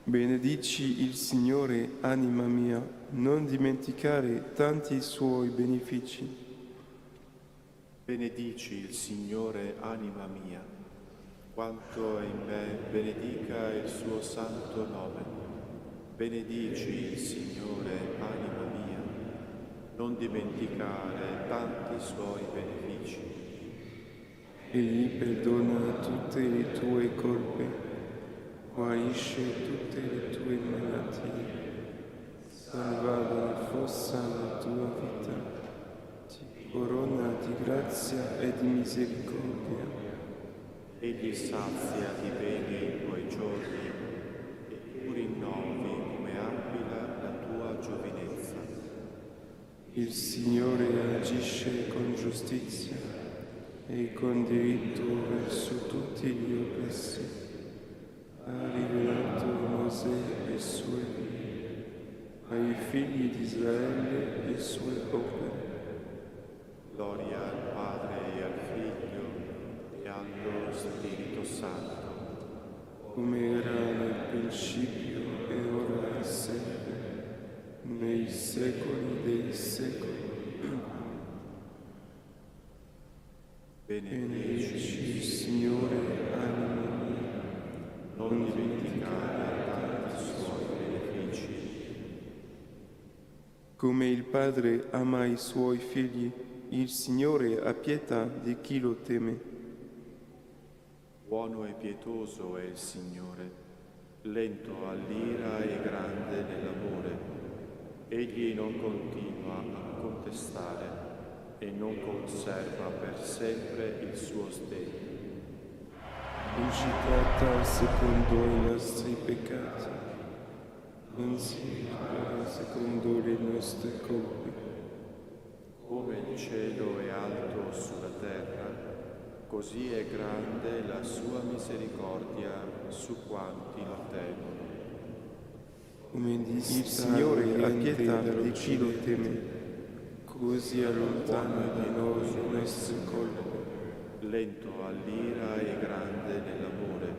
Benedici il Signore, anima mia, non dimenticare tanti suoi benefici. Benedici il Signore, anima mia, quanto è in me, benedica il suo santo nome. Benedici il Signore, anima mia, non dimenticare tanti suoi benefici. Egli perdona tutte le tue colpe, guarisce tutte le tue malattie, salva dalla fossa la tua vita, ti corona di grazia e di misericordia. Egli sazia di bene i tuoi giorni e tu rinnovi come aquila la tua giovinezza. Il Signore agisce con giustizia e con diritto verso tutti gli oppressi. Ha rivelato Mosè le sue vie, ai figli di Israele le sue opere. Gloria al Padre e al Figlio e allo Spirito Santo, come era nel principio e ora e sempre, nei secoli dei secoli. Benedici il Signore, anima mia, non dimenticare tanti suoi benefici. Come il Padre ama i suoi figli, il Signore ha pietà di chi lo teme. Buono e pietoso è il Signore, lento all'ira e grande nell'amore. Egli non continua a contestare e non conserva per sempre il suo sdegno. Non ci tratta secondo i nostri peccati, non si ripara secondo le nostre colpe. Come il cielo è alto sulla terra, così è grande la sua misericordia su quanti lo temono. Come il Signore ha pietà di chi lo teme, così allontana da noi le nostre colpe. Lento all'ira e grande nell'amore.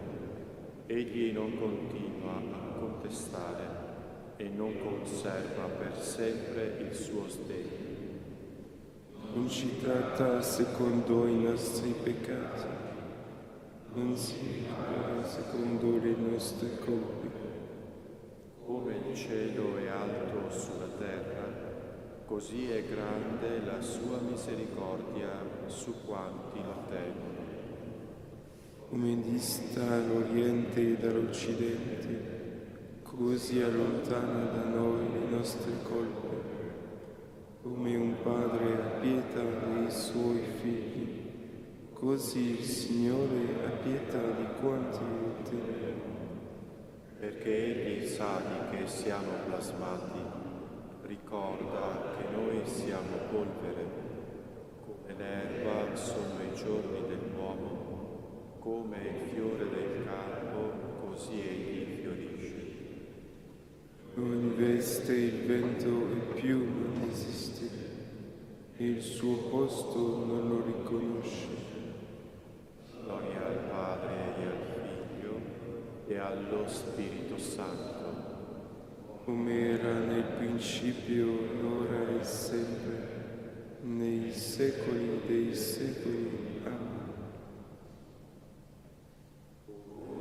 Egli non continua a contestare e non conserva per sempre il suo sdegno. Non ci tratta secondo i nostri peccati, non si ripara secondo le nostre colpe. Come il cielo è alto sulla terra, così è grande la sua misericordia su quanti lo temono. Come dista l'Oriente dall'Occidente, così allontana da noi le nostre colpe. Come un padre ha pietà dei suoi figli, così il Signore ha pietà di quanti lo temono. Perché egli sa di che siamo plasmati, ricorda che noi siamo polvere, come l'erba sono i giorni dell'uomo, come il fiore del campo, così egli fiorisce. Lo investe il vento e più non esiste, e il suo posto non lo riconosce. Gloria al Padre e al Figlio e allo Spirito Santo, come era nel principio, ora e sempre, nei secoli dei secoli. Amen.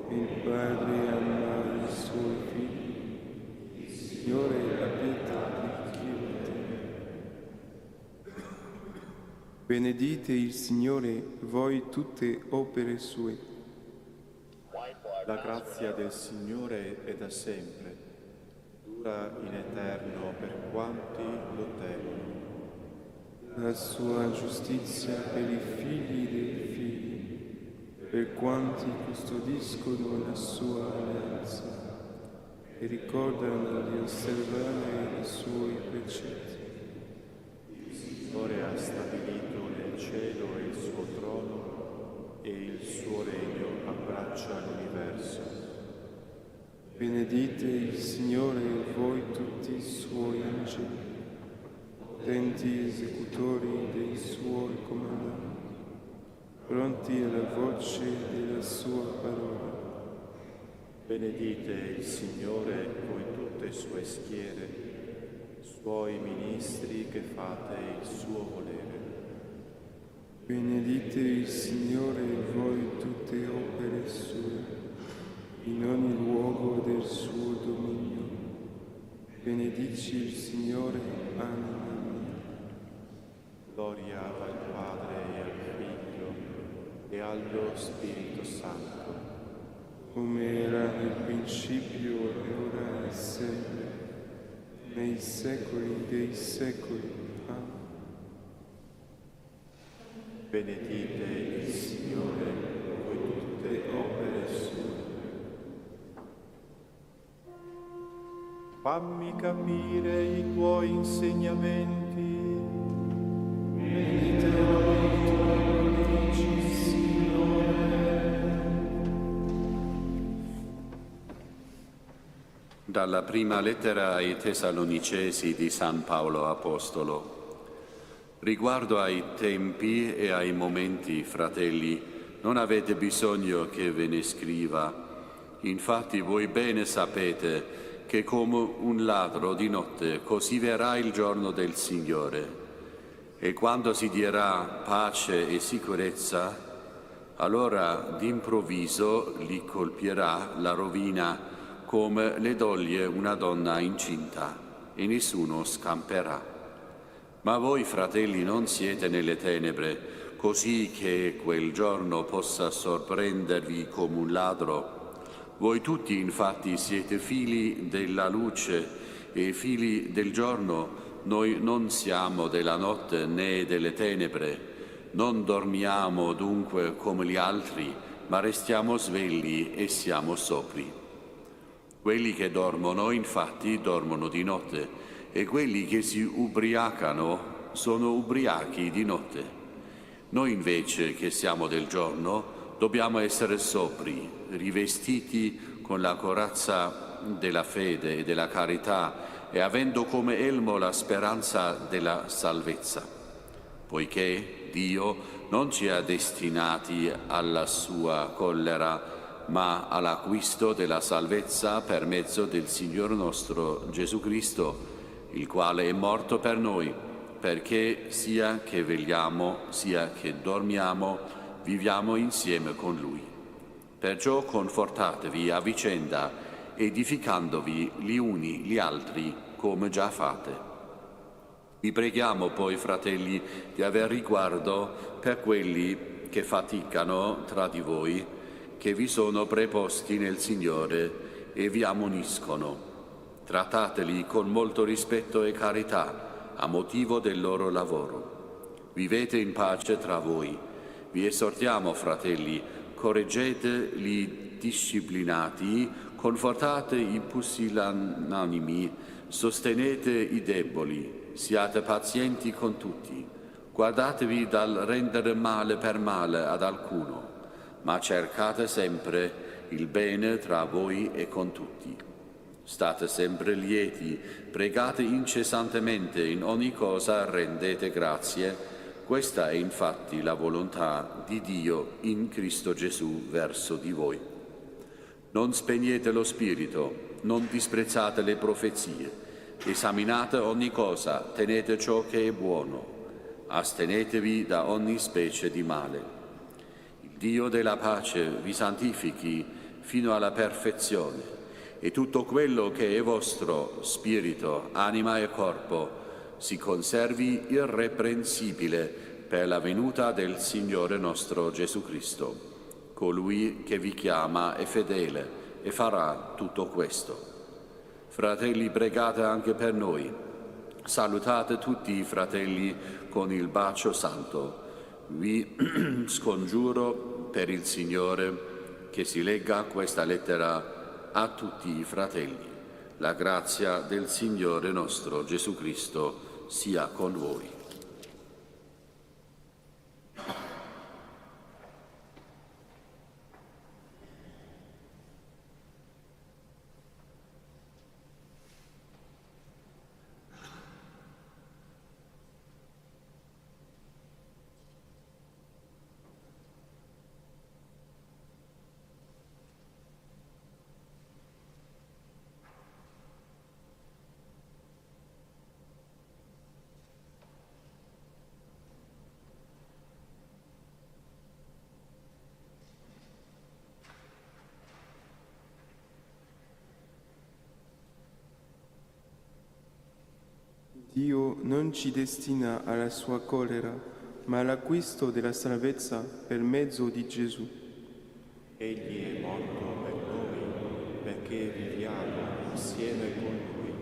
Il Padre ama i suoi figli, il Signore ha pietà di chi lo teme. Benedite il Signore, voi tutte opere sue. la grazia del Signore è da sempre, dura in eterno per quanti lo temono. La sua giustizia per i figli dei figli, per quanti custodiscono la sua alleanza e ricordano di osservare i suoi precetti. Il Signore ha stabilito nel cielo il suo trono e il suo regno abbraccia l'universo. Benedite il Signore voi tutti i suoi angeli, potenti esecutori dei suoi comandamenti, pronti alla voce della sua parola. Benedite il Signore voi tutte sue schiere, suoi ministri che fate il suo volere. Benedite il Signore voi tutte opere sue, in ogni luogo del suo dominio. Benedici il Signore, anima mia. Gloria al Padre e al Figlio e allo Spirito Santo, come era nel principio e ora e sempre, nei secoli dei secoli. Amen. benedite il Signore voi tutte opere sue. Fammi capire i tuoi insegnamenti. Mediterò i tuoi dici, Signore. Dalla prima lettera ai Tessalonicesi di San Paolo Apostolo. Riguardo ai tempi e ai momenti, fratelli, non avete bisogno che ve ne scriva. Infatti voi bene sapete che come un ladro di notte così verrà il giorno del Signore. E quando si dirà pace e sicurezza, allora d'improvviso li colpirà la rovina come le doglie una donna incinta, e nessuno scamperà. Ma voi, fratelli, non siete nelle tenebre, così che quel giorno possa sorprendervi come un ladro. Voi tutti, infatti, siete figli della luce e figli del giorno. Noi non siamo della notte né delle tenebre. Non dormiamo dunque come gli altri, ma restiamo svegli e siamo sobri. Quelli che dormono, infatti, dormono di notte, e quelli che si ubriacano sono ubriachi di notte. Noi invece, che siamo del giorno, dobbiamo essere sobri, rivestiti con la corazza della fede e della carità e avendo come elmo la speranza della salvezza, poiché Dio non ci ha destinati alla sua collera, ma all'acquisto della salvezza per mezzo del Signore nostro Gesù Cristo, il quale è morto per noi, perché sia che vegliamo, sia che dormiamo, viviamo insieme con Lui. Perciò confortatevi a vicenda, edificandovi gli uni gli altri, come già fate. Vi preghiamo poi, fratelli, di aver riguardo per quelli che faticano tra di voi, che vi sono preposti nel Signore e vi ammoniscono. Trattateli con molto rispetto e carità, a motivo del loro lavoro. Vivete in pace tra voi. Vi esortiamo, fratelli, correggete gli disciplinati, confortate i pusillanimi, sostenete i deboli, siate pazienti con tutti. Guardatevi dal rendere male per male ad alcuno, ma cercate sempre il bene tra voi e con tutti. State sempre lieti, pregate incessantemente, in ogni cosa rendete grazie. Questa è infatti la volontà di Dio in Cristo Gesù verso di voi. Non spegnete lo spirito, non disprezzate le profezie, esaminate ogni cosa, tenete ciò che è buono, astenetevi da ogni specie di male. Il Dio della pace vi santifichi fino alla perfezione, e tutto quello che è vostro, spirito, anima e corpo, si conservi irreprensibile per la venuta del Signore nostro Gesù Cristo. Colui che vi chiama è fedele e farà tutto questo. Fratelli, pregate anche per noi. Salutate tutti i fratelli con il bacio santo. Vi scongiuro per il Signore che si legga questa lettera a tutti i fratelli. La grazia del Signore nostro Gesù Cristo sia con voi. Dio non ci destina alla sua collera, ma all'acquisto della salvezza per mezzo di Gesù. Egli è morto per noi, perché viviamo insieme con Lui.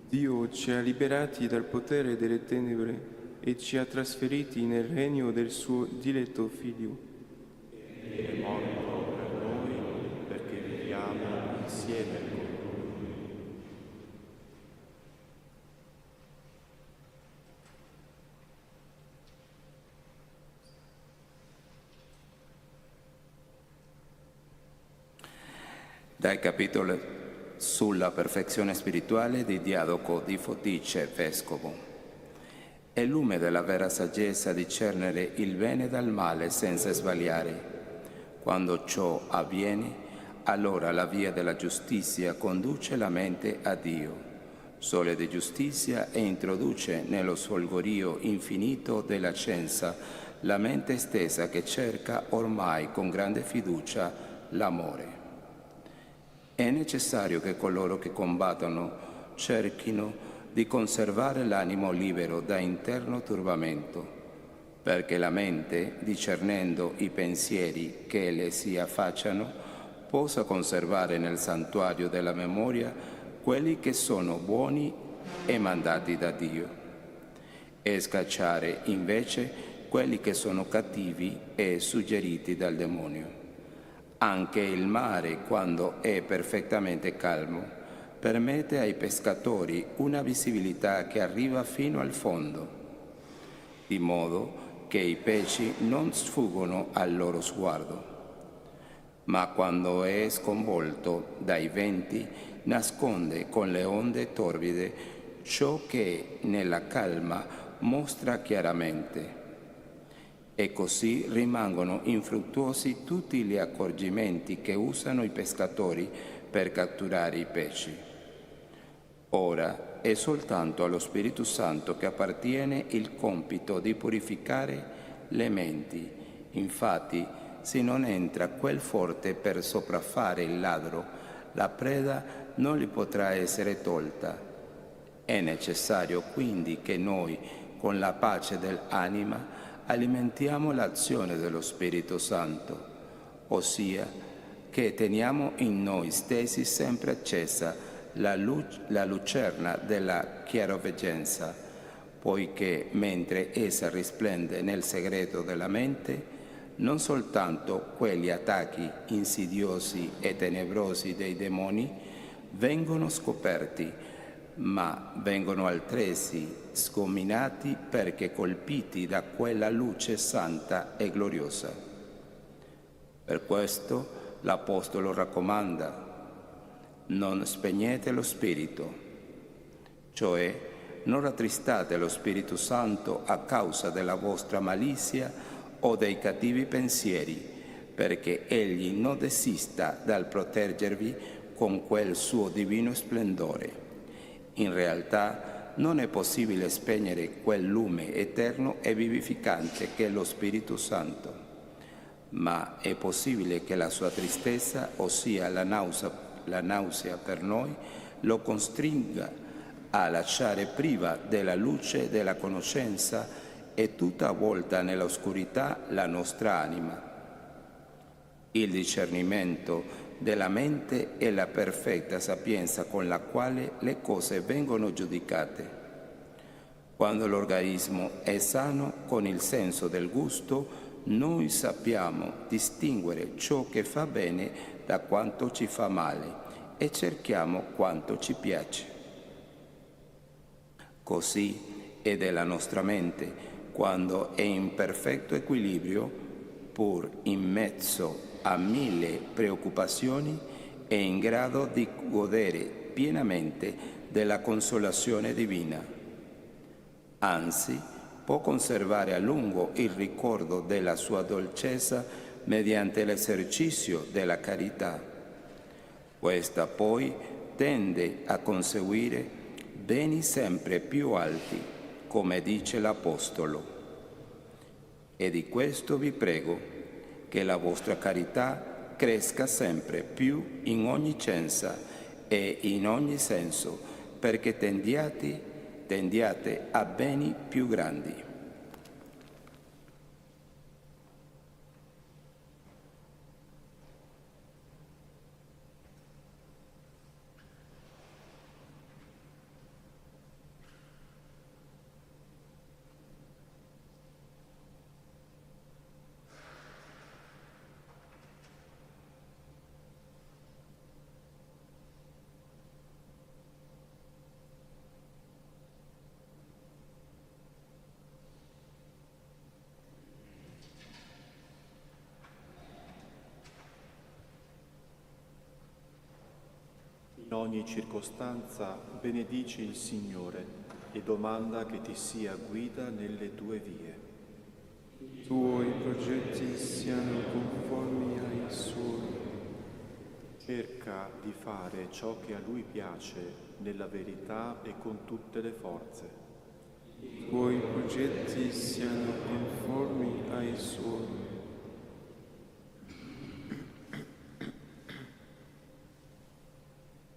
Dio ci ha liberati dal potere delle tenebre e ci ha trasferiti nel regno del suo diletto Figlio. Egli è morto per noi, perché viviamo insieme con Lui. Dal capitolo sulla perfezione spirituale di Diadoco di Fotice, vescovo. È il lume della vera saggezza discernere il bene dal male senza sbagliare. Quando ciò avviene, allora la via della giustizia conduce la mente a Dio, sole di giustizia, e introduce nello sfolgorio infinito della scienza la mente stessa che cerca ormai con grande fiducia l'amore. È necessario che coloro che combattono cerchino di conservare l'animo libero da interno turbamento, perché la mente, discernendo i pensieri che le si affacciano, possa conservare nel santuario della memoria quelli che sono buoni e mandati da Dio, e scacciare invece quelli che sono cattivi e suggeriti dal demonio. Anche il mare, quando è perfettamente calmo, permette ai pescatori una visibilità che arriva fino al fondo, di modo che i pesci non sfuggono al loro sguardo. Ma quando è sconvolto dai venti, nasconde con le onde torbide ciò che nella calma mostra chiaramente. E così rimangono infruttuosi tutti gli accorgimenti che usano i pescatori per catturare i pesci. Ora è soltanto allo Spirito Santo che appartiene il compito di purificare le menti. Infatti, se non entra quel forte per sopraffare il ladro, la preda non gli potrà essere tolta. È necessario quindi che noi, con la pace dell'anima, alimentiamo l'azione dello Spirito Santo, ossia che teniamo in noi stessi sempre accesa la lucerna della chiaroveggenza, poiché mentre essa risplende nel segreto della mente, non soltanto quegli attacchi insidiosi e tenebrosi dei demoni vengono scoperti, ma vengono altresì sgominati perché colpiti da quella luce santa e gloriosa. Per questo l'Apostolo raccomanda: non spegnete lo Spirito, cioè non rattristate lo Spirito Santo a causa della vostra malizia o dei cattivi pensieri, perché Egli non desista dal proteggervi con quel suo divino splendore. In realtà non è possibile spegnere quel lume eterno e vivificante che è lo Spirito Santo, ma è possibile che la sua tristezza, ossia la nausea per noi, lo costringa a lasciare priva della luce della conoscenza e tutta avvolta nell'oscurità la nostra anima. Il discernimento della mente è la perfetta sapienza con la quale le cose vengono giudicate. Quando l'organismo è sano, con il senso del gusto, noi sappiamo distinguere ciò che fa bene da quanto ci fa male e cerchiamo quanto ci piace. Così è della nostra mente, quando è in perfetto equilibrio, pur in mezzo a 1000 preoccupazioni, è in grado di godere pienamente della consolazione divina. Anzi, può conservare a lungo il ricordo della sua dolcezza mediante l'esercizio della carità. Questa poi tende a conseguire beni sempre più alti, come dice l'Apostolo. E di questo vi prego, che la vostra carità cresca sempre più in ogni scienza e in ogni senso, perché tendiate tendiate a beni più grandi. In ogni circostanza benedici il Signore e domanda che ti sia guida nelle tue vie. I tuoi progetti siano conformi ai suoi. Cerca di fare ciò che a Lui piace nella verità e con tutte le forze. I tuoi progetti siano conformi ai suoi.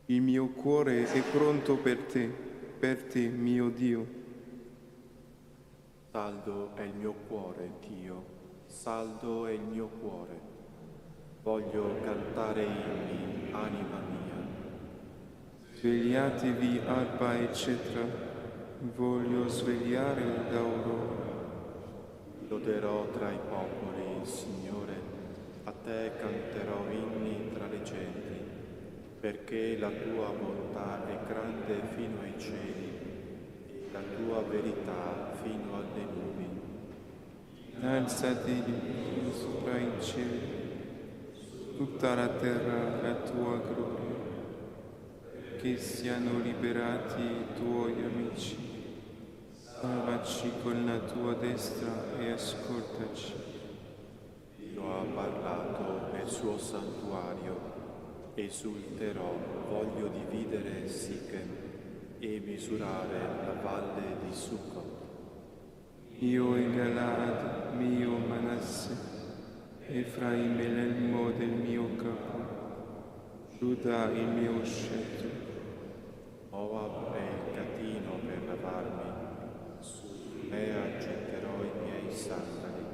Il mio cuore è pronto per te, mio Dio. Saldo è il mio cuore, Dio, saldo è il mio cuore. Voglio cantare inni, anima mia. Svegliatevi, arpa e cetra, voglio svegliare l'aurora. Loderò tra i popoli il Signore, a te canterò inni tra le genti. Perché la tua bontà è grande fino ai cieli e la tua verità fino alle nubi. Alzati sopra i cieli, tutta la terra la tua gloria, che siano liberati i tuoi amici. Salvaci con la tua destra e ascoltaci. Dio ha parlato nel suo santuario. Esulterò, voglio dividere Sichem e misurare la valle di Succot. Io e Galaad, mio Manasse, Efraim è l'elmo del mio capo, Giuda il mio scettro. Moab è il catino per lavarmi, su Lea getterò i miei sandali,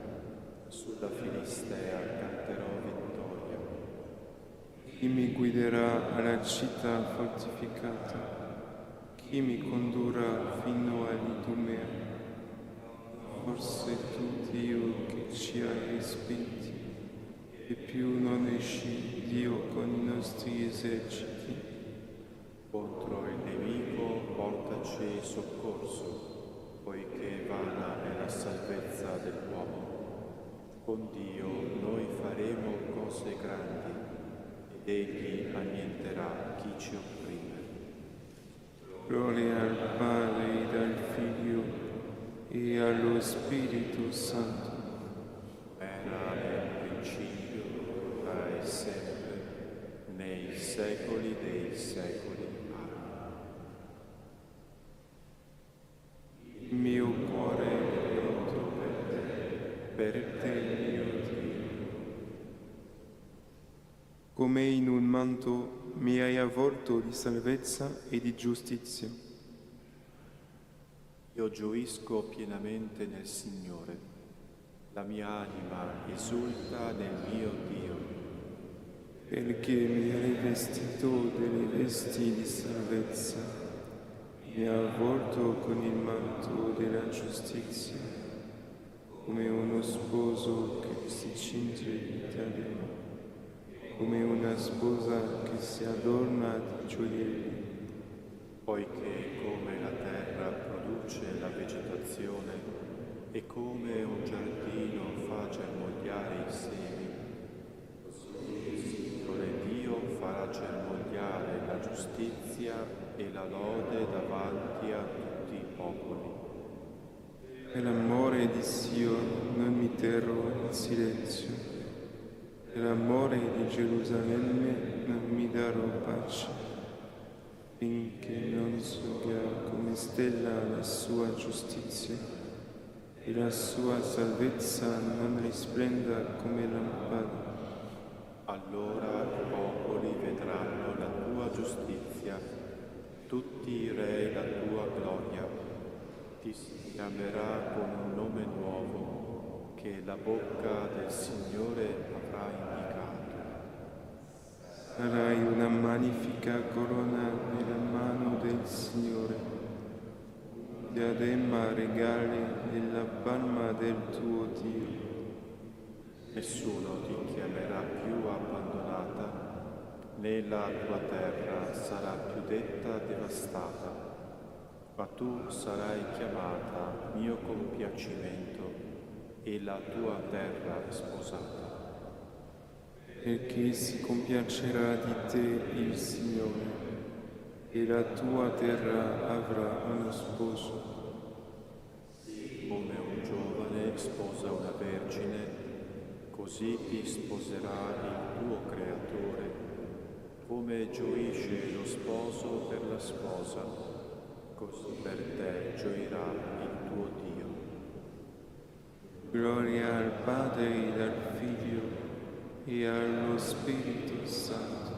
sulla Filistea canterò vittoria. Chi mi guiderà alla città fortificata? Chi mi condurrà fino all'Idumea? Forse tu, Dio, che ci hai respinti, e più non esci, Dio, con i nostri eserciti. Contro il nemico portaci soccorso, poiché vana è la salvezza dell'uomo. Con Dio noi faremo cose grandi. Egli annienterà chi ci opprime. Gloria al Padre ed al Figlio e allo Spirito Santo. Era nel principio, ora e sempre, nei secoli dei secoli. Amen. Il mio cuore è pronto per te, mio Dio. Come in un manto mi hai avvolto di salvezza e di giustizia. Io gioisco pienamente nel Signore. La mia anima esulta nel mio Dio. Perché mi hai rivestito delle vesti di salvezza, mi ha avvolto con il manto della giustizia, come uno sposo che si cinge di diadema. Come una sposa che si adorna di gioielli. Poiché come la terra produce la vegetazione e come un giardino fa germogliare i semi, così il Signore Dio farà germogliare la giustizia e la lode davanti a tutti i popoli. Per l'amore di Sion non mi terrò in silenzio. Per l'amore di Gerusalemme non mi darò pace, finché non sorga come stella la sua giustizia e la sua salvezza non risplenda come lampada. Allora i popoli vedranno la tua giustizia, tutti i re la tua gloria. ti si chiamerà con un nome nuovo che la bocca del Signore avrà indicato. Sarai una magnifica corona nella mano del Signore, diadema regali nella palma del tuo Dio. Nessuno ti chiamerà più abbandonata, né la tua terra sarà più detta devastata, ma tu sarai chiamata mio compiacimento e la tua terra sposata. Perché si compiacerà di te il Signore, e la tua terra avrà uno sposo. Come un giovane sposa una vergine, così ti sposerà il tuo Creatore, come gioisce lo sposo per la sposa, così per te gioirà il tuo Dio. Gloria al Padre ed al Figlio e allo Spirito Santo,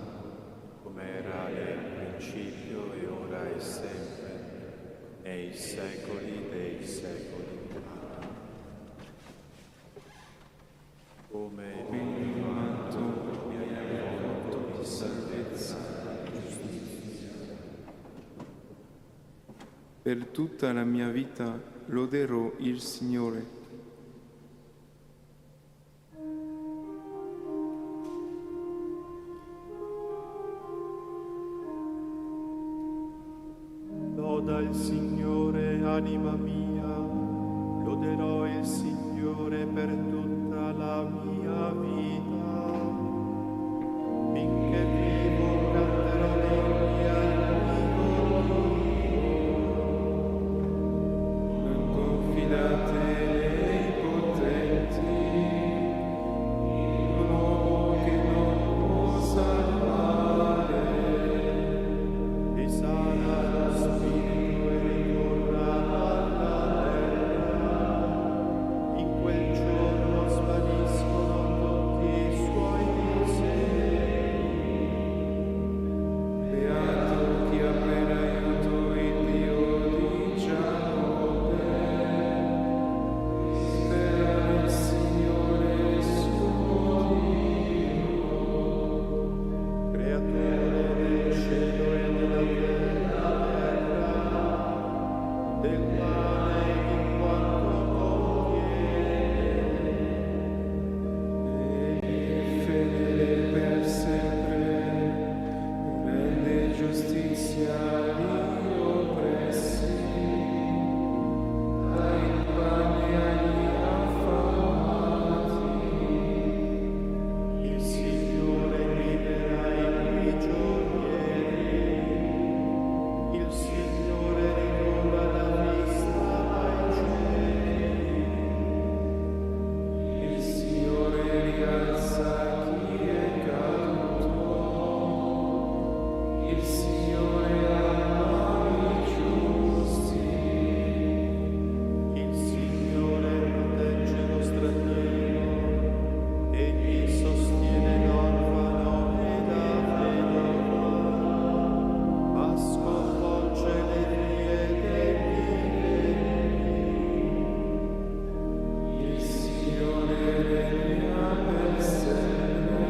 come era nel principio e ora e sempre, nei secoli dei secoli. Amen. Come il manto mi hai avvolto di salvezza e giustizia. Per tutta la mia vita loderò il Signore. Loda il Signore, anima mia, loderò il Signore per tutta la mia vita. Finché vivo canterò l'inni al mio Dio. Confidate nei potenti, un uomo che non può salvare. E sana lo spirito e ritorna alla terra. In quel giorno svaniscono tutti i suoi disegni. Beato chi ha per aiuto il Dio di Giacobbe, spera nel Signore suo Dio. Creatore del cielo e della terra, del pane e di quanto contiene. Egli è fedele per sempre, rende giustizia agli oppressi, dà il pane agli affamati. Il Signore libera i prigionieri, il Signore ritrova la vista ai ciechi. Il Signore rialza chi è caduto, il Signore ama i giusti. Il Signore protegge lo straniero, egli sostiene l'orfano e la vedova, ma sconvolge le vie degli viventi. Il Signore regna per sempre,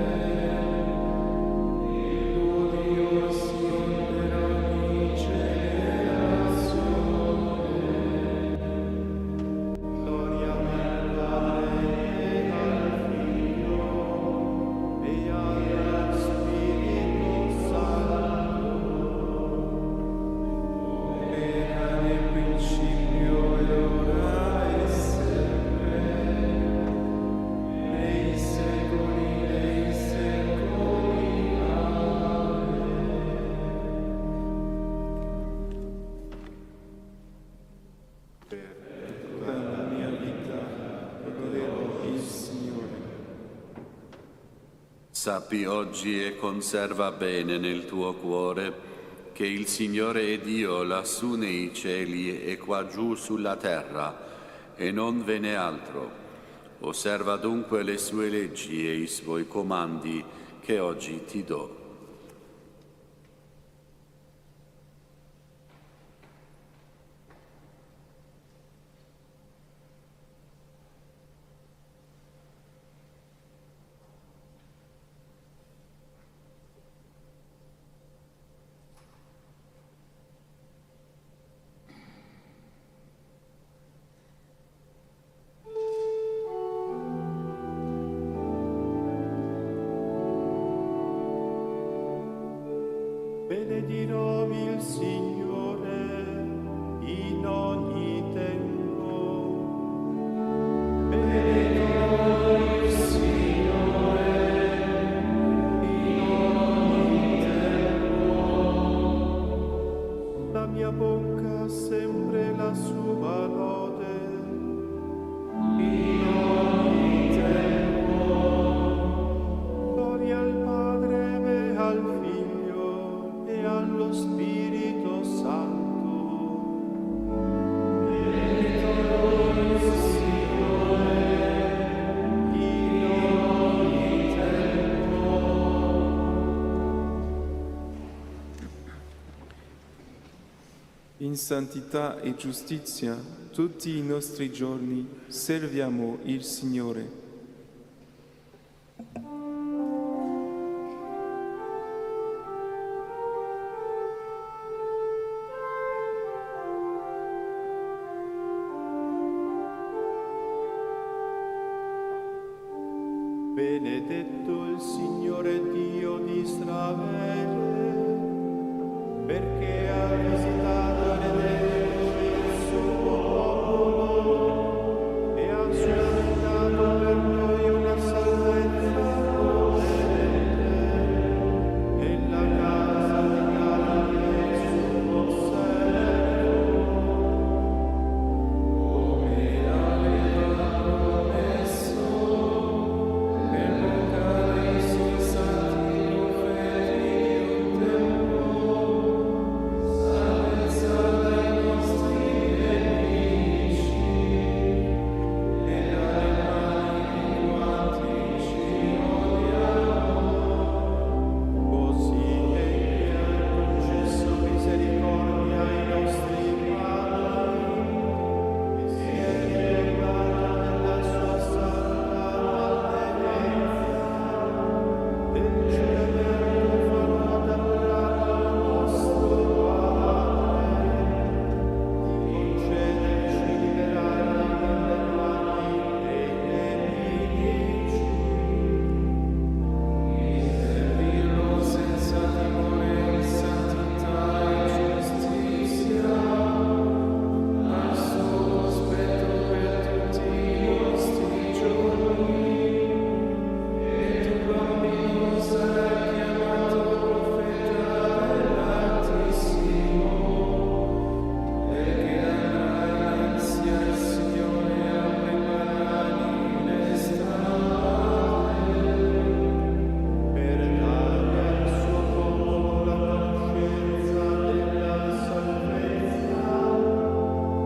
il tuo Dio si onora ogni generazione. Gloria al Padre e al Figlio e allo Spirito Santo. Era nel principio e ora e sempre, nei secoli dei secoli. Amen. Per Tutta la mia vita loderò il Signore. Sappi oggi e conserva bene nel tuo cuore che il Signore è Dio lassù nei cieli e qua giù sulla terra, e non ve n'è altro. Osserva dunque le sue leggi e i suoi comandi che oggi ti do. Benedirò il Signore in ogni tempo. Benedirò il Signore in ogni tempo. La mia bocca sempre la sua lode. In ogni tempo. Gloria al Padre e al Figlio e allo Spirito Santo. Benedirò il Signore in ogni tempo. In santità e giustizia tutti i nostri giorni serviamo il Signore. Benedetto il Signore Dio di Israele, perché ha visitato le leggi del suo popolo e ha suscitato per noi una salvezza potente nella casa di Davide suo servo, come aveva promesso per bocca dei suoi santi profeti di un tempo. Salvezza dai nostri nemici e dalle mani di quanti ci odiano. Così egli ha concesso misericordia ai nostri padri e si è rivelata nella sua santa alleanza del giuramento fatto ad Abramo nostro padre di concederci liberarli dalle mani dei nemici, di servirlo senza timore in santità e giustizia, al suo cospetto per tutti i nostri giorni. E tu, bambino, sarai chiamato profeta dell'Altissimo, perché andrai innanzi al Signore a preparargli le strade, per dare al suo popolo la conoscenza della salvezza,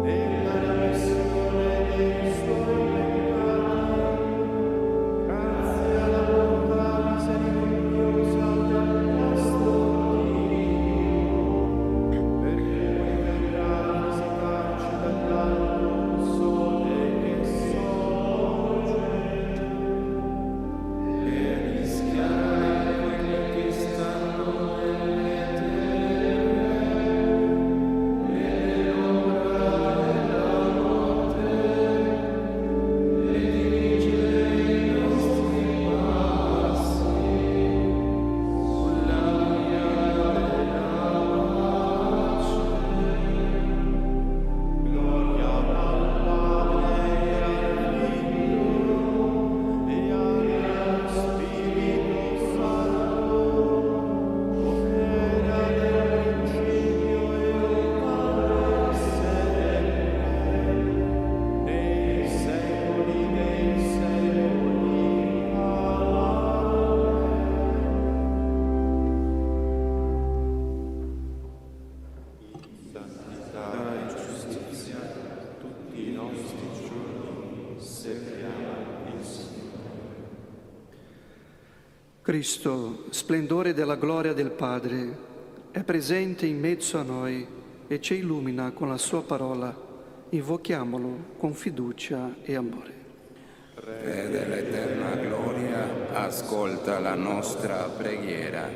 della remissione dei suoi peccati, grazie alla bontà misericordiosa del nostro Dio, perché poi verrà a visitarci dall'alto un sole che sorge, e rischiare quelli che stanno nelle tenebre e nell'ombra della morte, e dirigere i nostri passi sulla via della pace. Gloria al Padre e al Figlio e allo Spirito Santo, come era nel principio e ora e sempre, nei secoli dei secoli. Amen. In santità e giustizia tutti i nostri giorni serviamo il Signore. Cristo, splendore della gloria del Padre, è presente in mezzo a noi e ci illumina con la sua parola. Invochiamolo con fiducia e amore. Re dell'eterna gloria, ascolta la nostra preghiera.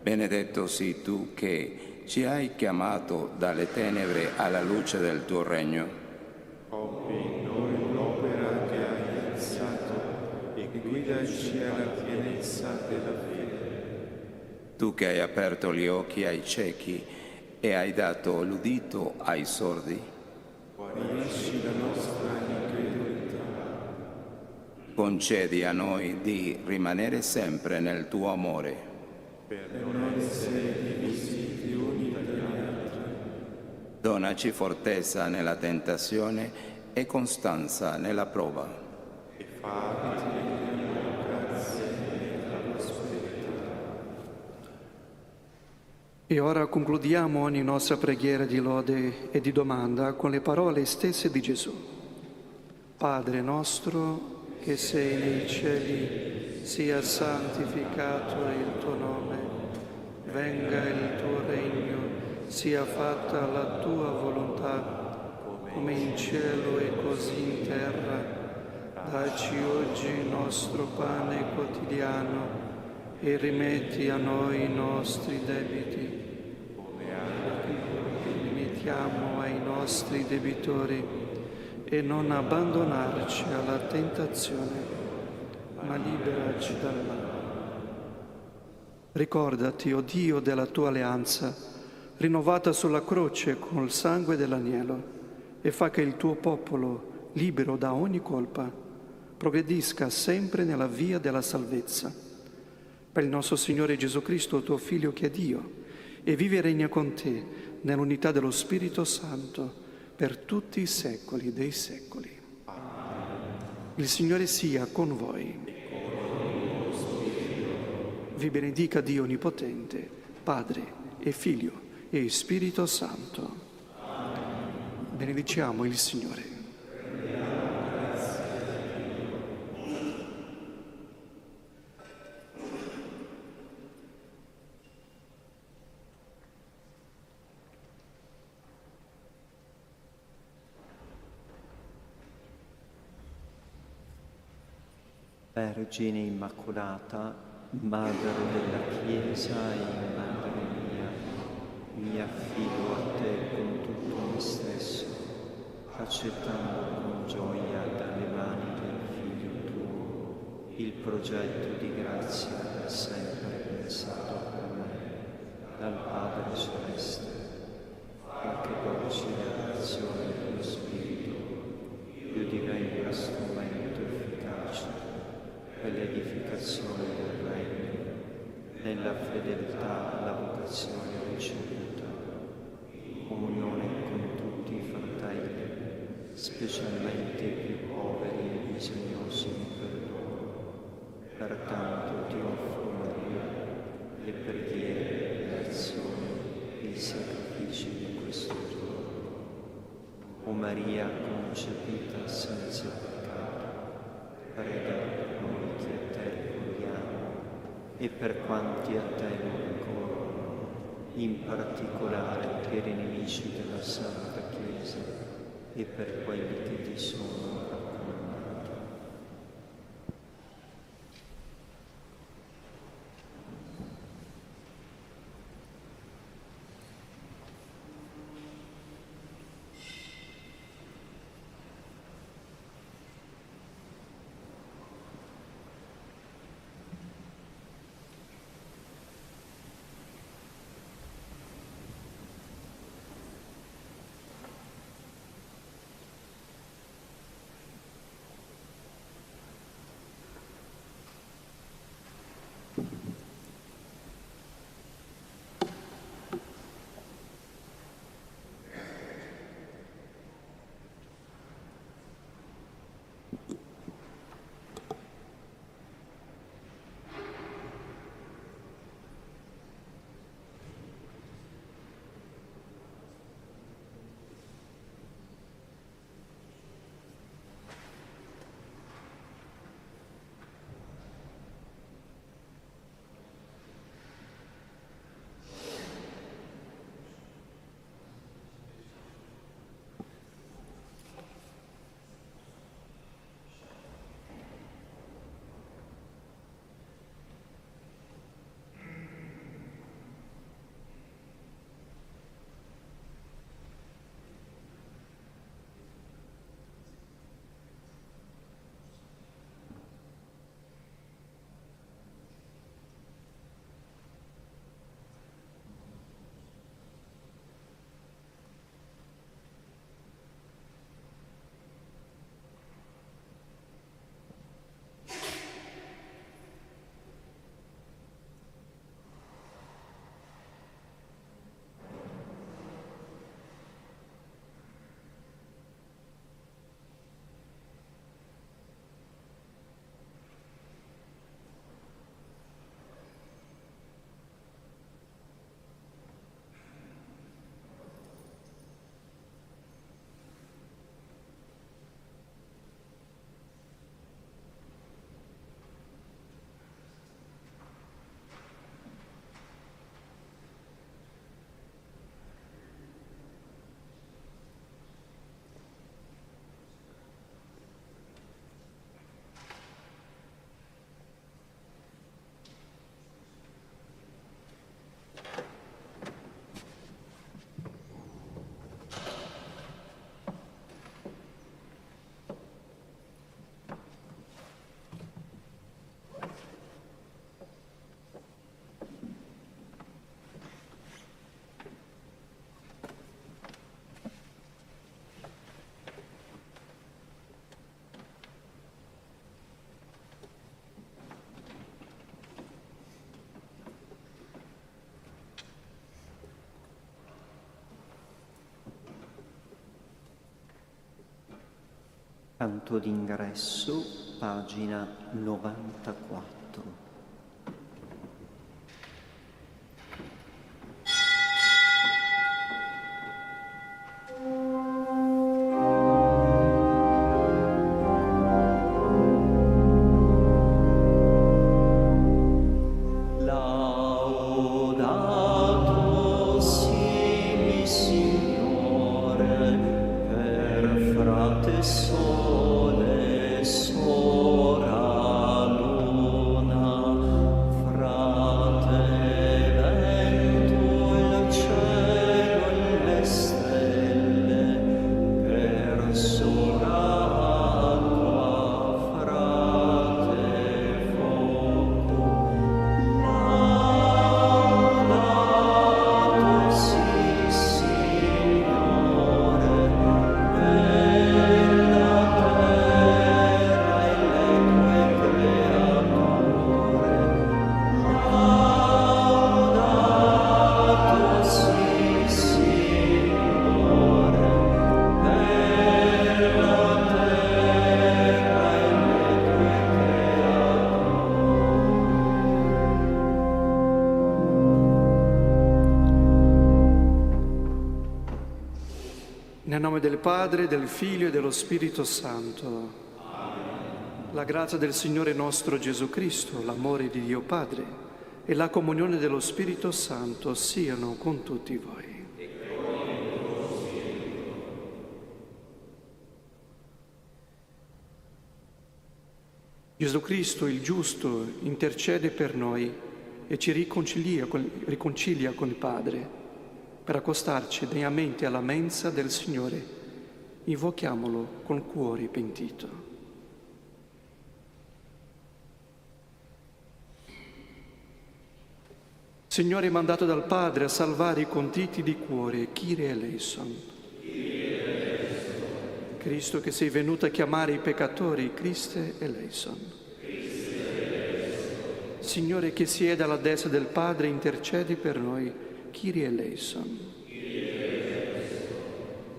Benedetto sei tu che ci hai chiamato dalle tenebre alla luce del tuo regno. Compi in noi l'opera che hai iniziato e guidaci alla pienezza della fede. Tu che hai aperto gli occhi ai ciechi e hai dato l'udito ai sordi, guarisci la nostra incredulità, concedi a noi di rimanere sempre nel tuo amore. per non essere divisi gli uni dagli altri, Donaci fortezza nella tentazione e costanza nella prova. E ora concludiamo ogni nostra preghiera di lode e di domanda con le parole stesse di Gesù. Padre nostro che sei nei cieli, sia santificato il tuo nome, venga il tuo regno, sia fatta la tua volontà, come in cielo e così in terra. Dacci oggi il nostro pane quotidiano e rimetti a noi i nostri debiti, come rimettiamo ai nostri debitori, e non abbandonarci alla tentazione, ma liberaci dal male. Ricordati, o Dio, della tua alleanza, rinnovata sulla croce col sangue dell'agnello, e fa che il tuo popolo, libero da ogni colpa, progredisca sempre nella via della salvezza. Per il nostro Signore Gesù Cristo, tuo Figlio, che è Dio, e vive e regna con te nell'unità dello Spirito Santo per tutti i secoli dei secoli. Il Signore sia con voi. Vi benedica Dio Onnipotente, Padre e Figlio e Spirito Santo. Benediciamo il Signore. Vergine Immacolata, Madre della Chiesa e Madre mia, mi affido a te con tutto me stesso, accettando con gioia dalle mani del Figlio tuo il progetto di grazia da sempre pensato per me dal Padre Celeste, anche docile l'azione dello Spirito, io divenga strumento efficace per l'edificazione del Regno, nella fedeltà alla vocazione ricevuta, comunione con tutti i fratelli, specialmente i più poveri e bisognosi di perdono. Pertanto ti offro, Maria, le preghiere, le azioni e i sacrifici di questo giorno. O Maria concepita senza peccato, prega per noi che a te ricordiamo e per quanti a te non ricorrono, in particolare per i nemici della Santa Chiesa e per quelli che ti sono raccomandati. Canto d'ingresso, pagina 94. Nel nome del Padre, del Figlio e dello Spirito Santo. Amen. La grazia del Signore nostro Gesù Cristo, l'amore di Dio Padre e la comunione dello Spirito Santo siano con tutti voi. Gesù Cristo, il giusto, intercede per noi e ci riconcilia con il Padre. Per accostarci degnamente alla mensa del Signore, invochiamolo con cuore pentito. Signore, mandato dal Padre a salvare i contiti di cuore, Kyrie eleison. Cristo che sei venuto a chiamare i peccatori, Christe eleison. Signore che siede alla destra del Padre, intercedi per noi, Kyrie eleison.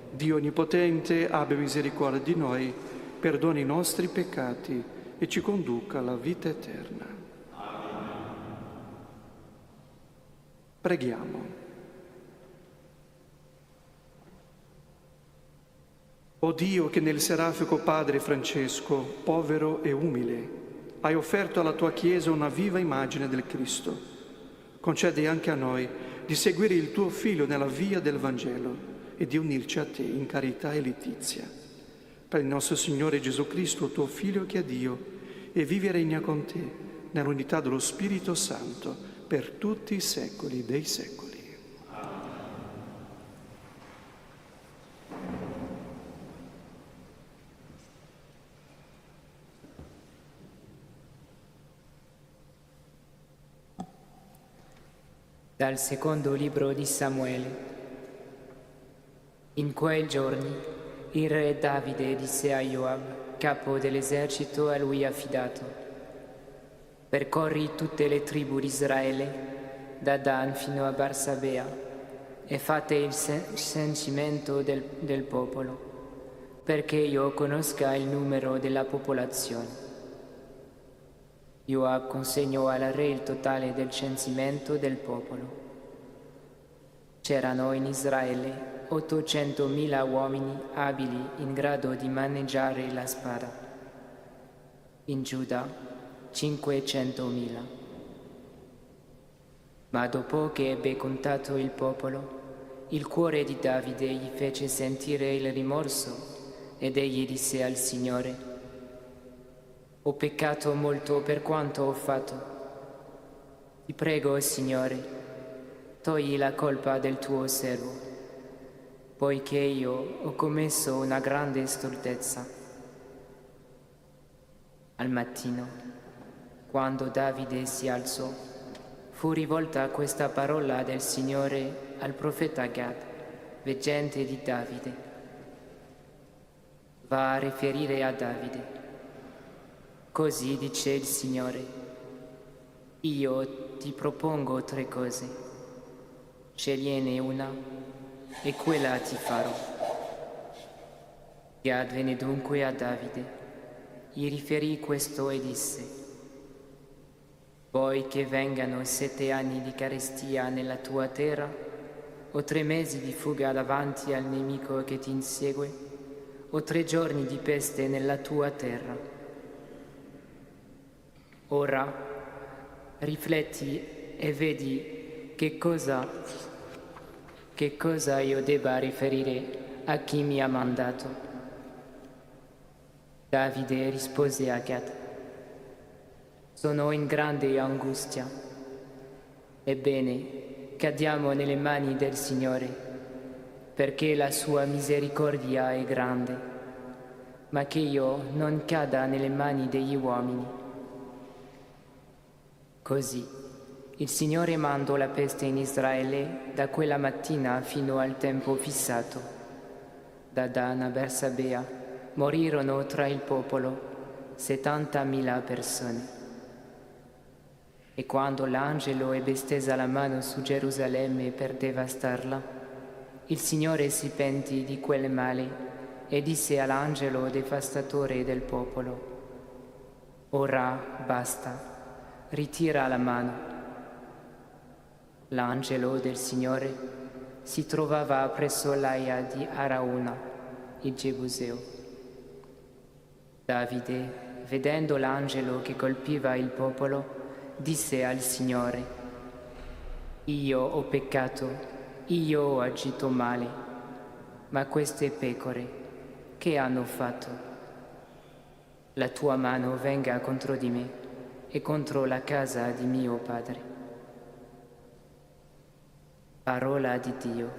Dio Onnipotente, abbia misericordia di noi, perdoni i nostri peccati e ci conduca alla vita eterna. Amen. Preghiamo. O Dio, che nel serafico Padre Francesco, povero e umile, hai offerto alla tua Chiesa una viva immagine del Cristo, concedi anche a noi di seguire il tuo Figlio nella via del Vangelo e di unirci a te in carità e letizia. Per il nostro Signore Gesù Cristo, tuo Figlio che è Dio, e vive e regna con te nell'unità dello Spirito Santo per tutti i secoli dei secoli. Dal secondo libro di Samuele. In quei giorni il re Davide disse a Joab, capo dell'esercito a lui affidato: percorri tutte le tribù di Israele, da Dan fino a Barsabea, e fate il censimento del popolo, perché io conosca il numero della popolazione. Joab consegnò al re il totale del censimento del popolo. C'erano in Israele 800.000 uomini abili in grado di maneggiare la spada. In Giuda 500.000. Ma dopo che ebbe contato il popolo, il cuore di Davide gli fece sentire il rimorso ed egli disse al Signore: ho peccato molto per quanto ho fatto. Ti prego, Signore, togli la colpa del tuo servo, poiché io ho commesso una grande stoltezza. Al mattino, quando Davide si alzò, fu rivolta questa parola del Signore al profeta Gad, veggente di Davide. Va a riferire a Davide: così dice il Signore: io ti propongo 3 cose, scegliene una e quella ti farò. Gad venne dunque a Davide, gli riferì questo e disse: vuoi che vengano 7 anni di carestia nella tua terra, o 3 mesi di fuga davanti al nemico che ti insegue, o 3 giorni di peste nella tua terra? Ora rifletti e vedi che cosa io debba riferire a chi mi ha mandato. Davide rispose a Gad: sono in grande angustia. Ebbene, cadiamo nelle mani del Signore, perché la sua misericordia è grande, ma che io non cada nelle mani degli uomini. Così il Signore mandò la peste in Israele da quella mattina fino al tempo fissato. Da Dan a Bersabea morirono tra il popolo 70.000 persone. E quando l'angelo ebbe stesa la mano su Gerusalemme per devastarla, il Signore si pentì di quel male e disse all'angelo devastatore del popolo: ora basta, ritira la mano. L'angelo del Signore si trovava presso l'Aia di Arauna, il Gebuseo. Davide, vedendo l'angelo che colpiva il popolo, disse al Signore: io ho peccato, io ho agito male, ma queste pecore che hanno fatto? La tua mano venga contro di me e contro la casa di mio padre. Parola di Dio.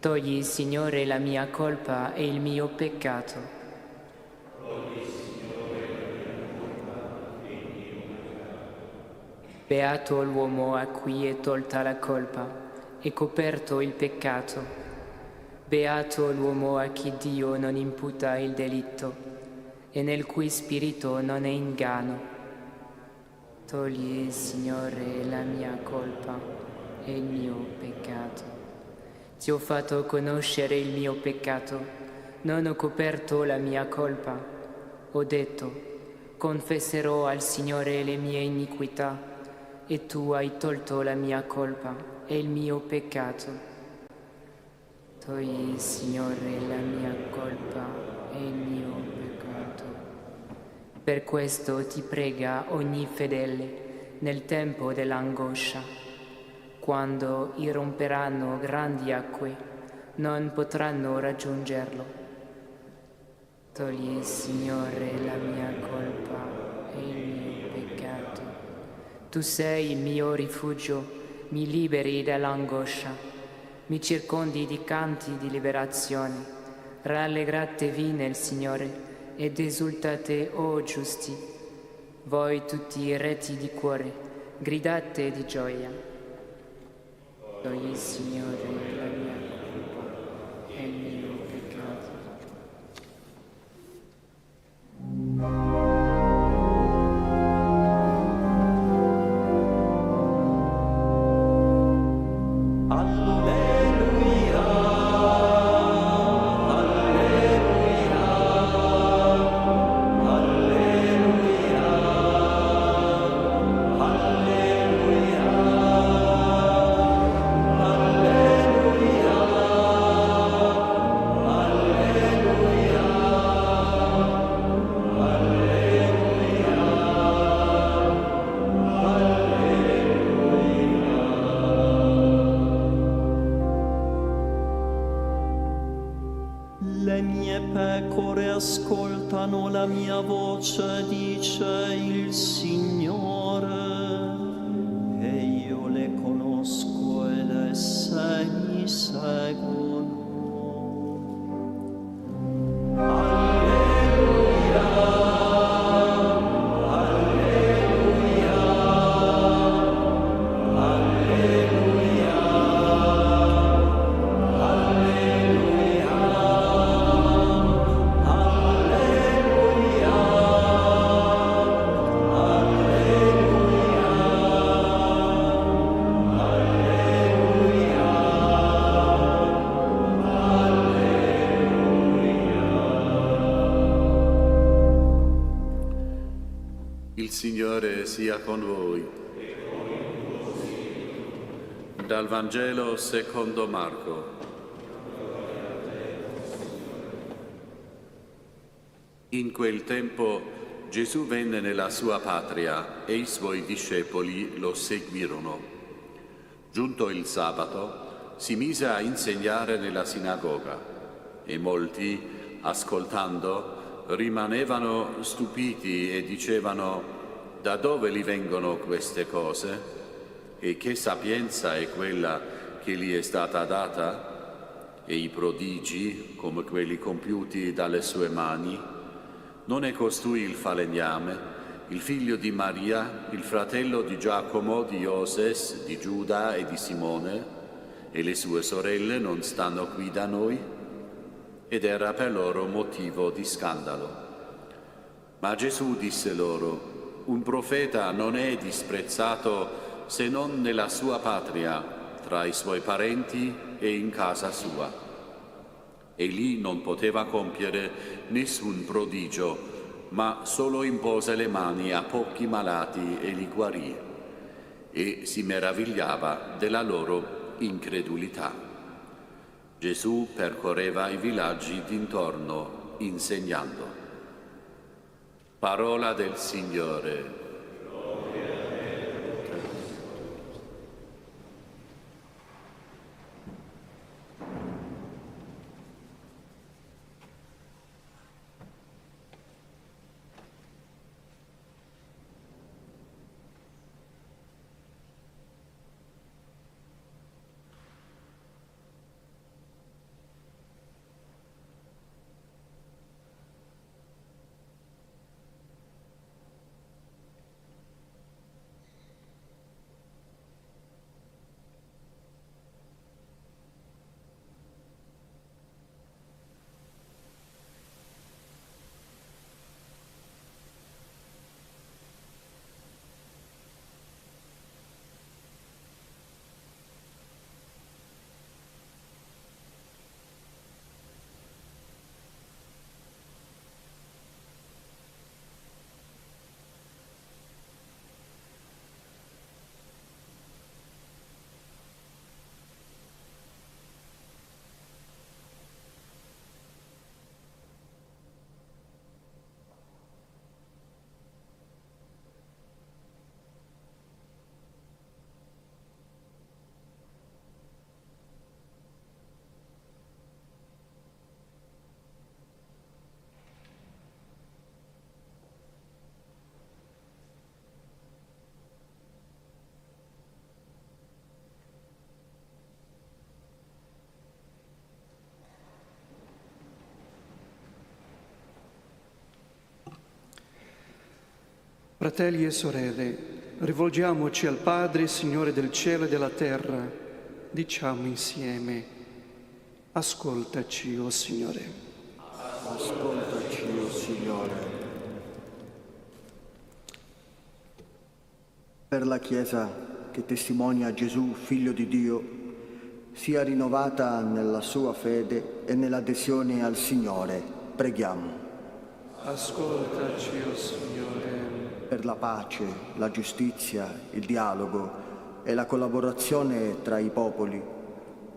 Togli, Signore, la mia colpa e il mio peccato. Beato l'uomo a cui è tolta la colpa e coperto il peccato. Beato l'uomo a chi Dio non imputa il delitto e nel cui spirito non è inganno. Togli, Signore, la mia colpa e il mio peccato. Ti ho fatto conoscere il mio peccato, non ho coperto la mia colpa. Ho detto: confesserò al Signore le mie iniquità, e tu hai tolto la mia colpa e il mio peccato. Togli, Signore, la mia colpa e il mio peccato. Per questo ti prega ogni fedele nel tempo dell'angoscia. Quando irromperanno grandi acque, non potranno raggiungerlo. Togli, Signore, la mia colpa e il mio peccato. Tu sei il mio rifugio, mi liberi dall'angoscia, mi circondi di canti di liberazione. Rallegratevi nel Signore ed esultate, o giusti. Voi tutti retti di cuore, gridate di gioia. Togli, Signore, la mia colpa e il mio peccato. Le mie pecore ascoltano la mia voce, dice il Signore, e io le conosco ed esse mi seguono. Alleluia. Il Signore sia con voi. Dal Vangelo secondo Marco. In quel tempo Gesù venne nella sua patria e i suoi discepoli lo seguirono. Giunto il sabato, si mise a insegnare nella sinagoga e molti, ascoltando, rimanevano stupiti e dicevano: da dove gli vengono queste cose? E che sapienza è quella che gli è stata data? E i prodigi, come quelli compiuti dalle sue mani? Non è costui il falegname, il figlio di Maria, il fratello di Giacomo, di Ioses, di Giuda e di Simone? E le sue sorelle non stanno qui da noi? Ed era per loro motivo di scandalo. Ma Gesù disse loro: un profeta non è disprezzato se non nella sua patria, tra i suoi parenti e in casa sua. E lì non poteva compiere nessun prodigio, ma solo impose le mani a pochi malati e li guarì. E si meravigliava della loro incredulità. Gesù percorreva i villaggi d'intorno insegnando. Parola del Signore. Fratelli e sorelle, rivolgiamoci al Padre, Signore del cielo e della terra. Diciamo insieme: ascoltaci, o Signore. Ascoltaci, o Signore. Per la Chiesa che testimonia Gesù, Figlio di Dio, sia rinnovata nella sua fede e nell'adesione al Signore, preghiamo. Ascoltaci, o Signore. Per la pace, la giustizia, il dialogo e la collaborazione tra i popoli,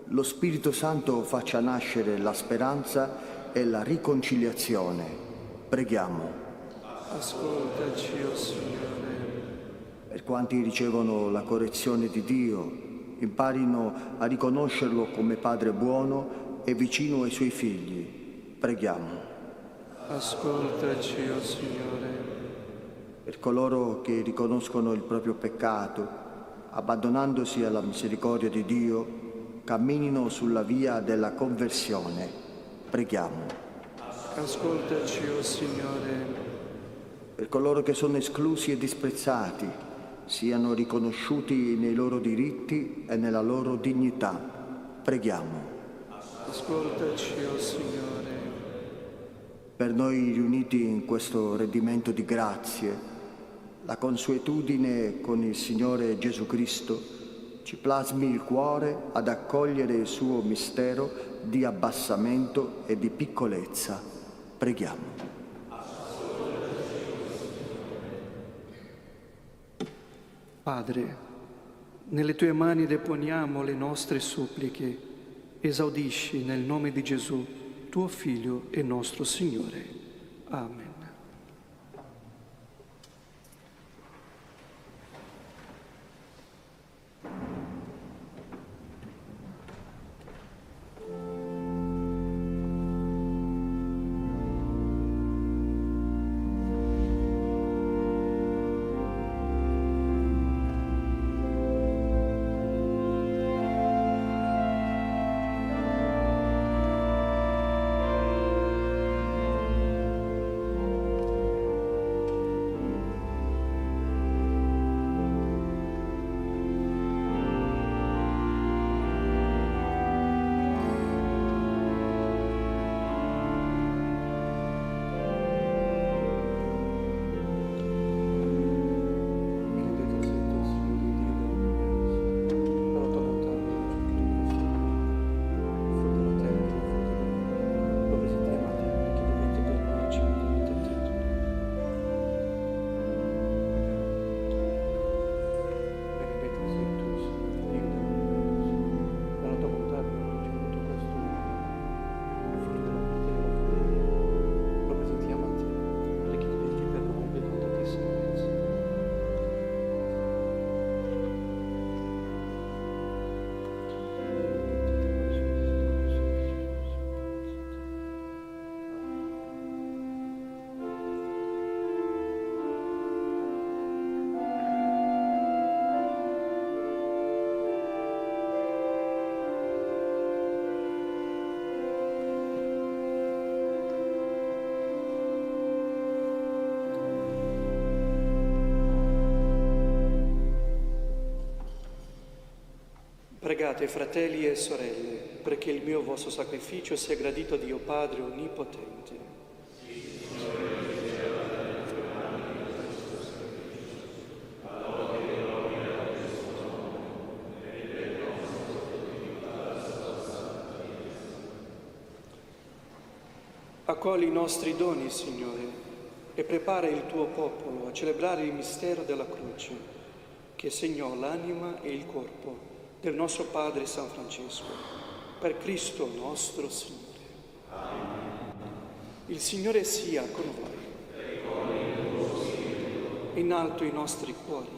lo Spirito Santo faccia nascere la speranza e la riconciliazione. Preghiamo. Ascoltaci, o Signore. Per quanti ricevono la correzione di Dio, imparino a riconoscerlo come Padre buono e vicino ai suoi figli. Preghiamo. Ascoltaci, o Signore. Per coloro che riconoscono il proprio peccato, abbandonandosi alla misericordia di Dio, camminino sulla via della conversione. Preghiamo. Ascoltaci, o Signore. Per coloro che sono esclusi e disprezzati, siano riconosciuti nei loro diritti e nella loro dignità. Preghiamo. Ascoltaci, o Signore. Per noi riuniti in questo redimento di grazie, la consuetudine con il Signore Gesù Cristo ci plasmi il cuore ad accogliere il suo mistero di abbassamento e di piccolezza. Preghiamo. Padre, nelle tue mani deponiamo le nostre suppliche. Esaudisci nel nome di Gesù, tuo Figlio e nostro Signore. Amen. Pregate, fratelli e sorelle, perché il mio vostro sacrificio sia gradito a Dio Padre Onnipotente. Accogli i nostri doni, Signore, e prepara il tuo popolo a celebrare il mistero della croce, che segnò l'anima e il corpo del nostro Padre San Francesco, per Cristo nostro Signore. Amen. Il Signore sia con voi. In alto i nostri cuori.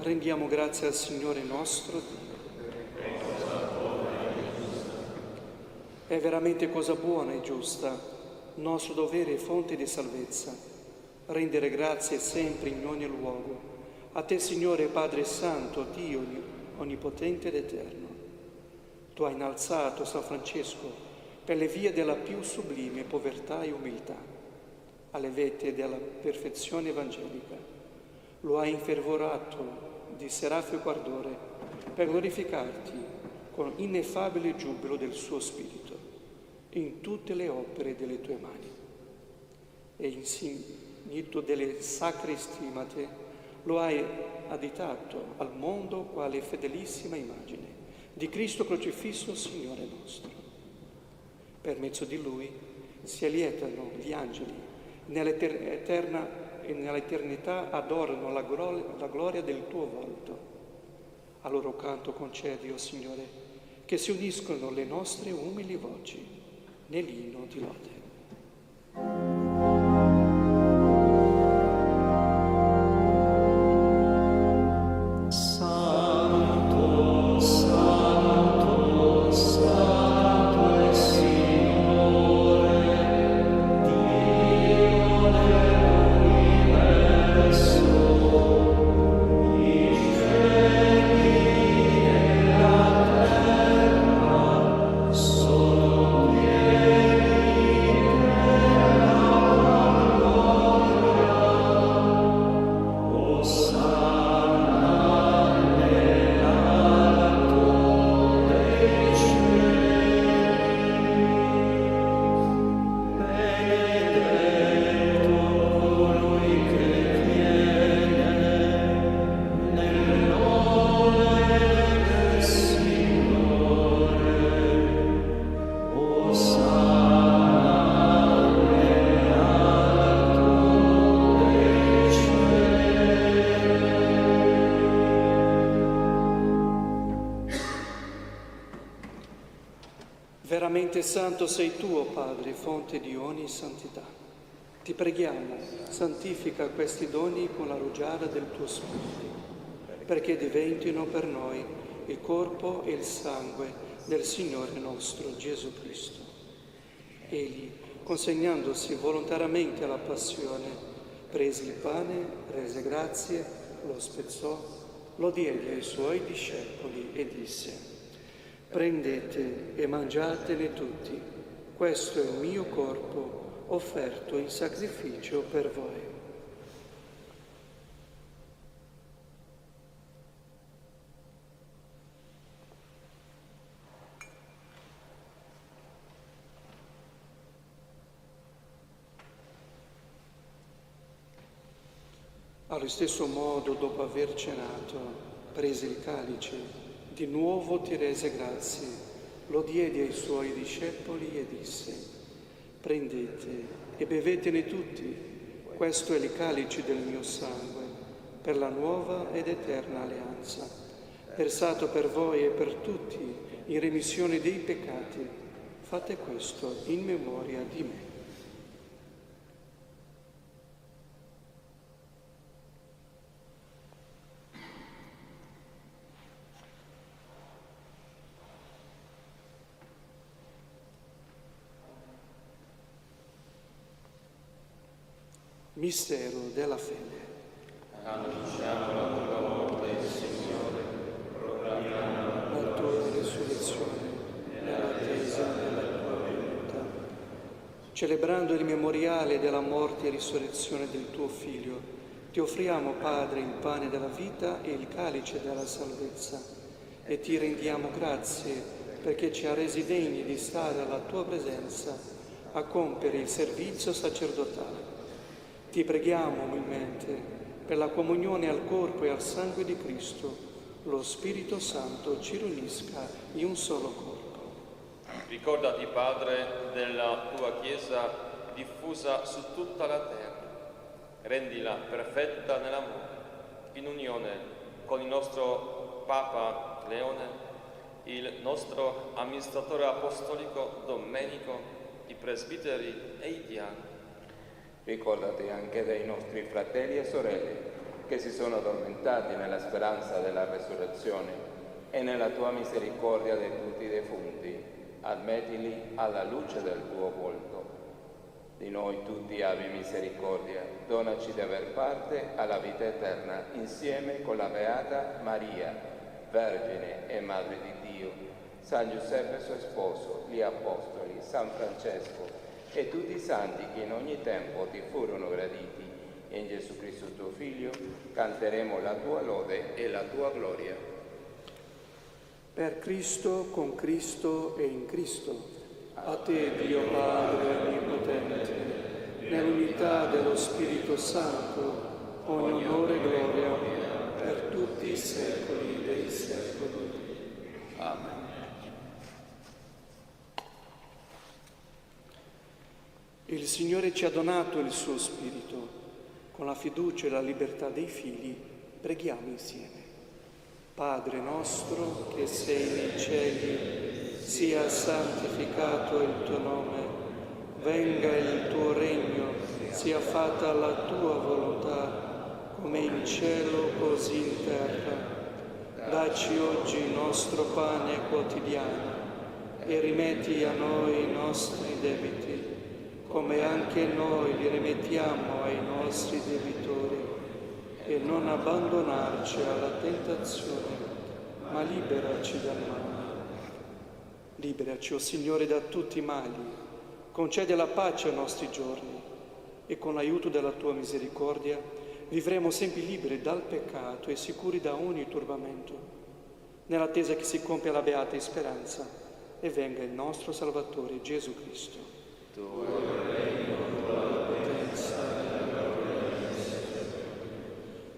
Rendiamo grazie al Signore nostro Dio. È veramente cosa buona e giusta, nostro dovere e fonte di salvezza, rendere grazie sempre in ogni luogo a te, Signore Padre Santo, Dio Onnipotente ed Eterno. Tu hai innalzato San Francesco per le vie della più sublime povertà e umiltà, alle vette della perfezione evangelica. Lo hai infervorato di serafio ardore per glorificarti con ineffabile giubilo del suo spirito in tutte le opere delle tue mani. E insignito delle sacre stimate lo hai additato al mondo quale fedelissima immagine di Cristo crocifisso, Signore nostro. Per mezzo di Lui si allietano gli angeli, nell'eternità adorano la gloria del tuo volto. A loro canto concedi, o Signore, che si uniscono le nostre umili voci nell'inno di lode. Sono pieni santo sei tu, o Padre, fonte di ogni santità. Ti preghiamo, santifica questi doni con la rugiada del tuo Spirito, perché diventino per noi il corpo e il sangue del Signore nostro Gesù Cristo. Egli, consegnandosi volontariamente alla passione, prese il pane, rese grazie, lo spezzò, lo diede ai suoi discepoli e disse: prendete e mangiatene tutti, questo è il mio corpo offerto in sacrificio per voi. Allo stesso modo, dopo aver cenato, prese il calice, di nuovo ti rese grazie, lo diede ai suoi discepoli e disse: prendete e bevetene tutti, questo è il calice del mio sangue, per la nuova ed eterna alleanza, versato per voi e per tutti in remissione dei peccati. Fate questo in memoria di me. Mistero della fede. Annunciamo la tua morte, Signore, proclamiamo La tua risurrezione nell'attesa della tua venuta. Celebrando il memoriale della morte e risurrezione del tuo Figlio, ti offriamo, Padre, il pane della vita e il calice della salvezza, e ti rendiamo grazie perché ci ha resi degni di stare alla tua presenza a compiere il servizio sacerdotale. Ti preghiamo umilmente per la comunione al corpo e al sangue di Cristo, lo Spirito Santo ci riunisca in un solo corpo. Ricordati, Padre, della tua Chiesa diffusa su tutta la terra. Rendila perfetta nell'amore, in unione con il nostro Papa Leone, il nostro amministratore apostolico Domenico, i presbiteri e i diaconi. Ricordati anche dei nostri fratelli e sorelle che si sono addormentati nella speranza della resurrezione e nella tua misericordia di tutti i defunti. Admettili alla luce del tuo volto. Di noi tutti abbi misericordia, donaci di aver parte alla vita eterna insieme con la Beata Maria, Vergine e Madre di Dio, San Giuseppe suo sposo, gli Apostoli, San Francesco e tutti i santi che in ogni tempo ti furono graditi. E in Gesù Cristo tuo Figlio canteremo la tua lode e la tua gloria. Per Cristo, con Cristo e in Cristo, a te, Dio Padre Onnipotente, nell'unità dello Spirito Santo, ogni onore e gloria per tutti i secoli dei secoli. Amen. Il Signore ci ha donato il suo Spirito. Con la fiducia e la libertà dei figli, preghiamo insieme. Padre nostro che sei nei cieli, sia santificato il tuo nome, venga il tuo regno, sia fatta la tua volontà, come in cielo così in terra. Dacci oggi il nostro pane quotidiano e rimetti a noi i nostri debiti, come anche noi li rimettiamo ai nostri debitori, e non abbandonarci alla tentazione, ma liberaci dal male. Liberaci, o Signore, da tutti i mali, concede la pace ai nostri giorni, e con l'aiuto della tua misericordia vivremo sempre liberi dal peccato e sicuri da ogni turbamento, nell'attesa che si compia la beata speranza e venga il nostro Salvatore Gesù Cristo.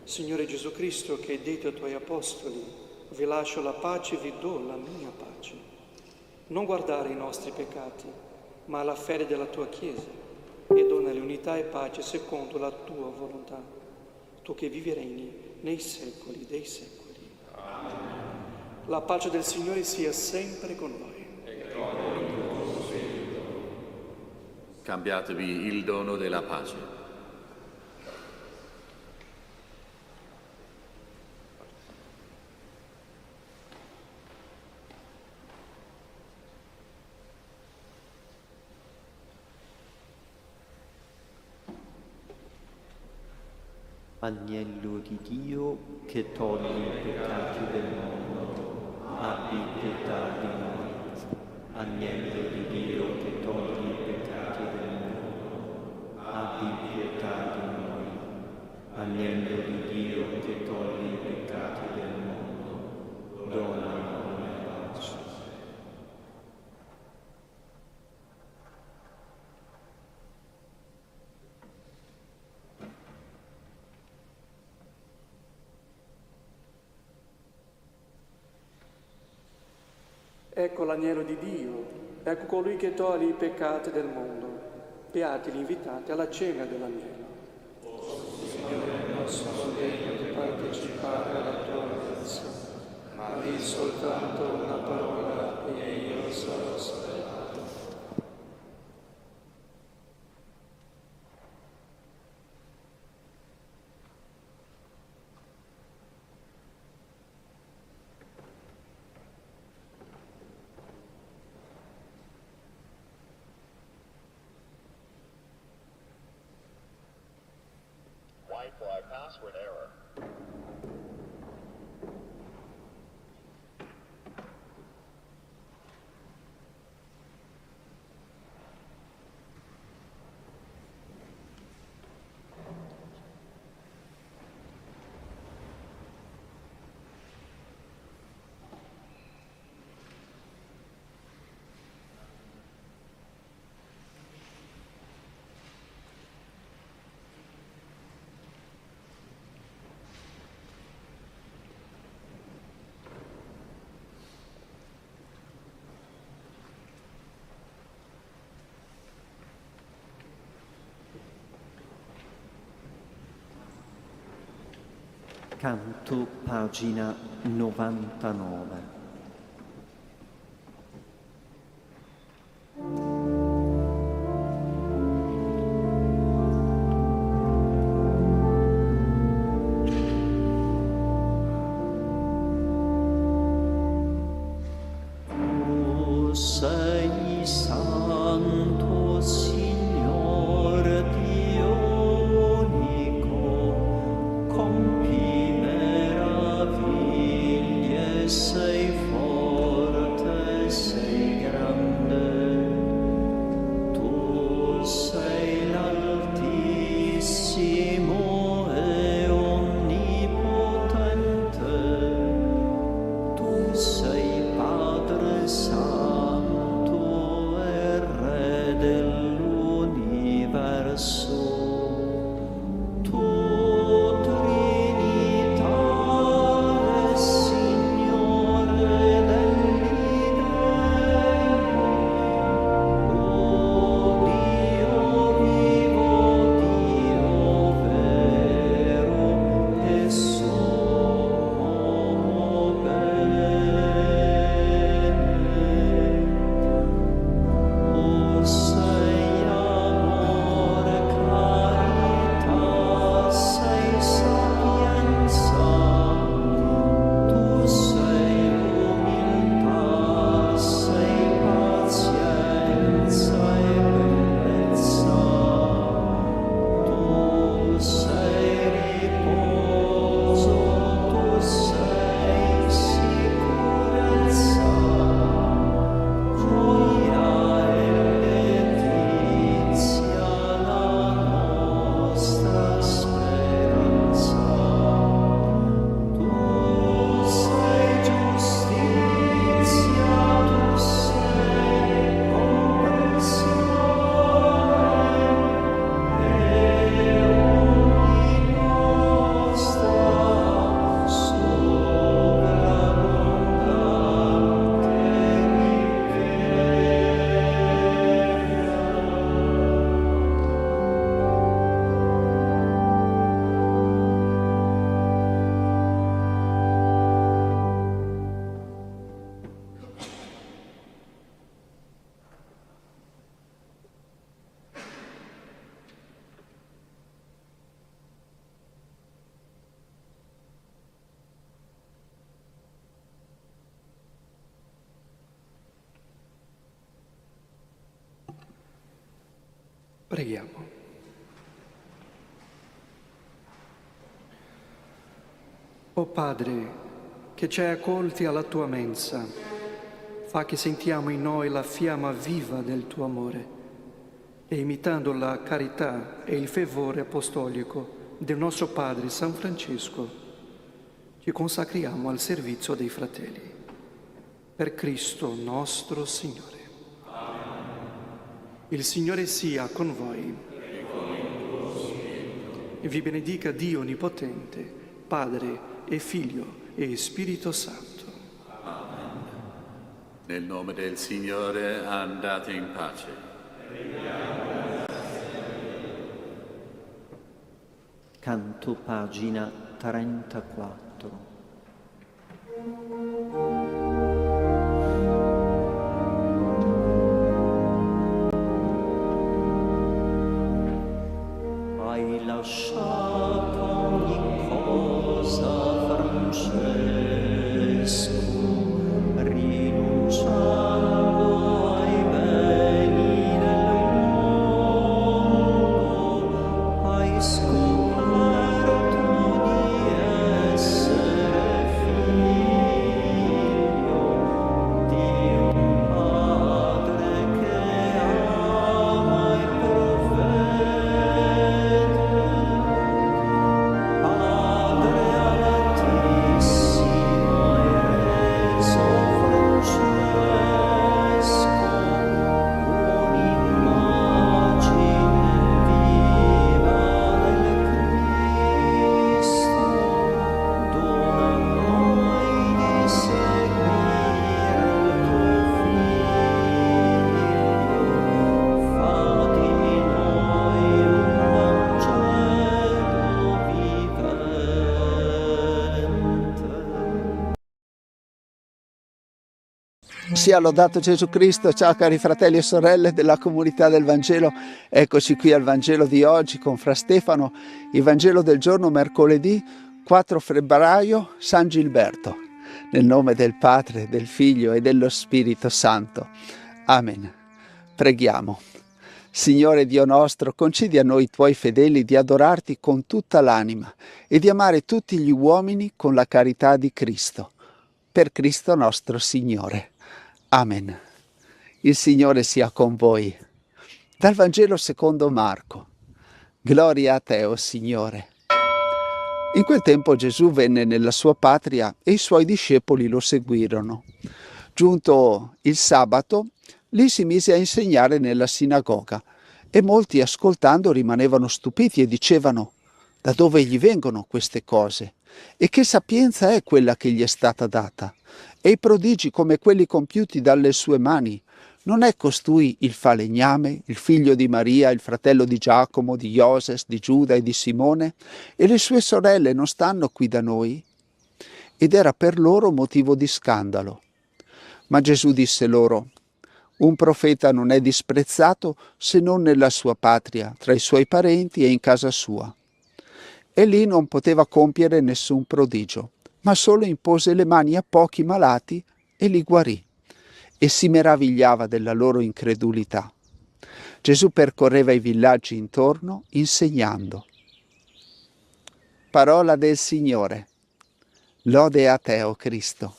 Signore Gesù Cristo, che hai detto ai tuoi apostoli: vi lascio la pace, vi do la mia pace. Non guardare i nostri peccati, ma la fede della tua Chiesa, e donale unità e pace secondo la tua volontà, tu che vivi e regni nei secoli dei secoli. Amen. La pace del Signore sia sempre con voi. Scambiatevi il dono della pace. Agnello di Dio che togli i peccati del mondo, abbi pietà di noi. Agnello di Dio che togli i peccati del mondo, abbi pietà di noi. Agnello di Dio che togli i peccati del mondo, dona a noi la pace. Ecco l'agnello di Dio, ecco colui che toglie i peccati del mondo. Beati gli invitati alla cena dell'agnello. Signore, non sono degno di partecipare alla tua mensa, ma di soltanto una parola e io sarò salvato. Wi-Fi password error. Canto pagina 99. Tu sei santo, Signore Dio unico, compi meraviglie, sei Preghiamo. O Padre, che ci hai accolti alla tua mensa, fa che sentiamo in noi la fiamma viva del tuo amore e imitando la carità e il fervore apostolico del nostro Padre San Francesco, ci consacriamo al servizio dei fratelli. Per Cristo nostro Signore. Il Signore sia con voi e vi benedica Dio Onnipotente, Padre e Figlio e Spirito Santo. Amen. Nel nome del Signore andate in pace. Canto pagina 34. Hai lasciato ogni cosa, Francesco, rinunciando ai beni del mondo, hai scoperto di essere figlio di un Padre che ama e provvede. Padre Altissimo, hai reso Francesco un'immagine viva del Cristo. Dona a noi di seguire il tuo Figlio, fa di noi un Vangelo vivente. Sia lodato Gesù Cristo. Ciao cari fratelli e sorelle della comunità del Vangelo, eccoci qui al Vangelo di oggi con Fra Stefano, il Vangelo del giorno mercoledì 4 febbraio, San Gilberto, nel nome del Padre, del Figlio e dello Spirito Santo. Amen. Preghiamo. Signore Dio nostro, concedi a noi tuoi fedeli di adorarti con tutta l'anima e di amare tutti gli uomini con la carità di Cristo. Per Cristo nostro Signore. Amen. Il Signore sia con voi. Dal Vangelo secondo Marco. Gloria a te, o Signore. In quel tempo Gesù venne nella sua patria e i suoi discepoli lo seguirono. Giunto il sabato, lì si mise a insegnare nella sinagoga e molti ascoltando rimanevano stupiti e dicevano: da dove gli vengono queste cose? E che sapienza è quella che gli è stata data? E i prodigi come quelli compiuti dalle sue mani? Non è costui il falegname, il figlio di Maria, il fratello di Giacomo, di Ioses, di Giuda e di Simone? E le sue sorelle non stanno qui da noi? Ed era per loro motivo di scandalo. Ma Gesù disse loro: un profeta non è disprezzato se non nella sua patria, tra i suoi parenti e in casa sua. E lì non poteva compiere nessun prodigio, ma solo impose le mani a pochi malati e li guarì. E si meravigliava della loro incredulità. Gesù percorreva i villaggi intorno, insegnando. Parola del Signore. Lode a te, o Cristo.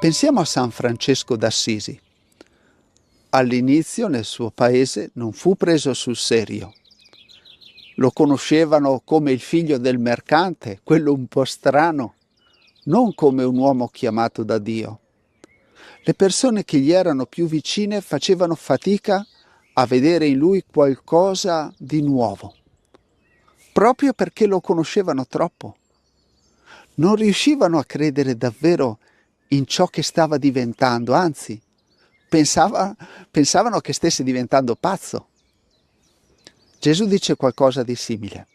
Pensiamo a San Francesco d'Assisi. All'inizio nel suo paese non fu preso sul serio. Lo conoscevano come il figlio del mercante, quello un po' strano, non come un uomo chiamato da Dio. Le persone che gli erano più vicine facevano fatica a vedere in lui qualcosa di nuovo, proprio perché lo conoscevano troppo. Non riuscivano a credere davvero in ciò che stava diventando, anzi, pensavano che stesse diventando pazzo. Gesù dice qualcosa di simile.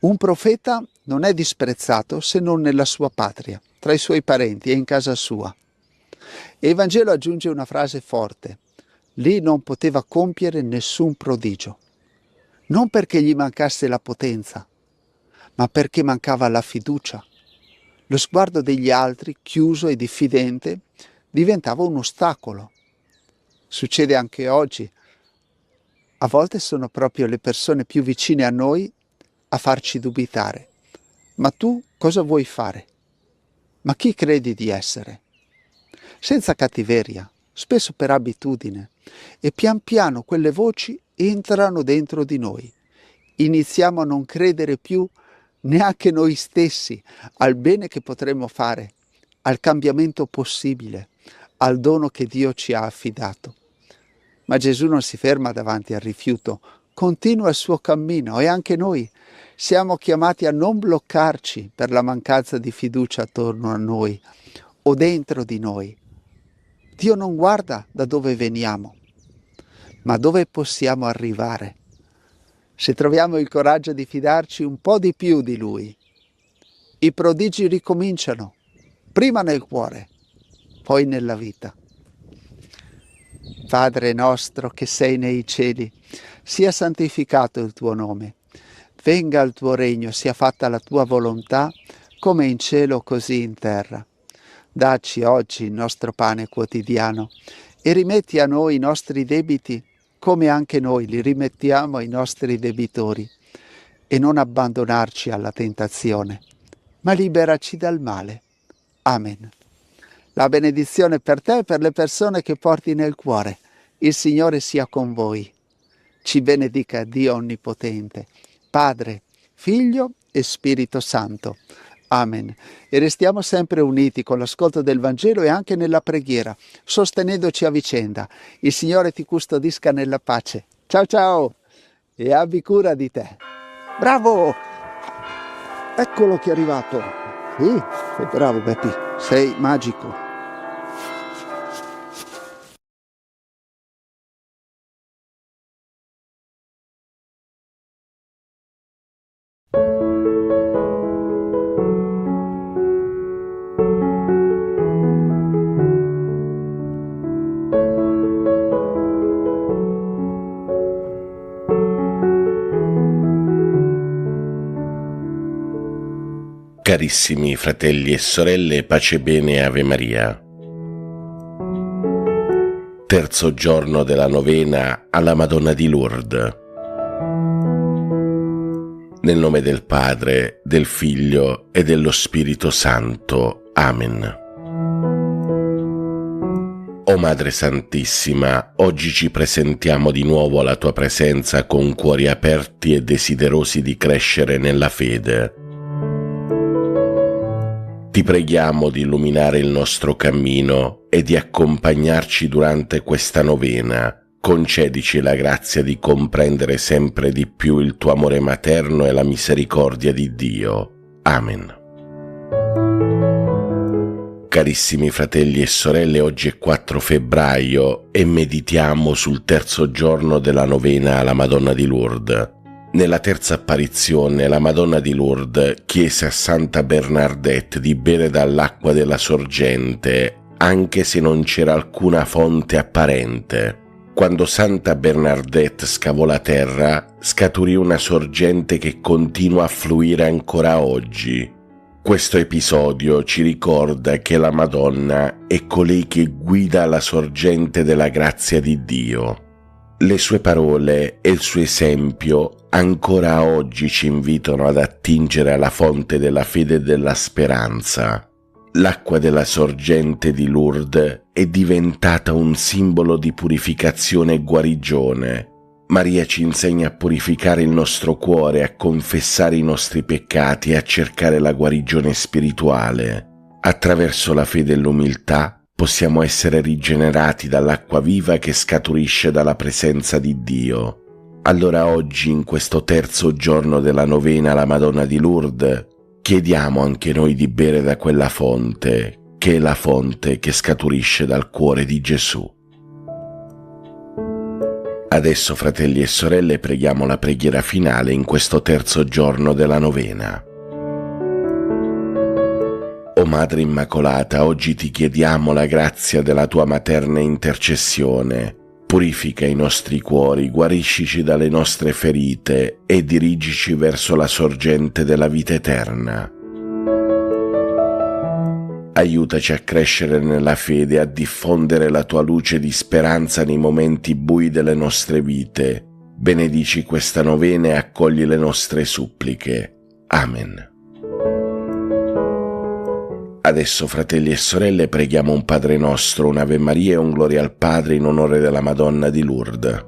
Un profeta non è disprezzato se non nella sua patria, tra i suoi parenti e in casa sua. E il Vangelo aggiunge una frase forte. Lì non poteva compiere nessun prodigio. Non perché gli mancasse la potenza, ma perché mancava la fiducia. Lo sguardo degli altri, chiuso e diffidente, diventava un ostacolo. Succede anche oggi. A volte sono proprio le persone più vicine a noi a farci dubitare. Ma tu cosa vuoi fare? Ma chi credi di essere? Senza cattiveria, spesso per abitudine, e pian piano quelle voci entrano dentro di noi. Iniziamo a non credere più neanche noi stessi al bene che potremmo fare, al cambiamento possibile, al dono che Dio ci ha affidato. Ma Gesù non si ferma davanti al rifiuto, continua il suo cammino e anche noi siamo chiamati a non bloccarci per la mancanza di fiducia attorno a noi o dentro di noi. Dio non guarda da dove veniamo, ma dove possiamo arrivare. Se troviamo il coraggio di fidarci un po' di più di Lui, i prodigi ricominciano, prima nel cuore, poi nella vita. Padre nostro che sei nei cieli, sia santificato il tuo nome. Venga il tuo regno, sia fatta la tua volontà, come in cielo così in terra. Dacci oggi il nostro pane quotidiano e rimetti a noi i nostri debiti, come anche noi li rimettiamo ai nostri debitori. E non abbandonarci alla tentazione, ma liberaci dal male. Amen. La benedizione per te e per le persone che porti nel cuore. Il Signore sia con voi. Ci benedica Dio Onnipotente, Padre, Figlio e Spirito Santo. Amen. E restiamo sempre uniti con l'ascolto del Vangelo e anche nella preghiera, sostenendoci a vicenda. Il Signore ti custodisca nella pace. Ciao ciao e abbi cura di te. Bravo! Eccolo che è arrivato. Sì, sei bravo Beppi, sei magico. Carissimi fratelli e sorelle, pace e bene, Ave Maria. Terzo giorno della novena alla Madonna di Lourdes. Nel nome del Padre, del Figlio e dello Spirito Santo. Amen. O Madre Santissima, oggi ci presentiamo di nuovo alla tua presenza con cuori aperti e desiderosi di crescere nella fede. Ti preghiamo di illuminare il nostro cammino e di accompagnarci durante questa novena. Concedici la grazia di comprendere sempre di più il tuo amore materno e la misericordia di Dio. Amen. Carissimi fratelli e sorelle, oggi è 4 febbraio e meditiamo sul terzo giorno della novena alla Madonna di Lourdes. Nella terza apparizione la Madonna di Lourdes chiese a Santa Bernadette di bere dall'acqua della sorgente, anche se non c'era alcuna fonte apparente. Quando Santa Bernadette scavò la terra, scaturì una sorgente che continua a fluire ancora oggi. Questo episodio ci ricorda che la Madonna è colei che guida la sorgente della grazia di Dio. Le sue parole e il suo esempio ancora oggi ci invitano ad attingere alla fonte della fede e della speranza. L'acqua della sorgente di Lourdes è diventata un simbolo di purificazione e guarigione. Maria ci insegna a purificare il nostro cuore, a confessare i nostri peccati e a cercare la guarigione spirituale. Attraverso la fede e l'umiltà possiamo essere rigenerati dall'acqua viva che scaturisce dalla presenza di Dio. Allora oggi, in questo terzo giorno della novena alla Madonna di Lourdes, chiediamo anche noi di bere da quella fonte, che è la fonte che scaturisce dal cuore di Gesù. Adesso, fratelli e sorelle, preghiamo la preghiera finale in questo terzo giorno della novena. O Madre Immacolata, oggi ti chiediamo la grazia della tua materna intercessione. Purifica i nostri cuori, guariscici dalle nostre ferite e dirigici verso la sorgente della vita eterna. Aiutaci a crescere nella fede e a diffondere la tua luce di speranza nei momenti bui delle nostre vite. benedici questa novena e accogli le nostre suppliche. Amen. Adesso, fratelli e sorelle, preghiamo un Padre nostro, un Ave Maria e un Gloria al Padre in onore della Madonna di Lourdes.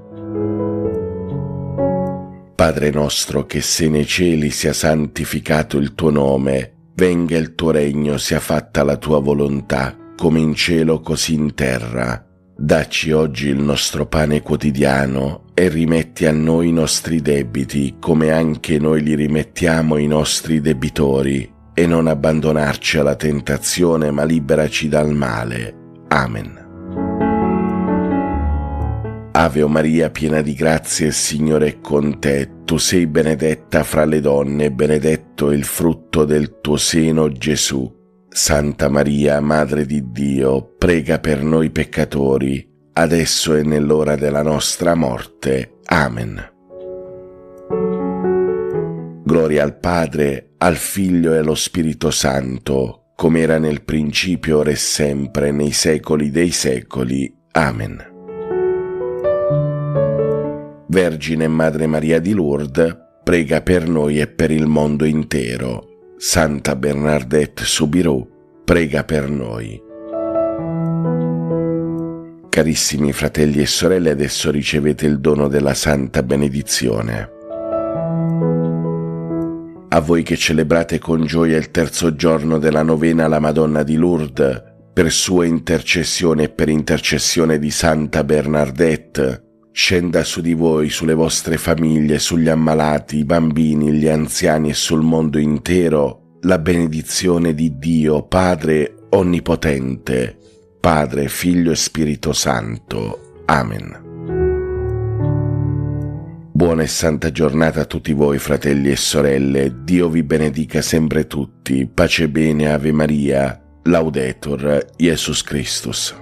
Padre nostro che sei nei cieli, sia santificato il tuo nome, venga il tuo regno, sia fatta la tua volontà, come in cielo così in terra. Dacci oggi il nostro pane quotidiano e rimetti a noi i nostri debiti, come anche noi li rimettiamo ai nostri debitori. E non abbandonarci alla tentazione, ma liberaci dal male. Amen. Ave Maria, piena di grazia, il Signore è con te. Tu sei benedetta fra le donne, e benedetto è il frutto del tuo seno, Gesù. Santa Maria, Madre di Dio, prega per noi peccatori, adesso e nell'ora della nostra morte. Amen. Gloria al Padre, al Figlio e allo Spirito Santo, come era nel principio, ora e sempre, nei secoli dei secoli. Amen. Vergine Madre Maria di Lourdes, prega per noi e per il mondo intero. Santa Bernadette Soubirous, prega per noi. Carissimi fratelli e sorelle, adesso ricevete il dono della Santa Benedizione. A voi che celebrate con gioia il terzo giorno della novena alla Madonna di Lourdes, per sua intercessione e per intercessione di Santa Bernadette, scenda su di voi, sulle vostre famiglie, sugli ammalati, i bambini, gli anziani e sul mondo intero, la benedizione di Dio, Padre Onnipotente, Padre, Figlio e Spirito Santo. Amen. Buona e santa giornata a tutti voi, fratelli e sorelle. Dio vi benedica sempre tutti. Pace e bene, Ave Maria. Laudetur Jesus Christus.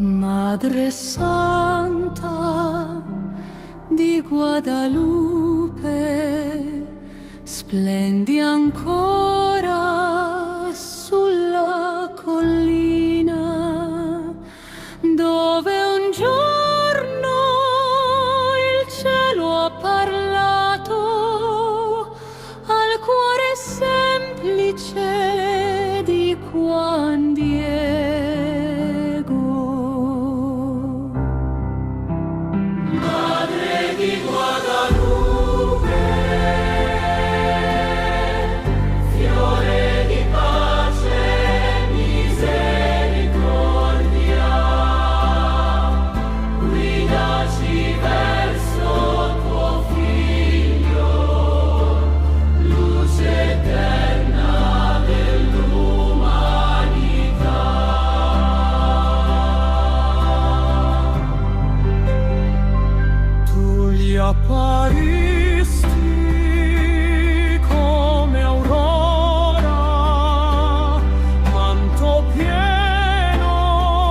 Madre Santa di Guadalupe, splendi ancora sulla collina dove un giorno il cielo ha parlato al cuore semplice di Juan Diego. Apparisti come aurora, manto pieno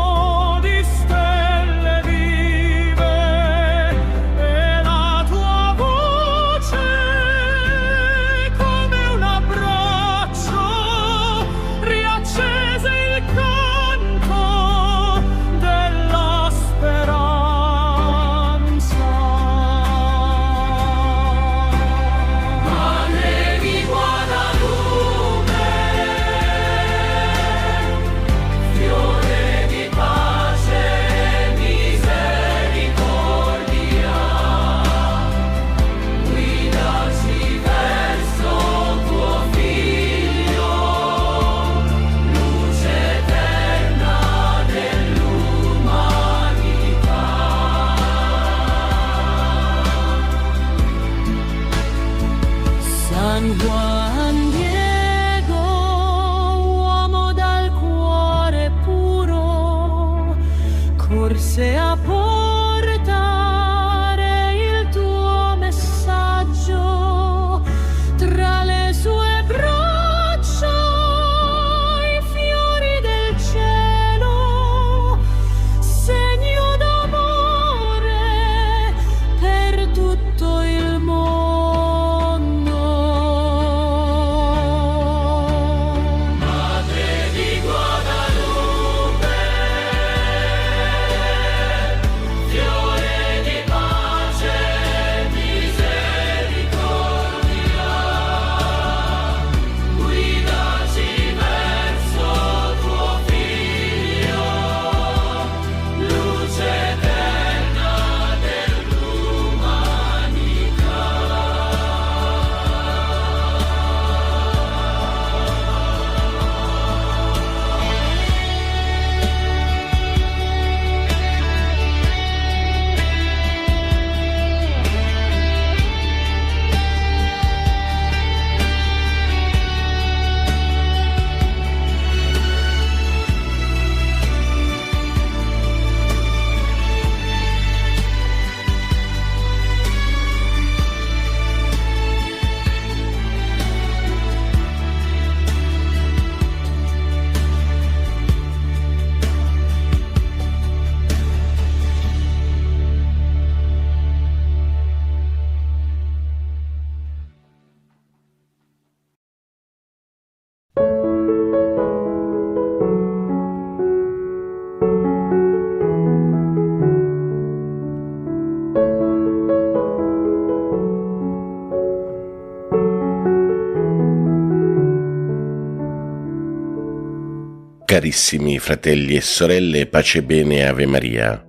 Carissimi fratelli e sorelle, pace e bene, Ave Maria.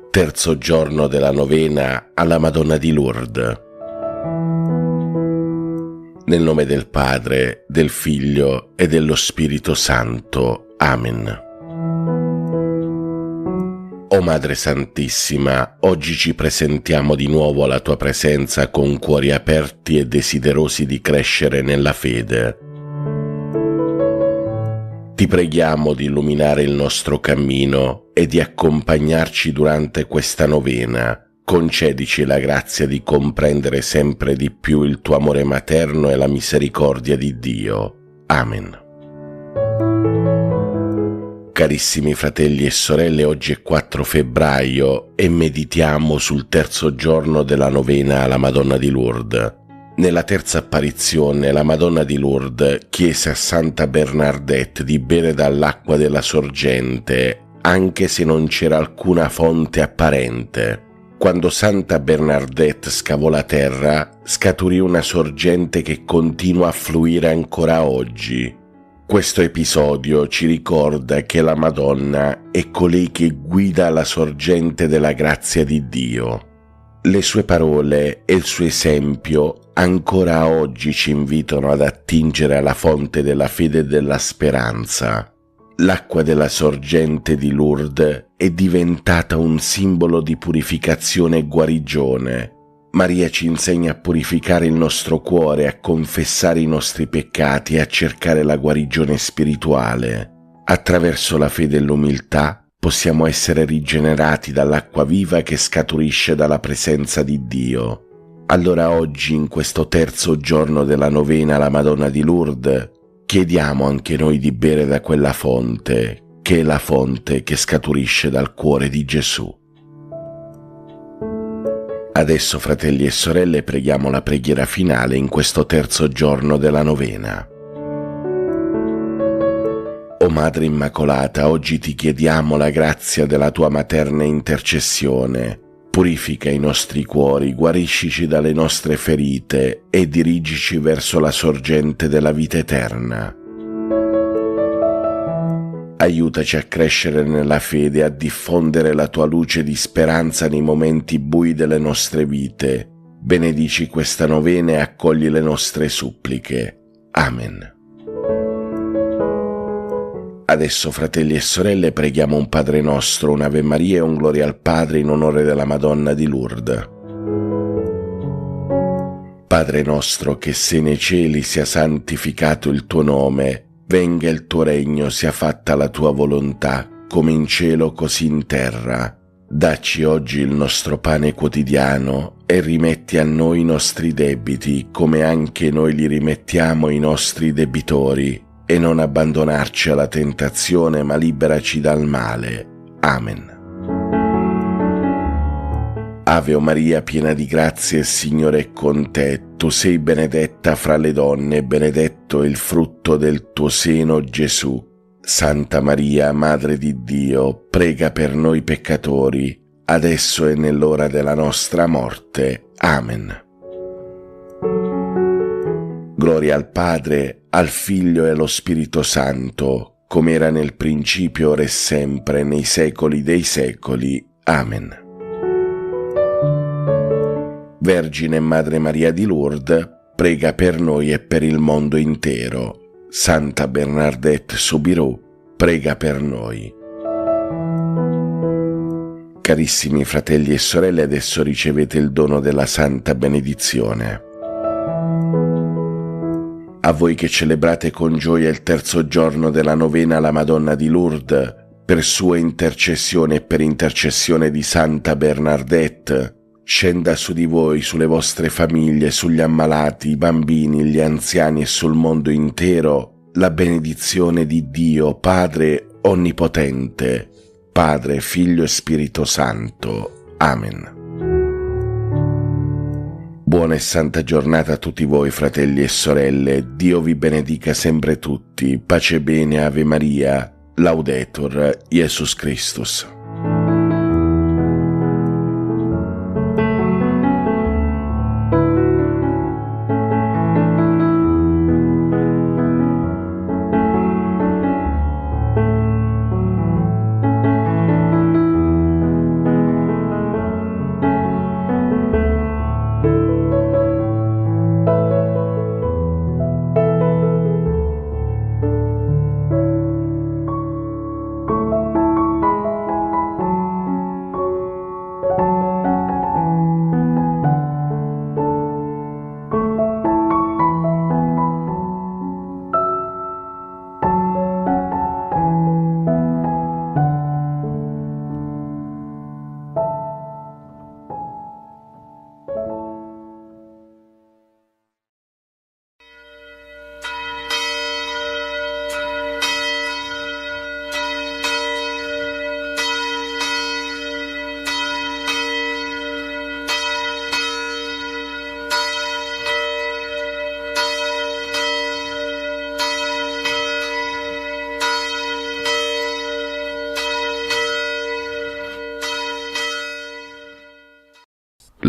Terzo giorno della novena alla Madonna di Lourdes. Nel nome del Padre, del Figlio e dello Spirito Santo. Amen. O Madre Santissima, oggi ci presentiamo di nuovo alla Tua presenza con cuori aperti e desiderosi di crescere nella fede. Ti preghiamo di illuminare il nostro cammino e di accompagnarci durante questa novena. Concedici la grazia di comprendere sempre di più il tuo amore materno e la misericordia di Dio. Amen. Carissimi fratelli e sorelle, oggi è 4 febbraio e meditiamo sul terzo giorno della novena alla Madonna di Lourdes. Nella terza apparizione la Madonna di Lourdes chiese a Santa Bernadette di bere dall'acqua della sorgente, anche se non c'era alcuna fonte apparente. Quando Santa Bernadette scavò la terra, scaturì una sorgente che continua a fluire ancora oggi. Questo episodio ci ricorda che la Madonna è colei che guida la sorgente della grazia di Dio. Le sue parole e il suo esempio ancora oggi ci invitano ad attingere alla fonte della fede e della speranza. L'acqua della sorgente di Lourdes è diventata un simbolo di purificazione e guarigione. Maria ci insegna a purificare il nostro cuore, a confessare i nostri peccati e a cercare la guarigione spirituale. Attraverso la fede e l'umiltà possiamo essere rigenerati dall'acqua viva che scaturisce dalla presenza di Dio. Allora oggi, in questo terzo giorno della novena alla Madonna di Lourdes, chiediamo anche noi di bere da quella fonte, che è la fonte che scaturisce dal cuore di Gesù. Adesso, fratelli e sorelle, preghiamo la preghiera finale in questo terzo giorno della novena. O Madre Immacolata, oggi ti chiediamo la grazia della tua materna intercessione. Purifica i nostri cuori, guariscici dalle nostre ferite e dirigici verso la sorgente della vita eterna. Aiutaci a crescere nella fede e a diffondere la tua luce di speranza nei momenti bui delle nostre vite. Benedici questa novena e accogli le nostre suppliche. Amen. Adesso, fratelli e sorelle, preghiamo un Padre nostro, un Ave Maria e un Gloria al Padre in onore della Madonna di Lourdes. Padre nostro che sei nei cieli, sia santificato il tuo nome, venga il tuo regno, sia fatta la tua volontà, come in cielo così in terra. Dacci oggi il nostro pane quotidiano e rimetti a noi i nostri debiti, come anche noi li rimettiamo ai nostri debitori. E non abbandonarci alla tentazione, ma liberaci dal male. Amen. Ave o Maria, piena di grazia, il Signore è con te. Tu sei benedetta fra le donne, e benedetto è il frutto del tuo seno, Gesù. Santa Maria, Madre di Dio, prega per noi peccatori, adesso e nell'ora della nostra morte. Amen. Gloria al Padre, al Figlio e allo Spirito Santo, come era nel principio, ora e sempre, nei secoli dei secoli. Amen. Vergine Madre Maria di Lourdes, prega per noi e per il mondo intero. Santa Bernadette Soubirous, prega per noi. Carissimi fratelli e sorelle, adesso ricevete il dono della Santa Benedizione. A voi che celebrate con gioia il terzo giorno della novena alla Madonna di Lourdes, per sua intercessione e per intercessione di Santa Bernadette, scenda su di voi, sulle vostre famiglie, sugli ammalati, i bambini, gli anziani e sul mondo intero, la benedizione di Dio, Padre Onnipotente, Padre, Figlio e Spirito Santo. Amen. Buona e santa giornata a tutti voi, fratelli e sorelle. Dio vi benedica sempre tutti. Pace e bene, Ave Maria. Laudetur Jesus Christus.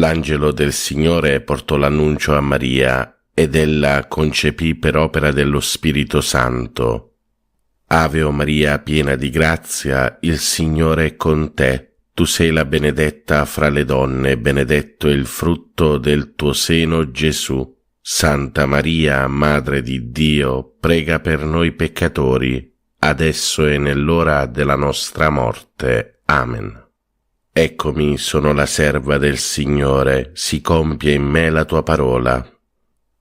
L'angelo del Signore portò l'annuncio a Maria ed ella concepì per opera dello Spirito Santo. Ave o Maria, piena di grazia, il Signore è con te. Tu sei la benedetta fra le donne, benedetto è il frutto del tuo seno, Gesù. Santa Maria, Madre di Dio, prega per noi peccatori, adesso e nell'ora della nostra morte. Amen. Eccomi, sono la serva del Signore, si compie in me la tua parola.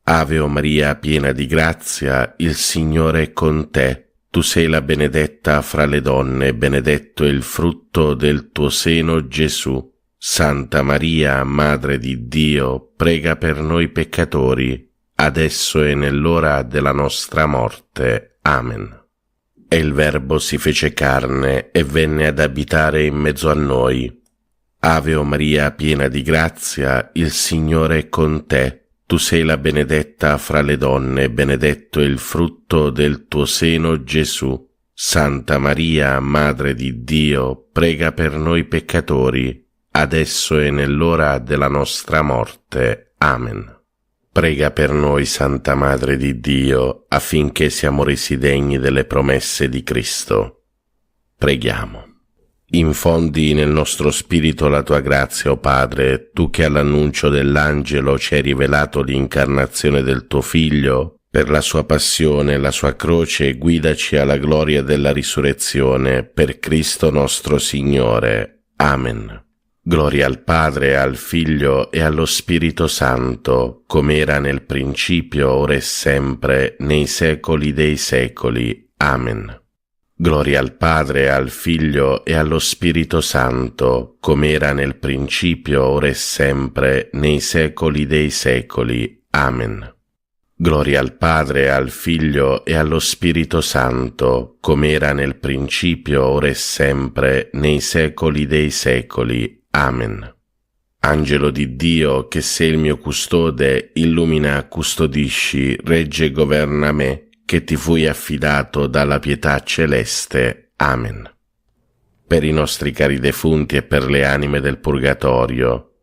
Ave o Maria, piena di grazia, il Signore è con te. Tu sei la benedetta fra le donne, benedetto è il frutto del tuo seno, Gesù. Santa Maria, Madre di Dio, prega per noi peccatori, adesso e nell'ora della nostra morte. Amen. E il Verbo si fece carne e venne ad abitare in mezzo a noi. Ave o Maria, piena di grazia, il Signore è con te. Tu sei la benedetta fra le donne, benedetto è il frutto del tuo seno, Gesù. Santa Maria, Madre di Dio, prega per noi peccatori, adesso e nell'ora della nostra morte. Amen. Prega per noi, Santa Madre di Dio, affinché siamo resi degni delle promesse di Cristo. Preghiamo. Infondi nel nostro spirito la tua grazia, o Padre, tu che all'annuncio dell'angelo ci hai rivelato l'incarnazione del tuo Figlio, per la sua passione e la sua croce guidaci alla gloria della risurrezione, per Cristo nostro Signore. Amen. Gloria al Padre, al Figlio e allo Spirito Santo, come era nel principio, ora e sempre, nei secoli dei secoli. Amen. Gloria al Padre, al Figlio e allo Spirito Santo, come era nel principio, ora e sempre, nei secoli dei secoli. Amen. Gloria al Padre, al Figlio e allo Spirito Santo, come era nel principio, ora e sempre, nei secoli dei secoli. Amen. Angelo di Dio, che sei il mio custode, illumina, custodisci, regge e governa me, che ti fui affidato dalla pietà celeste. Amen. Per i nostri cari defunti e per le anime del purgatorio,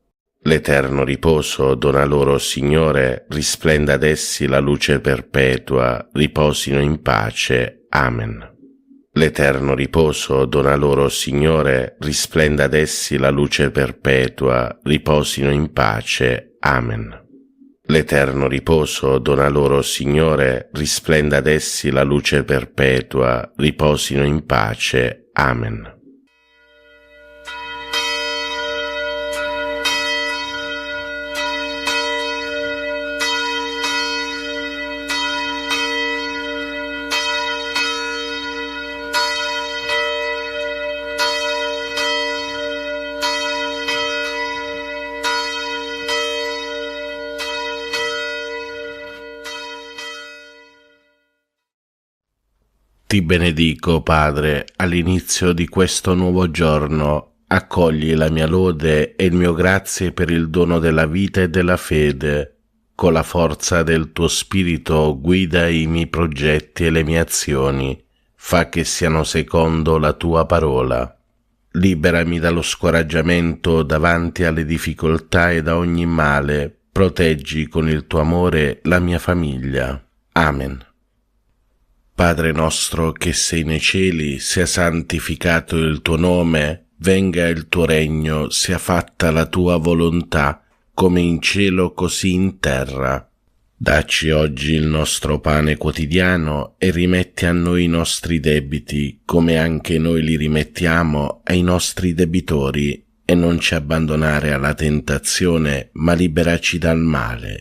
l'eterno riposo dona loro, Signore, risplenda ad essi la luce perpetua, riposino in pace. Amen. L'eterno riposo dona loro, Signore, risplenda ad essi la luce perpetua, riposino in pace. Amen. L'eterno riposo dona loro, Signore, risplenda ad essi la luce perpetua, riposino in pace. Amen. Ti benedico, Padre, all'inizio di questo nuovo giorno. Accogli la mia lode e il mio grazie per il dono della vita e della fede. Con la forza del tuo Spirito guida i miei progetti e le mie azioni. Fa che siano secondo la tua parola. Liberami dallo scoraggiamento davanti alle difficoltà e da ogni male. Proteggi con il tuo amore la mia famiglia. Amen. Padre nostro che sei nei cieli, sia santificato il tuo nome, venga il tuo regno, sia fatta la tua volontà, come in cielo così in terra. Dacci oggi il nostro pane quotidiano e rimetti a noi i nostri debiti, come anche noi li rimettiamo ai nostri debitori, e non ci abbandonare alla tentazione, ma liberaci dal male.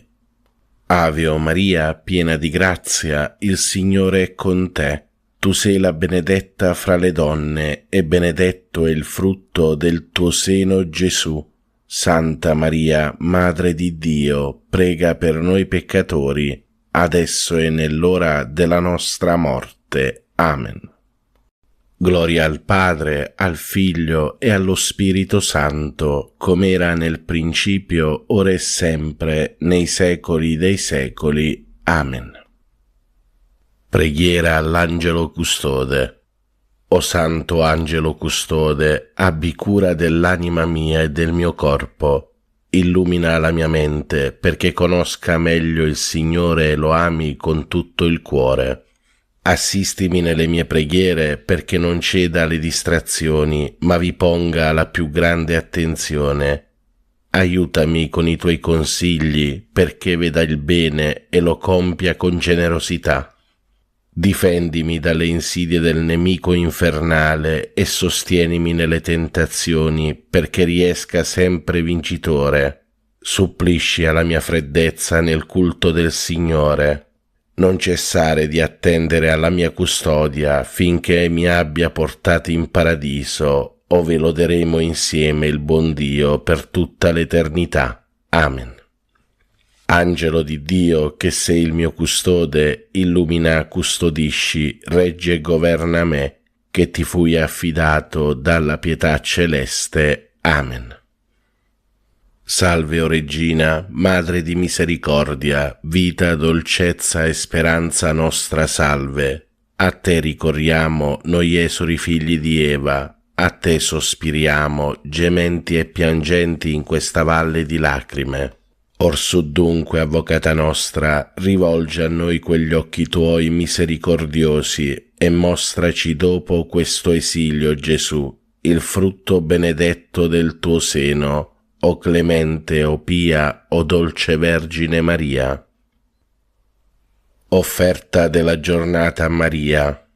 Ave o Maria, piena di grazia, il Signore è con te. Tu sei la benedetta fra le donne, e benedetto è il frutto del tuo seno, Gesù. Santa Maria, Madre di Dio, prega per noi peccatori, adesso e nell'ora della nostra morte. Amen. Gloria al Padre, al Figlio e allo Spirito Santo, come era nel principio, ora e sempre, nei secoli dei secoli. Amen. Preghiera all'angelo custode. O Santo Angelo custode, abbi cura dell'anima mia e del mio corpo. illumina la mia mente perché conosca meglio il Signore e lo ami con tutto il cuore. Assistimi nelle mie preghiere perché non ceda alle distrazioni, ma vi ponga la più grande attenzione. Aiutami con i tuoi consigli perché veda il bene e lo compia con generosità. Difendimi dalle insidie del nemico infernale e sostienimi nelle tentazioni perché riesca sempre vincitore. Supplisci alla mia freddezza nel culto del Signore. Non cessare di attendere alla mia custodia finché mi abbia portato in paradiso, ove loderemo insieme il buon Dio per tutta l'eternità. Amen. Angelo di Dio, che sei il mio custode, illumina, custodisci, regge e governa me, che ti fui affidato dalla pietà celeste. Amen. Salve, o Regina, Madre di misericordia, vita, dolcezza e speranza nostra, salve. A te ricorriamo, noi esori figli di Eva, a te sospiriamo, gementi e piangenti in questa valle di lacrime. Orsù dunque, Avvocata nostra, rivolgi a noi quegli occhi tuoi misericordiosi e mostraci dopo questo esilio, Gesù, il frutto benedetto del tuo seno, o clemente, o pia, o dolce Vergine Maria. Offerta della giornata a Maria.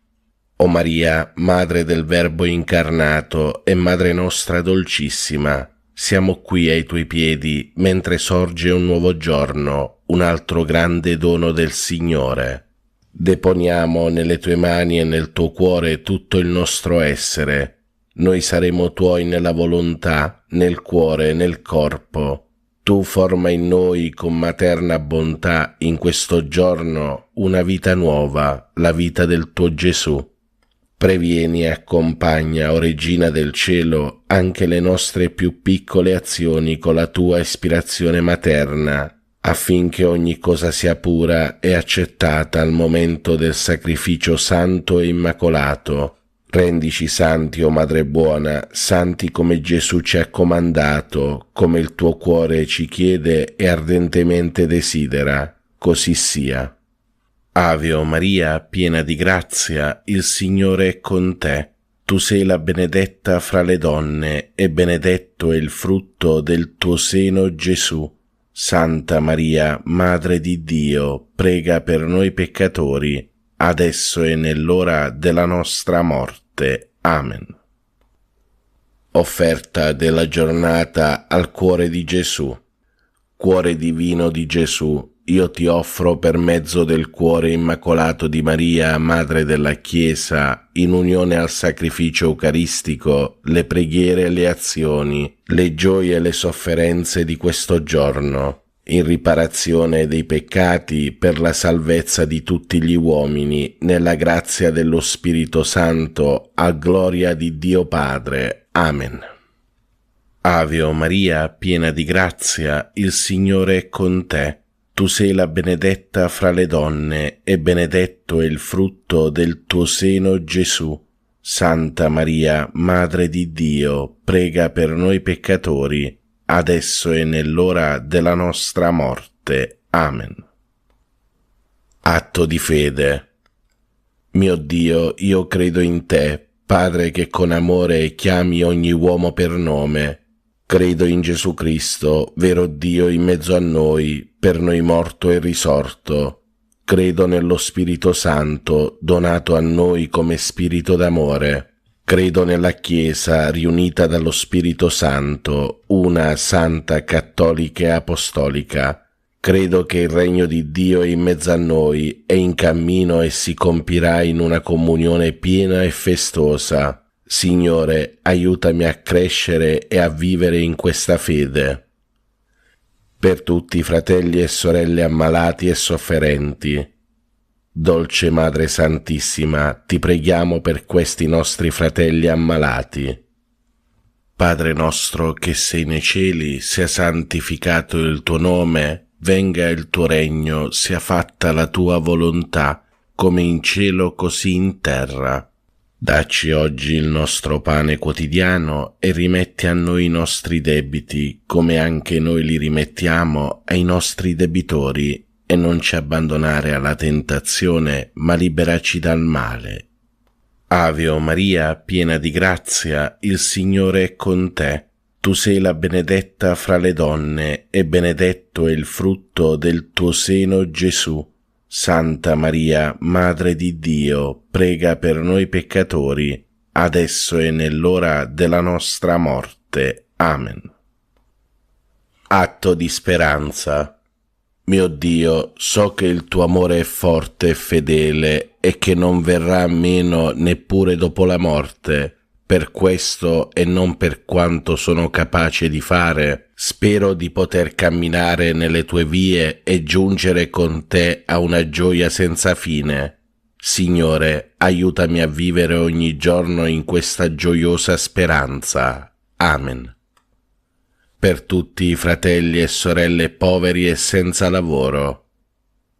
O Maria, Madre del Verbo incarnato e Madre nostra dolcissima, siamo qui ai tuoi piedi mentre sorge un nuovo giorno, un altro grande dono del Signore. Deponiamo nelle tue mani e nel tuo cuore tutto il nostro essere. Noi saremo tuoi nella volontà, nel cuore, nel corpo. Tu forma in noi con materna bontà in questo giorno una vita nuova, la vita del tuo Gesù. Previeni e accompagna, o Regina del Cielo, anche le nostre più piccole azioni con la tua ispirazione materna, affinché ogni cosa sia pura e accettata al momento del sacrificio santo e immacolato. Rendici santi, o Madre buona, santi come Gesù ci ha comandato, come il tuo cuore ci chiede e ardentemente desidera. Così sia. Ave o Maria, piena di grazia, il Signore è con te. Tu sei la benedetta fra le donne, e benedetto è il frutto del tuo seno, Gesù. Santa Maria, Madre di Dio, prega per noi peccatori, adesso e nell'ora della nostra morte. Amen. Offerta della giornata al cuore di Gesù. Cuore divino di Gesù, io ti offro per mezzo del cuore immacolato di Maria, Madre della Chiesa, in unione al sacrificio eucaristico, le preghiere e le azioni, le gioie e le sofferenze di questo giorno, in riparazione dei peccati, per la salvezza di tutti gli uomini, nella grazia dello Spirito Santo, a gloria di Dio Padre. Amen. Ave o Maria, piena di grazia, il Signore è con te. Tu sei la benedetta fra le donne, e benedetto è il frutto del tuo seno, Gesù. Santa Maria, Madre di Dio, prega per noi peccatori, adesso e nell'ora della nostra morte. Amen. Atto di fede. Mio Dio, io credo in te, Padre che con amore chiami ogni uomo per nome. Credo in Gesù Cristo, vero Dio in mezzo a noi, per noi morto e risorto. Credo nello Spirito Santo, donato a noi come Spirito d'amore. Credo nella Chiesa, riunita dallo Spirito Santo, una, santa, cattolica e apostolica. Credo che il regno di Dio è in mezzo a noi, è in cammino e si compirà in una comunione piena e festosa. Signore, aiutami a crescere e a vivere in questa fede. Per tutti i fratelli e sorelle ammalati e sofferenti, Dolce Madre Santissima, ti preghiamo per questi nostri fratelli ammalati. Padre nostro che sei nei cieli, sia santificato il tuo nome, venga il tuo regno, sia fatta la tua volontà, come in cielo così in terra. Dacci oggi il nostro pane quotidiano e rimetti a noi i nostri debiti, come anche noi li rimettiamo ai nostri debitori, e non ci abbandonare alla tentazione, ma liberaci dal male. Ave o Maria, piena di grazia, il Signore è con te. Tu sei la benedetta fra le donne, e benedetto è il frutto del tuo seno, Gesù. Santa Maria, Madre di Dio, prega per noi peccatori, adesso e nell'ora della nostra morte. Amen. Atto di speranza. Mio Dio, so che il tuo amore è forte e fedele e che non verrà meno neppure dopo la morte. Per questo e non per quanto sono capace di fare, spero di poter camminare nelle tue vie e giungere con te a una gioia senza fine. Signore, aiutami a vivere ogni giorno in questa gioiosa speranza. Amen. Per tutti i fratelli e sorelle poveri e senza lavoro.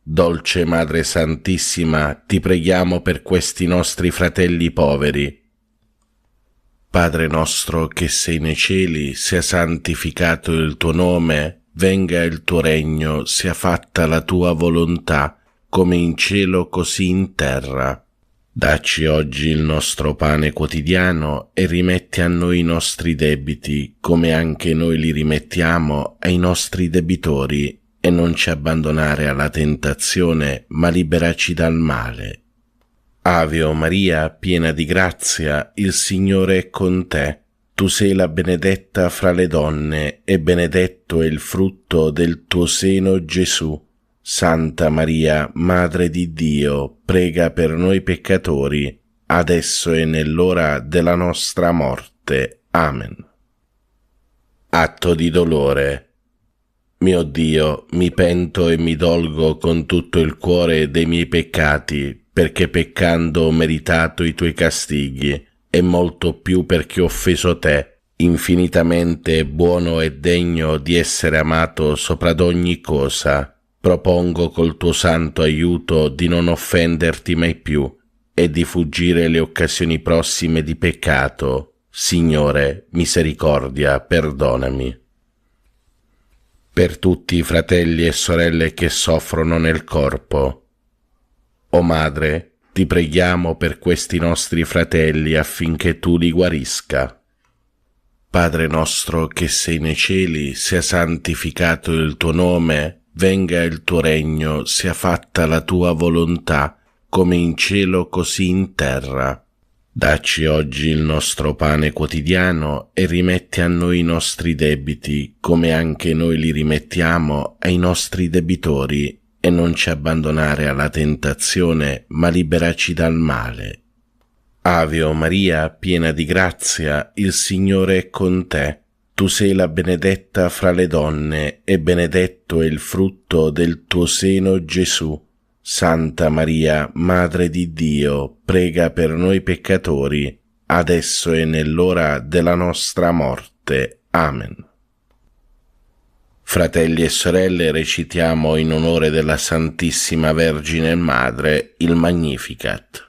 Dolce Madre Santissima, ti preghiamo per questi nostri fratelli poveri. Padre nostro che sei nei cieli, sia santificato il tuo nome, venga il tuo regno, sia fatta la tua volontà, come in cielo così in terra. Dacci oggi il nostro pane quotidiano e rimetti a noi i nostri debiti, come anche noi li rimettiamo ai nostri debitori, e non ci abbandonare alla tentazione, ma liberaci dal male. Ave o Maria, piena di grazia, il Signore è con te. Tu sei la benedetta fra le donne, e benedetto è il frutto del tuo seno, Gesù. Santa Maria, Madre di Dio, prega per noi peccatori, adesso e nell'ora della nostra morte. Amen. Atto di dolore. Mio Dio, mi pento e mi dolgo con tutto il cuore dei miei peccati, perché peccando ho meritato i tuoi castighi, e molto più perché ho offeso te, infinitamente buono e degno di essere amato sopra d'ogni cosa. Propongo col tuo santo aiuto di non offenderti mai più e di fuggire le occasioni prossime di peccato. Signore, misericordia, perdonami. Per tutti i fratelli e sorelle che soffrono nel corpo. O Madre, ti preghiamo per questi nostri fratelli affinché tu li guarisca. Padre nostro che sei nei cieli, sia santificato il tuo nome, venga il tuo regno, sia fatta la tua volontà, come in cielo così in terra. Dacci oggi il nostro pane quotidiano e rimetti a noi i nostri debiti, come anche noi li rimettiamo ai nostri debitori, e non ci abbandonare alla tentazione, ma liberaci dal male. Ave o Maria, piena di grazia, il Signore è con te. Tu sei la benedetta fra le donne, e benedetto è il frutto del tuo seno, Gesù. Santa Maria, Madre di Dio, prega per noi peccatori, adesso e nell'ora della nostra morte. Amen. Fratelli e sorelle, recitiamo in onore della Santissima Vergine Madre il Magnificat.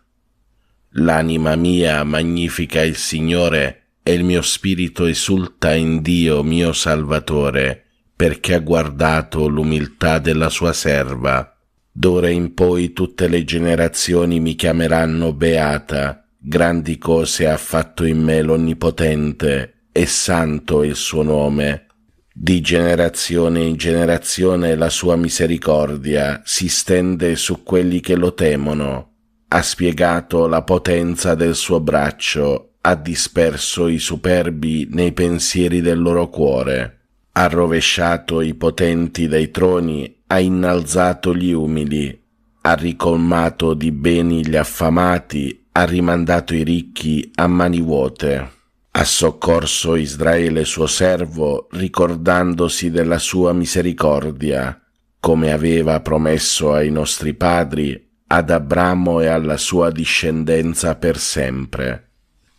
L'anima mia magnifica il Signore e il mio spirito esulta in Dio mio Salvatore, perché ha guardato l'umiltà della sua serva. D'ora in poi tutte le generazioni mi chiameranno beata. Grandi cose ha fatto in me l'Onnipotente, e santo è il suo nome. Di generazione in generazione la sua misericordia si stende su quelli che lo temono. Ha spiegato la potenza del suo braccio, ha disperso i superbi nei pensieri del loro cuore. Ha rovesciato i potenti dai troni, ha innalzato gli umili, ha ricolmato di beni gli affamati, ha rimandato i ricchi a mani vuote. Ha soccorso Israele suo servo, ricordandosi della sua misericordia, come aveva promesso ai nostri padri, ad Abramo e alla sua discendenza per sempre.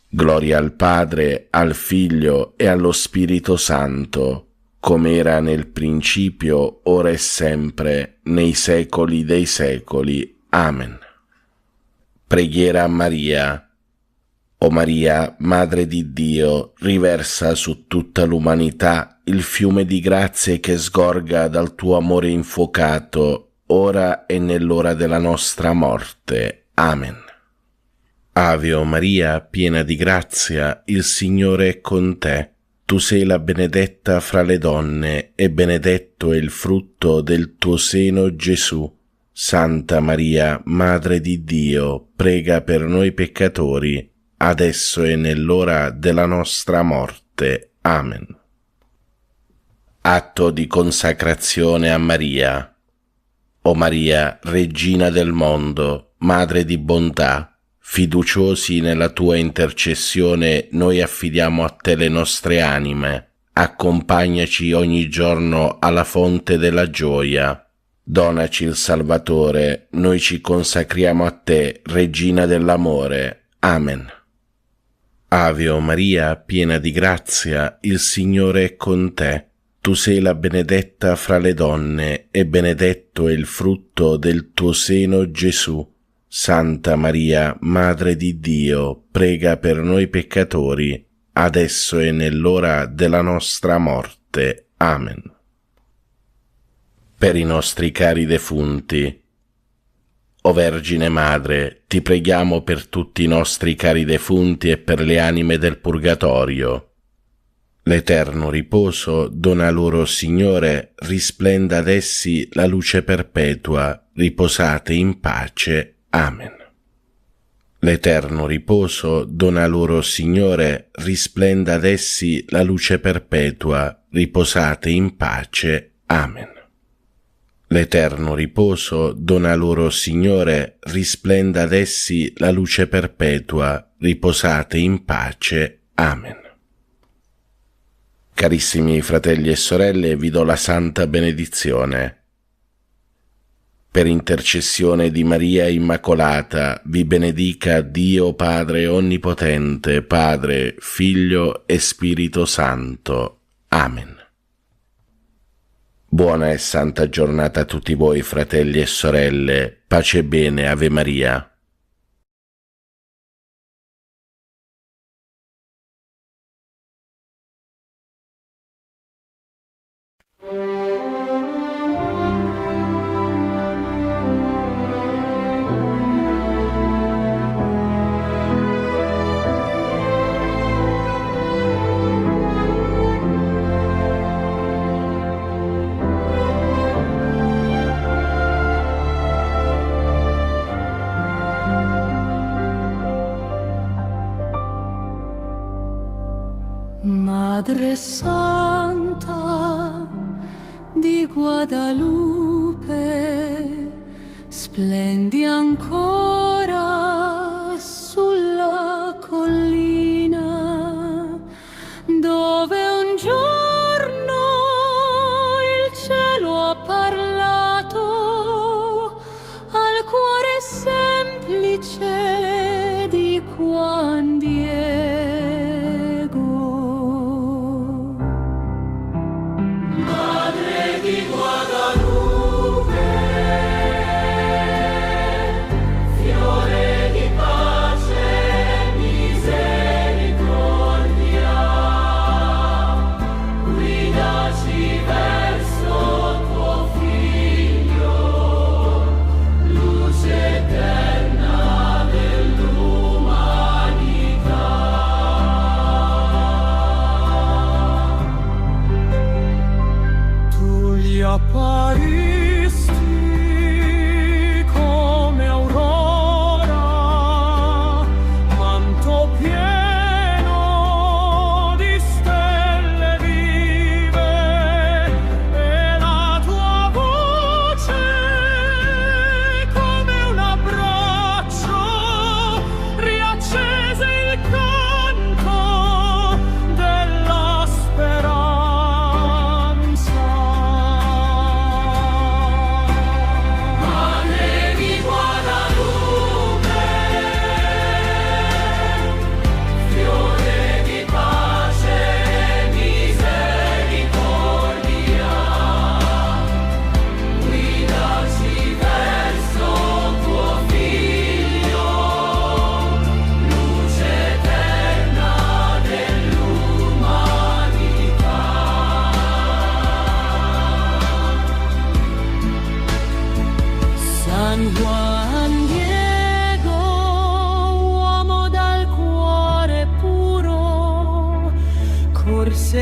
Gloria al Padre, al Figlio e allo Spirito Santo, come era nel principio, ora e sempre, nei secoli dei secoli. Amen. Preghiera a Maria. O Maria, Madre di Dio, riversa su tutta l'umanità il fiume di grazie che sgorga dal tuo amore infuocato, ora e nell'ora della nostra morte. Amen. Ave o Maria, piena di grazia, il Signore è con te. Tu sei la benedetta fra le donne, e benedetto è il frutto del tuo seno, Gesù. Santa Maria, Madre di Dio, prega per noi peccatori, adesso e nell'ora della nostra morte. Amen. Atto di consacrazione a Maria. O Maria, Regina del mondo, Madre di bontà, fiduciosi nella tua intercessione, noi affidiamo a te le nostre anime. Accompagnaci ogni giorno alla fonte della gioia. Donaci il Salvatore, noi ci consacriamo a te, Regina dell'amore. Amen. Ave o Maria, piena di grazia, il Signore è con te. Tu sei la benedetta fra le donne, e benedetto è il frutto del tuo seno, Gesù. Santa Maria, Madre di Dio, prega per noi peccatori, adesso e nell'ora della nostra morte. Amen. Per i nostri cari defunti. O Vergine Madre, ti preghiamo per tutti i nostri cari defunti e per le anime del purgatorio. L'eterno riposo dona loro, Signore, risplenda ad essi la luce perpetua, riposate in pace. Amen. L'eterno riposo dona loro, Signore, risplenda ad essi la luce perpetua, riposate in pace. Amen. L'eterno riposo dona loro, Signore, risplenda ad essi la luce perpetua, riposate in pace. Amen. Carissimi fratelli e sorelle, vi do la santa benedizione. Per intercessione di Maria Immacolata, vi benedica Dio Padre Onnipotente, Padre, Figlio e Spirito Santo. Amen. Buona e santa giornata a tutti voi, fratelli e sorelle. Pace e bene, Ave Maria. Madre Santa di Guadalupe, splendi ancora sulla collina dove un giorno il cielo ha parlato al cuore semplice di Juan Diego. Guadalupe, fiore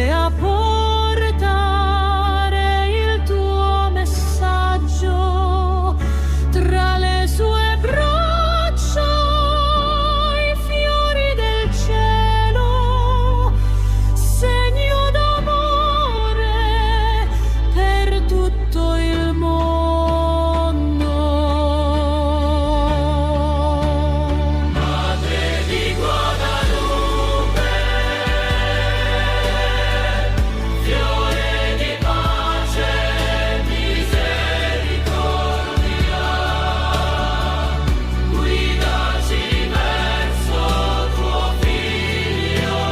e a portare il tuo messaggio tra le sue braccia, i fiori del cielo, segno d'amore per tutto il mondo. Madre di Guadalupe, fiore di pace, misericordia, guidaci verso tuo Figlio,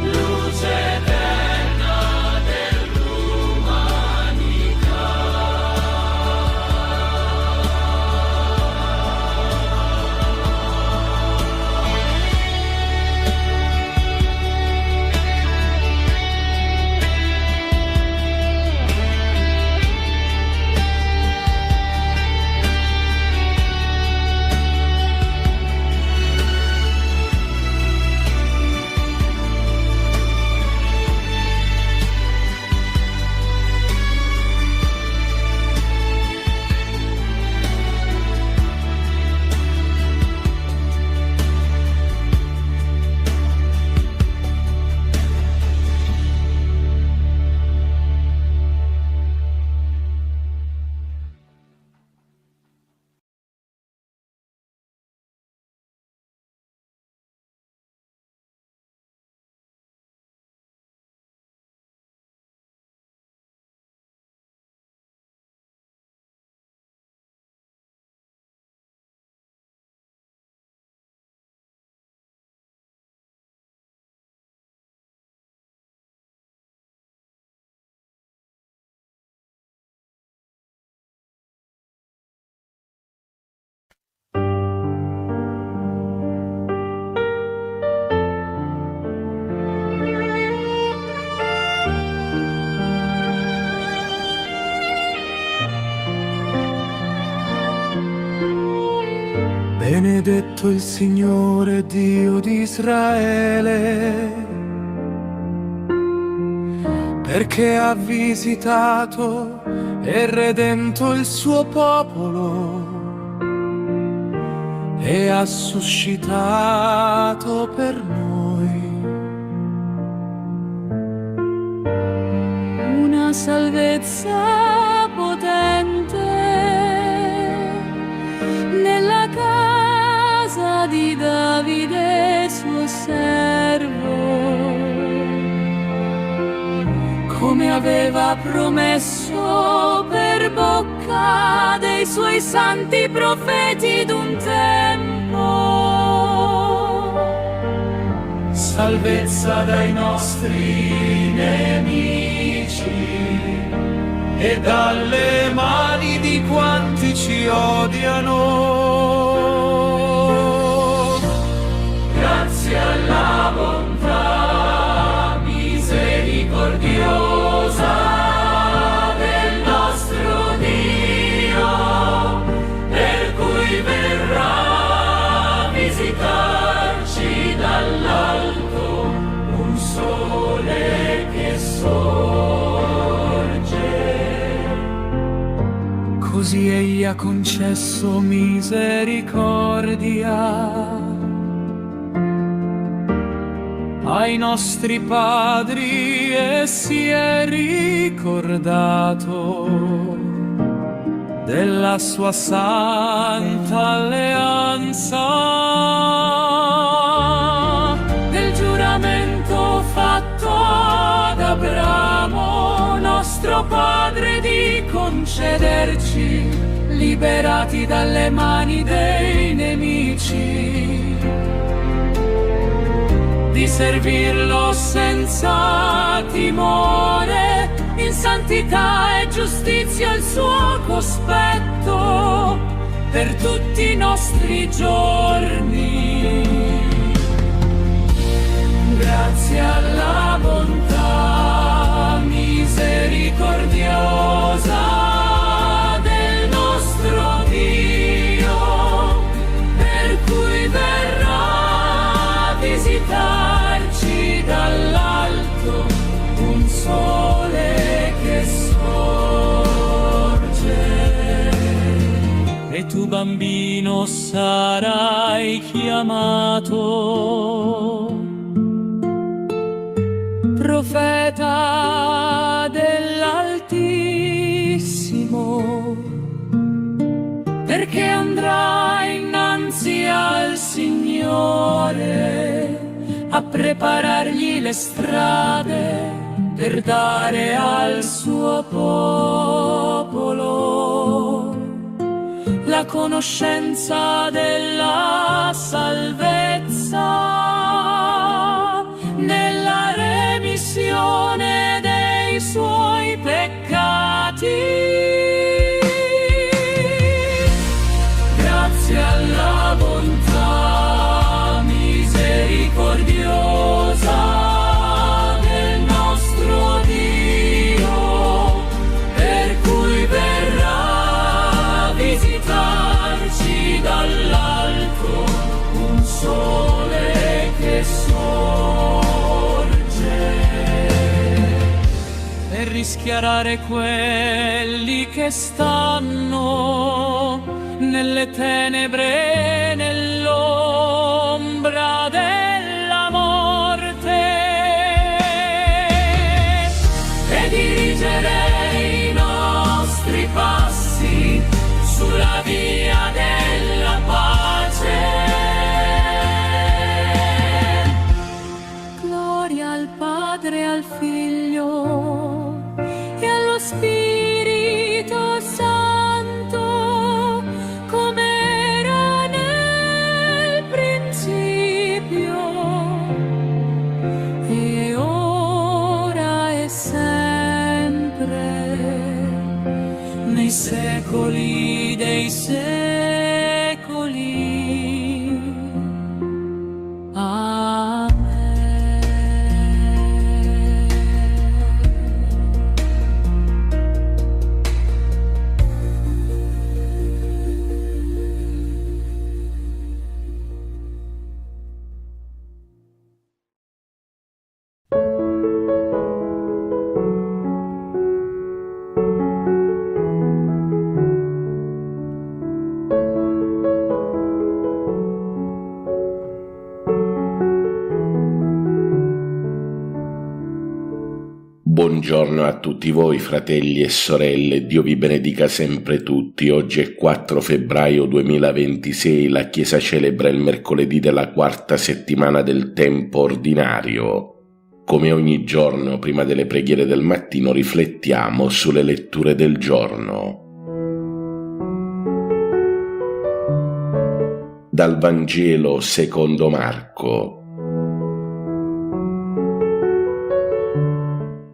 luce eterna dell'umanità. Benedetto il Signore Dio di Israele, perché ha visitato e redento il suo popolo e ha suscitato per noi una salvezza potente nella casa di Davide suo servo, come aveva promesso per bocca dei suoi santi profeti d'un tempo. salvezza dai nostri nemici e dalle mani di quanti ci odiano. Grazie alla bontà misericordiosa del nostro Dio, per cui verrà a visitarci dall'alto un sole che sorge. Così egli ha concesso misericordia ai nostri padri e si è ricordato della sua santa alleanza, del giuramento fatto ad Abramo, nostro padre, di concederci, liberati dalle mani dei nemici, di servirlo senza timore, in santità e giustizia al suo cospetto, per tutti i nostri giorni. Grazie alla bontà misericordiosa del nostro Dio, per cui verrà a visitarci dall'alto bambino sarai chiamato profeta dell'Altissimo, perché andrai innanzi al Signore a preparargli le strade per dare al suo popolo la conoscenza della salvezza nella remissione dei suoi peccati. Grazie alla bontà misericordiosa del nostro Dio, per cui verrà a visitarci dall'alto un sole che sorge per rischiarare quelli che stanno nelle tenebre, nell'ombra della morte, e dirigere i nostri passi sulla via della pace. Gloria al Padre, al Figlio e allo Spirito Santo, come era nel principio e ora e sempre, nei secoli dei secoli. Amen. Buongiorno a tutti voi, fratelli e sorelle, Dio vi benedica sempre tutti. Oggi è 4 febbraio 2026, la Chiesa celebra il mercoledì della quarta settimana del tempo ordinario. Come ogni giorno, prima delle preghiere del mattino, riflettiamo sulle letture del giorno. Dal Vangelo secondo Marco.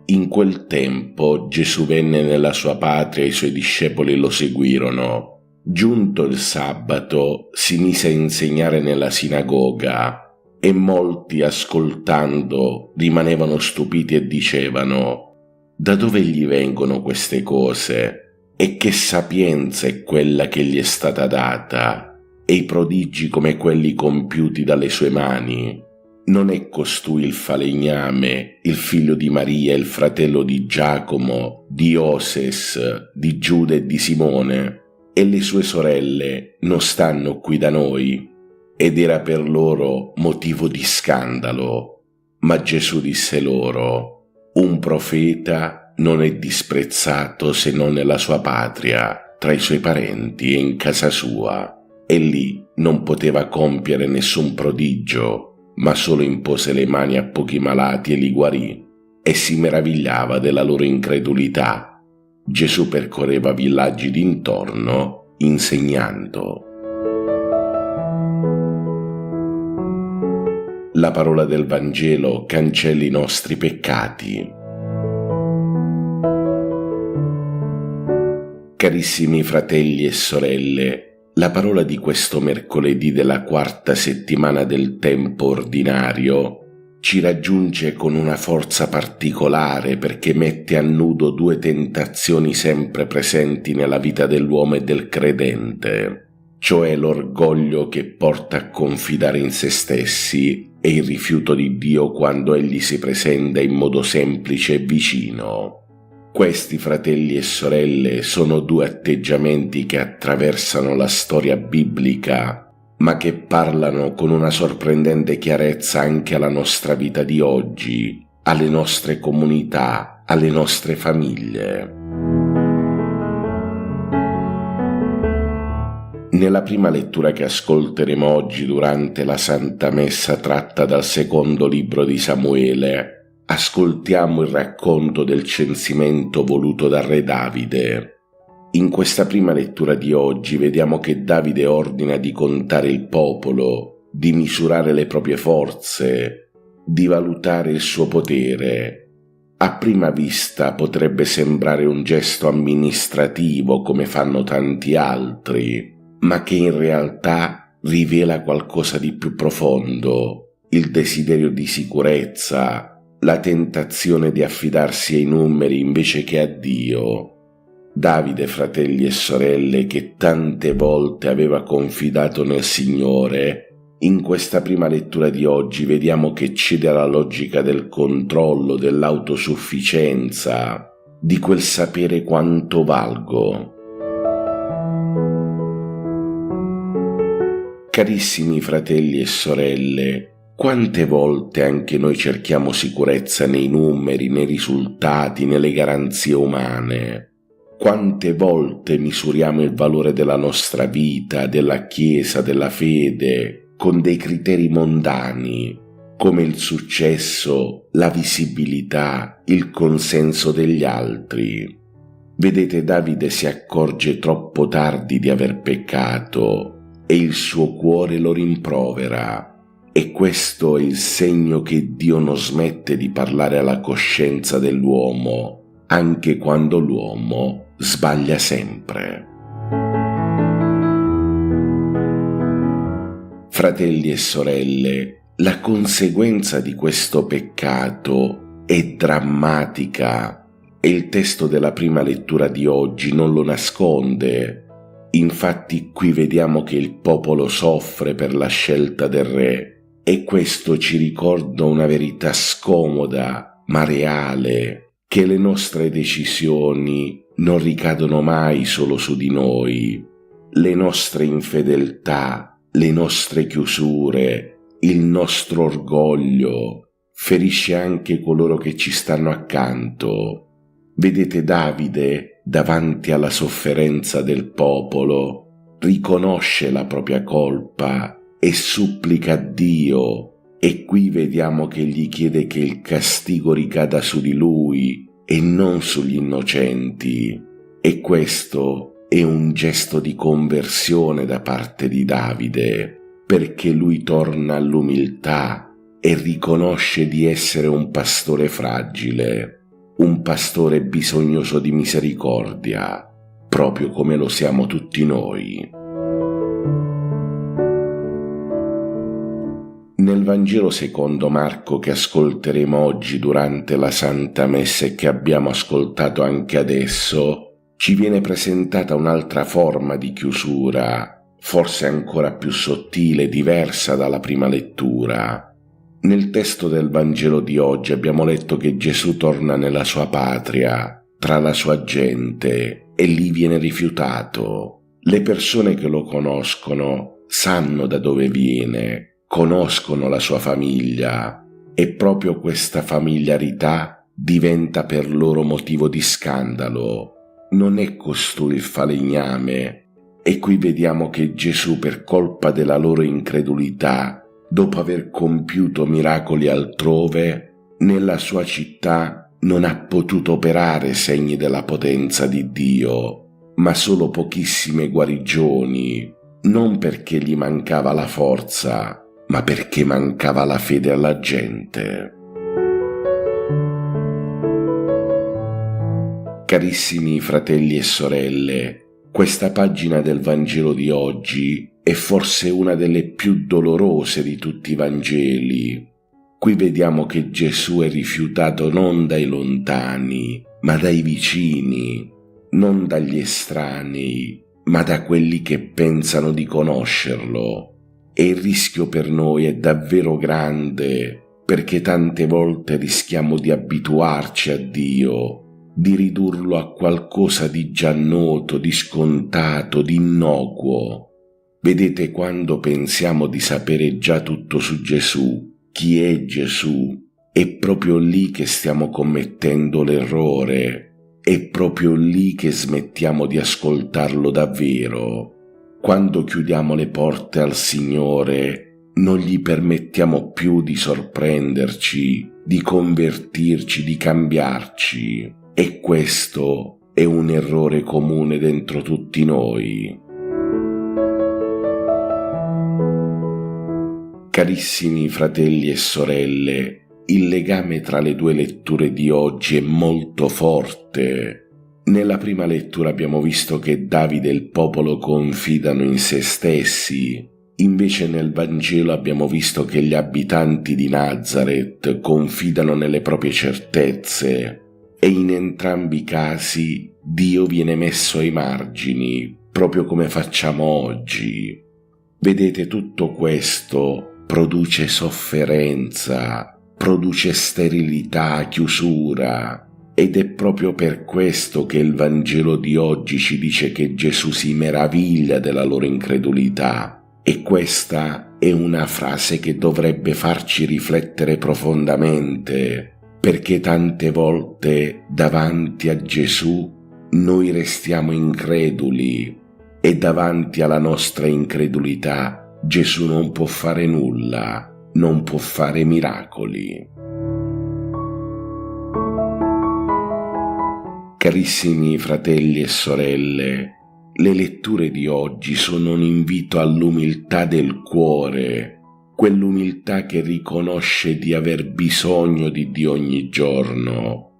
In quel tempo Gesù venne nella sua patria e i suoi discepoli lo seguirono. Giunto il sabato, si mise a insegnare nella sinagoga e molti, ascoltando, rimanevano stupiti e dicevano: da dove gli vengono queste cose? E che sapienza è quella che gli è stata data? E i prodigi come quelli compiuti dalle sue mani? Non è costui il falegname, il figlio di Maria, il fratello di Giacomo, di Oses, di Giuda e di Simone? E le sue sorelle non stanno qui da noi? Ed era per loro motivo di scandalo. Ma Gesù disse loro: un profeta non è disprezzato se non nella sua patria, tra i suoi parenti e in casa sua. E lì non poteva compiere nessun prodigio, ma solo impose le mani a pochi malati e li guarì, e si meravigliava della loro incredulità. Gesù percorreva villaggi d'intorno, insegnando. La parola del Vangelo cancella i nostri peccati. Carissimi fratelli e sorelle, la parola di questo mercoledì della quarta settimana del tempo ordinario ci raggiunge con una forza particolare, perché mette a nudo due tentazioni sempre presenti nella vita dell'uomo e del credente, cioè l'orgoglio che porta a confidare in se stessi e il rifiuto di Dio quando Egli si presenta in modo semplice e vicino. Questi, fratelli e sorelle, sono due atteggiamenti che attraversano la storia biblica, ma che parlano con una sorprendente chiarezza anche alla nostra vita di oggi, alle nostre comunità, alle nostre famiglie. Nella prima lettura che ascolteremo oggi durante la Santa Messa tratta dal secondo libro di Samuele, ascoltiamo il racconto del censimento voluto da re Davide. In questa prima lettura di oggi vediamo che Davide ordina di contare il popolo, di misurare le proprie forze, di valutare il suo potere. A prima vista potrebbe sembrare un gesto amministrativo come fanno tanti altri, ma che in realtà rivela qualcosa di più profondo, il desiderio di sicurezza, la tentazione di affidarsi ai numeri invece che a Dio. Davide, fratelli e sorelle, che tante volte aveva confidato nel Signore, in questa prima lettura di oggi vediamo che cede alla logica del controllo, dell'autosufficienza, di quel sapere quanto valgo. Carissimi fratelli e sorelle, quante volte anche noi cerchiamo sicurezza nei numeri, nei risultati, nelle garanzie umane? Quante volte misuriamo il valore della nostra vita, della Chiesa, della fede, con dei criteri mondani, come il successo, la visibilità, il consenso degli altri? Vedete, Davide si accorge troppo tardi di aver peccato e il suo cuore lo rimprovera. E questo è il segno che Dio non smette di parlare alla coscienza dell'uomo, anche quando l'uomo sbaglia sempre. Fratelli e sorelle, la conseguenza di questo peccato è drammatica e il testo della prima lettura di oggi non lo nasconde. Infatti qui vediamo che il popolo soffre per la scelta del re. E questo ci ricorda una verità scomoda, ma reale, che le nostre decisioni non ricadono mai solo su di noi. Le nostre infedeltà, le nostre chiusure, il nostro orgoglio ferisce anche coloro che ci stanno accanto. Vedete, Davide, davanti alla sofferenza del popolo, riconosce la propria colpa e supplica a Dio, e qui vediamo che gli chiede che il castigo ricada su di lui e non sugli innocenti. E questo è un gesto di conversione da parte di Davide, perché lui torna all'umiltà e riconosce di essere un pastore fragile, un pastore bisognoso di misericordia, proprio come lo siamo tutti noi. Nel Vangelo secondo Marco che ascolteremo oggi durante la Santa Messa e che abbiamo ascoltato anche adesso, ci viene presentata un'altra forma di chiusura, forse ancora più sottile e diversa dalla prima lettura. Nel testo del Vangelo di oggi abbiamo letto che Gesù torna nella sua patria, tra la sua gente, e lì viene rifiutato. Le persone che lo conoscono sanno da dove viene, conoscono la sua famiglia, e proprio questa familiarità diventa per loro motivo di scandalo. Non è costui il falegname, e qui vediamo che Gesù, per colpa della loro incredulità, dopo aver compiuto miracoli altrove, nella sua città non ha potuto operare segni della potenza di Dio, ma solo pochissime guarigioni, non perché gli mancava la forza, ma perché mancava la fede alla gente. Carissimi fratelli e sorelle, questa pagina del Vangelo di oggi è forse una delle più dolorose di tutti i Vangeli. Qui vediamo che Gesù è rifiutato non dai lontani, ma dai vicini, non dagli estranei, ma da quelli che pensano di conoscerlo. E il rischio per noi è davvero grande, perché tante volte rischiamo di abituarci a Dio, di ridurlo a qualcosa di già noto, di scontato, di innocuo. Vedete, quando pensiamo di sapere già tutto su Gesù, chi è Gesù, è proprio lì che stiamo commettendo l'errore, è proprio lì che smettiamo di ascoltarlo davvero. Quando chiudiamo le porte al Signore, non gli permettiamo più di sorprenderci, di convertirci, di cambiarci. E questo è un errore comune dentro tutti noi. Carissimi fratelli e sorelle, il legame tra le due letture di oggi è molto forte. Nella prima lettura abbiamo visto che Davide e il popolo confidano in se stessi. Invece nel Vangelo abbiamo visto che gli abitanti di Nazareth confidano nelle proprie certezze. E in entrambi i casi Dio viene messo ai margini, proprio come facciamo oggi. Vedete, tutto questo produce sofferenza, produce sterilità, chiusura, ed è proprio per questo che il Vangelo di oggi ci dice che Gesù si meraviglia della loro incredulità. E questa è una frase che dovrebbe farci riflettere profondamente, perché tante volte davanti a Gesù noi restiamo increduli e davanti alla nostra incredulità Gesù non può fare nulla, non può fare miracoli. Carissimi fratelli e sorelle, le letture di oggi sono un invito all'umiltà del cuore, quell'umiltà che riconosce di aver bisogno di Dio ogni giorno.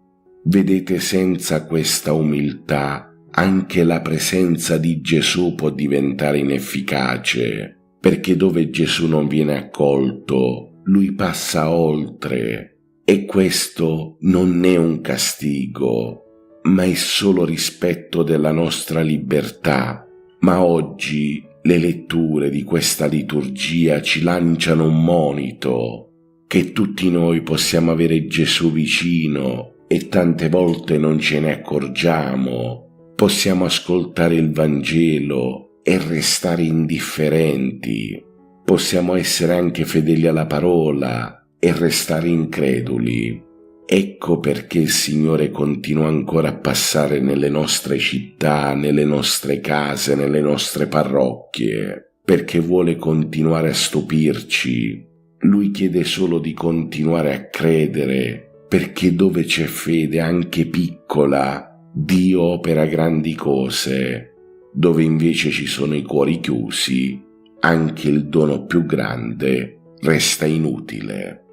Vedete, senza questa umiltà anche la presenza di Gesù può diventare inefficace, perché dove Gesù non viene accolto, Lui passa oltre. E questo non è un castigo, ma è solo rispetto della nostra libertà. Ma oggi le letture di questa liturgia ci lanciano un monito, che tutti noi possiamo avere Gesù vicino e tante volte non ce ne accorgiamo. Possiamo ascoltare il Vangelo e restare indifferenti. Possiamo essere anche fedeli alla parola e restare increduli. Ecco perché il Signore continua ancora a passare nelle nostre città, nelle nostre case, nelle nostre parrocchie, perché vuole continuare a stupirci. Lui chiede solo di continuare a credere, perché dove c'è fede, anche piccola, Dio opera grandi cose. Dove invece ci sono i cuori chiusi, anche il dono più grande resta inutile.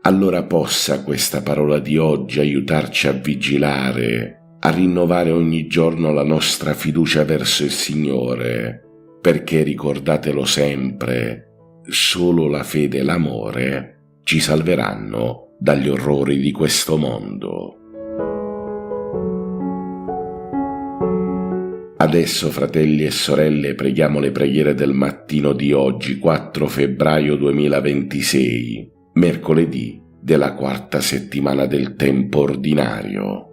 Allora possa questa parola di oggi aiutarci a vigilare, a rinnovare ogni giorno la nostra fiducia verso il Signore, perché ricordatelo sempre, solo la fede e l'amore ci salveranno dagli orrori di questo mondo. Adesso, fratelli e sorelle, preghiamo le preghiere del mattino di oggi, 4 febbraio 2026. Mercoledì della quarta settimana del tempo ordinario.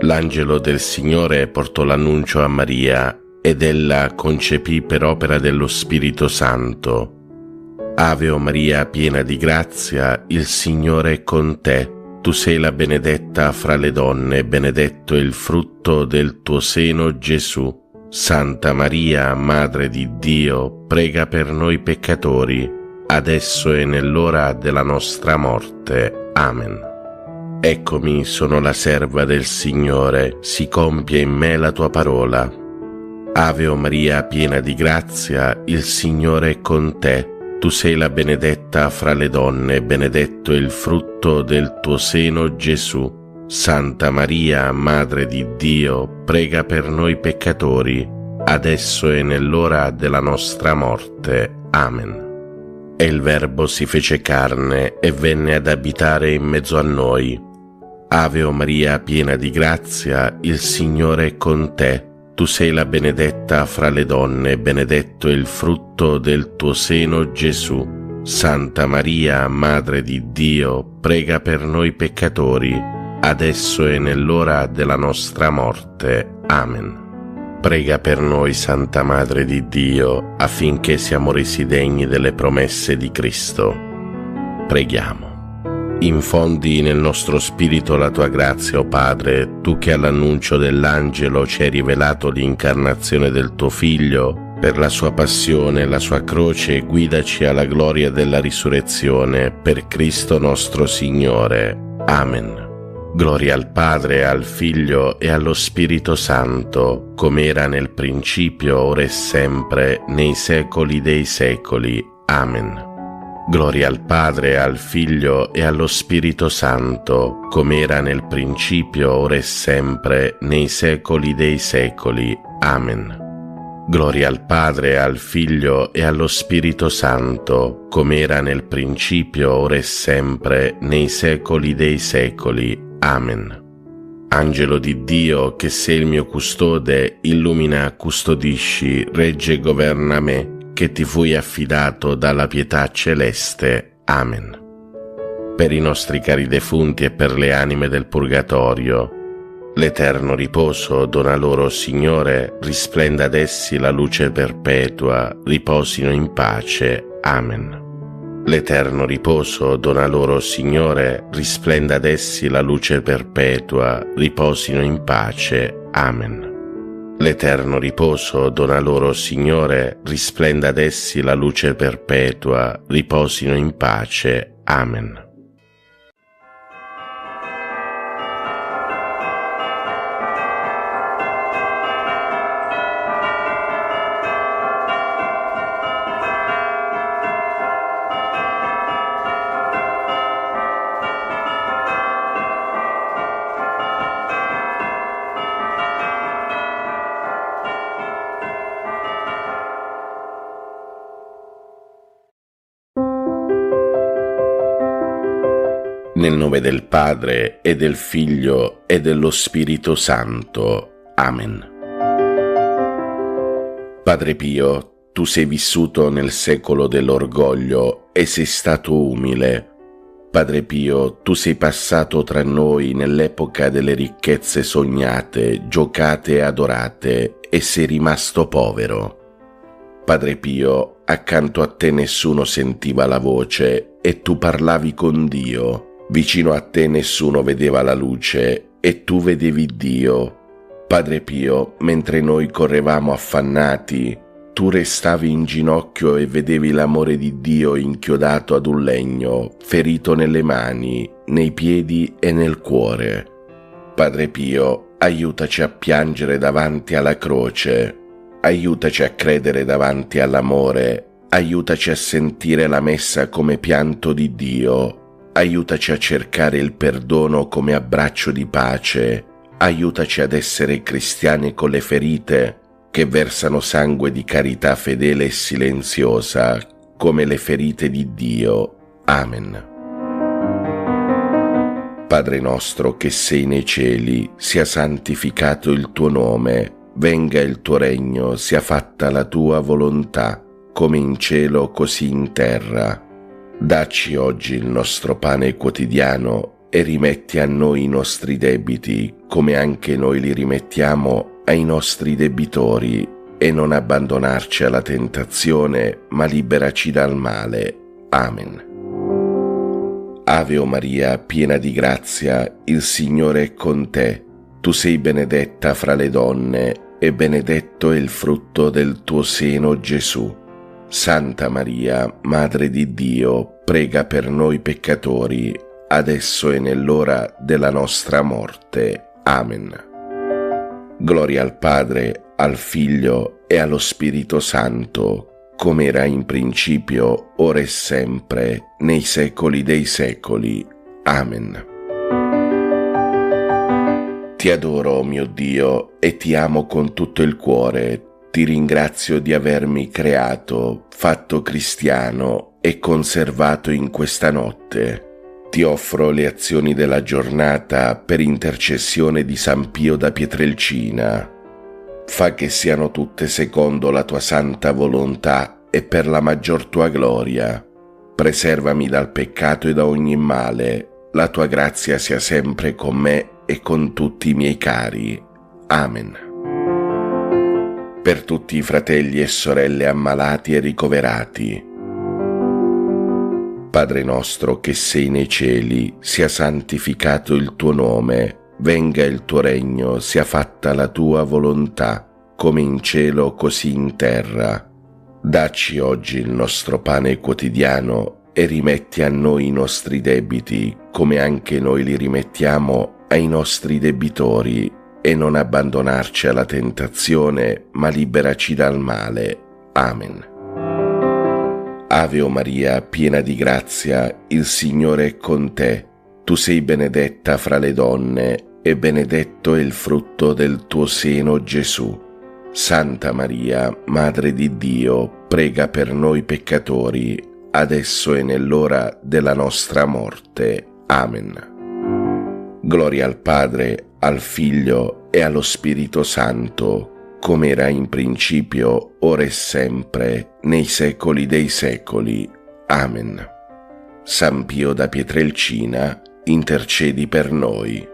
L'angelo del Signore portò l'annuncio a Maria ed ella concepì per opera dello Spirito Santo. Ave o Maria, piena di grazia, il Signore è con te. Tu sei la benedetta fra le donne, benedetto è il frutto del tuo seno, Gesù. Santa Maria, Madre di Dio, prega per noi peccatori, adesso e nell'ora della nostra morte. Amen. Eccomi, sono la serva del Signore, si compia in me la tua parola. Ave o Maria, piena di grazia, il Signore è con te. Tu sei la benedetta fra le donne, benedetto è il frutto del tuo seno, Gesù. Santa Maria, Madre di Dio, prega per noi peccatori, adesso e nell'ora della nostra morte. Amen. E il Verbo si fece carne e venne ad abitare in mezzo a noi. Ave o Maria, piena di grazia, il Signore è con te. Tu sei la benedetta fra le donne, benedetto è il frutto del tuo seno, Gesù. Santa Maria, Madre di Dio, prega per noi peccatori, adesso e nell'ora della nostra morte. Amen. Prega per noi, Santa Madre di Dio, affinché siamo resi degni delle promesse di Cristo. Preghiamo. Infondi nel nostro spirito la tua grazia, o Padre, tu che all'annuncio dell'angelo ci hai rivelato l'incarnazione del tuo Figlio, per la sua passione e la sua croce guidaci alla gloria della risurrezione, per Cristo nostro Signore. Amen. Gloria al Padre, al Figlio e allo Spirito Santo, come era nel principio, ora e sempre, nei secoli dei secoli. Amen. Gloria al Padre, al Figlio e allo Spirito Santo, come era nel principio, ora e sempre, nei secoli dei secoli. Amen. Gloria al Padre, al Figlio e allo Spirito Santo, come era nel principio, ora e sempre, nei secoli dei secoli. Amen. Angelo di Dio, che sei il mio custode, illumina, custodisci, regge e governa me, che ti fui affidato dalla pietà celeste. Amen. Per i nostri cari defunti e per le anime del purgatorio, l'eterno riposo dona loro, Signore, risplenda ad essi la luce perpetua, riposino in pace. Amen. L'eterno riposo dona loro, Signore, risplenda ad essi la luce perpetua, riposino in pace. Amen. L'eterno riposo dona loro, Signore, risplenda ad essi la luce perpetua, riposino in pace. Amen. Nel nome del Padre e del Figlio e dello Spirito Santo. Amen. Padre Pio, tu sei vissuto nel secolo dell'orgoglio e sei stato umile. Padre Pio, tu sei passato tra noi nell'epoca delle ricchezze sognate, giocate e adorate e sei rimasto povero. Padre Pio, accanto a te nessuno sentiva la voce e tu parlavi con Dio. Vicino a te nessuno vedeva la luce e tu vedevi Dio. Padre Pio, mentre noi correvamo affannati, tu restavi in ginocchio e vedevi l'amore di Dio inchiodato ad un legno, ferito nelle mani, nei piedi e nel cuore. Padre Pio, aiutaci a piangere davanti alla croce, aiutaci a credere davanti all'amore, aiutaci a sentire la messa come pianto di Dio. Aiutaci a cercare il perdono come abbraccio di pace, aiutaci ad essere cristiani con le ferite che versano sangue di carità fedele e silenziosa, come le ferite di Dio. Amen. Padre nostro che sei nei cieli, sia santificato il tuo nome, venga il tuo regno, sia fatta la tua volontà, come in cielo così in terra. Dacci oggi il nostro pane quotidiano e rimetti a noi i nostri debiti, come anche noi li rimettiamo ai nostri debitori, e non abbandonarci alla tentazione, ma liberaci dal male. Amen. Ave o Maria, piena di grazia, il Signore è con te. Tu sei benedetta fra le donne, e benedetto è il frutto del tuo seno, Gesù. Santa Maria, Madre di Dio, prega per noi peccatori, adesso e nell'ora della nostra morte. Amen. Gloria al Padre, al Figlio e allo Spirito Santo, come era in principio, ora e sempre, nei secoli dei secoli. Amen. Ti adoro, mio Dio, e ti amo con tutto il cuore. Ti ringrazio di avermi creato, fatto cristiano e conservato in questa notte. Ti offro le azioni della giornata per intercessione di San Pio da Pietrelcina. Fa che siano tutte secondo la tua santa volontà e per la maggior tua gloria. Preservami dal peccato e da ogni male. La tua grazia sia sempre con me e con tutti i miei cari. Amen. Per tutti i fratelli e sorelle ammalati e ricoverati. Padre nostro che sei nei cieli, sia santificato il tuo nome, venga il tuo regno, sia fatta la tua volontà, come in cielo così in terra. Dacci oggi il nostro pane quotidiano e rimetti a noi i nostri debiti, come anche noi li rimettiamo ai nostri debitori, e non abbandonarci alla tentazione, ma liberaci dal male. Amen. Ave o Maria, piena di grazia, il Signore è con te. Tu sei benedetta fra le donne, e benedetto è il frutto del tuo seno, Gesù. Santa Maria, Madre di Dio, prega per noi peccatori, adesso e nell'ora della nostra morte. Amen. Gloria al Padre, al Figlio e allo Spirito Santo, come era in principio, ora e sempre, nei secoli dei secoli. Amen. San Pio da Pietrelcina, intercedi per noi.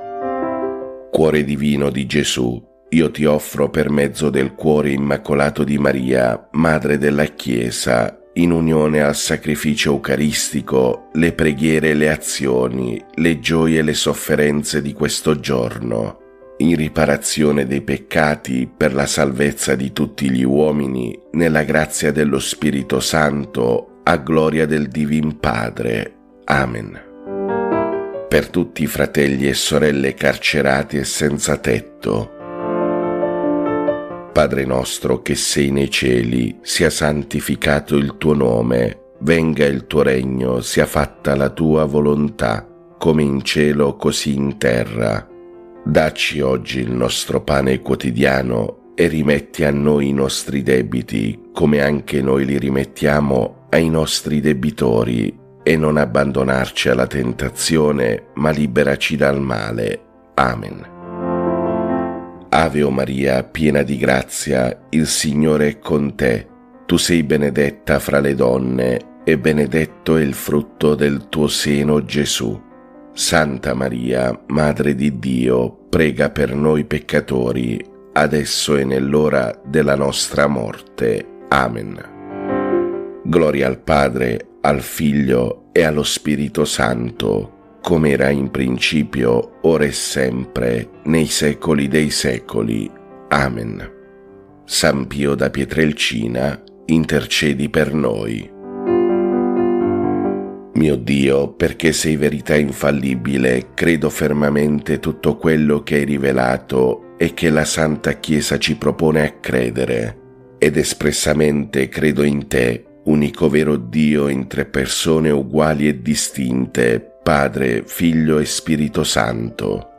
Cuore divino di Gesù, io ti offro per mezzo del cuore immacolato di Maria, Madre della Chiesa, in unione al sacrificio eucaristico, le preghiere e le azioni, le gioie e le sofferenze di questo giorno, in riparazione dei peccati, per la salvezza di tutti gli uomini, nella grazia dello Spirito Santo, a gloria del Divin Padre. Amen. Per tutti i fratelli e sorelle carcerati e senza tetto. Padre nostro che sei nei cieli, sia santificato il tuo nome, venga il tuo regno, sia fatta la tua volontà, come in cielo così in terra. Dacci oggi il nostro pane quotidiano e rimetti a noi i nostri debiti, come anche noi li rimettiamo ai nostri debitori, e non abbandonarci alla tentazione, ma liberaci dal male. Amen. Ave o Maria, piena di grazia, il Signore è con te. Tu sei benedetta fra le donne, e benedetto è il frutto del tuo seno, Gesù. Santa Maria, Madre di Dio, prega per noi peccatori, adesso e nell'ora della nostra morte. Amen. Gloria al Padre, al Figlio e allo Spirito Santo, come era in principio, ora e sempre, nei secoli dei secoli. Amen. San Pio da Pietrelcina, intercedi per noi. Mio Dio, perché sei verità infallibile, credo fermamente tutto quello che hai rivelato e che la Santa Chiesa ci propone a credere, ed espressamente credo in te, unico vero Dio in tre persone uguali e distinte, Padre, Figlio e Spirito Santo.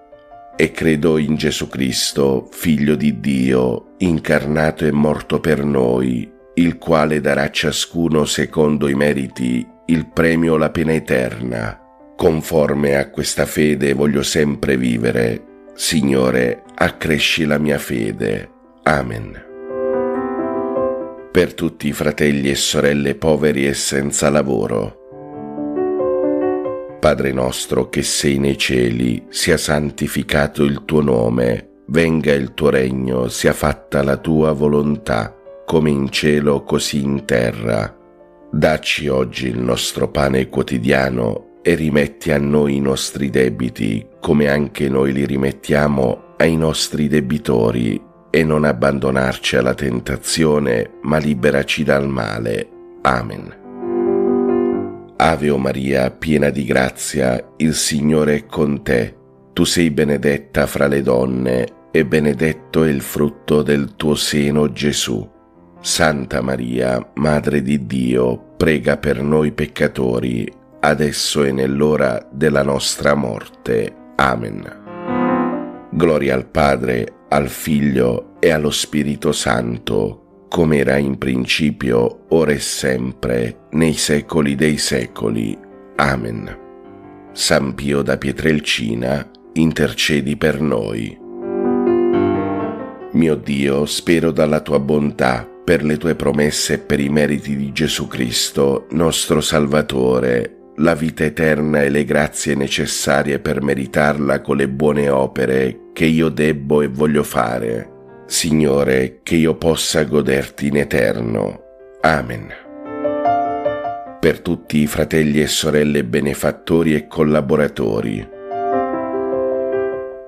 E credo in Gesù Cristo, Figlio di Dio, incarnato e morto per noi, il quale darà a ciascuno secondo i meriti il premio, la pena eterna. Conforme a questa fede voglio sempre vivere. Signore, accresci la mia fede. Amen. Per tutti i fratelli e sorelle poveri e senza lavoro. Padre nostro che sei nei cieli, sia santificato il tuo nome, venga il tuo regno, sia fatta la tua volontà, come in cielo così in terra. Dacci oggi il nostro pane quotidiano e rimetti a noi i nostri debiti, come anche noi li rimettiamo ai nostri debitori, e non abbandonarci alla tentazione, ma liberaci dal male. Amen. Ave o Maria, piena di grazia, il Signore è con te. Tu sei benedetta fra le donne, e benedetto è il frutto del tuo seno, Gesù. Santa Maria, Madre di Dio, prega per noi peccatori, adesso e nell'ora della nostra morte. Amen. Gloria al Padre, al Figlio e allo Spirito Santo, come era in principio, ora e sempre, nei secoli dei secoli. Amen. San Pio da Pietrelcina, intercedi per noi. Mio Dio, spero dalla tua bontà, per le tue promesse e per i meriti di Gesù Cristo, nostro Salvatore, la vita eterna e le grazie necessarie per meritarla con le buone opere che io debbo e voglio fare. Signore, che io possa goderti in eterno. Amen. Per tutti i fratelli e sorelle benefattori e collaboratori.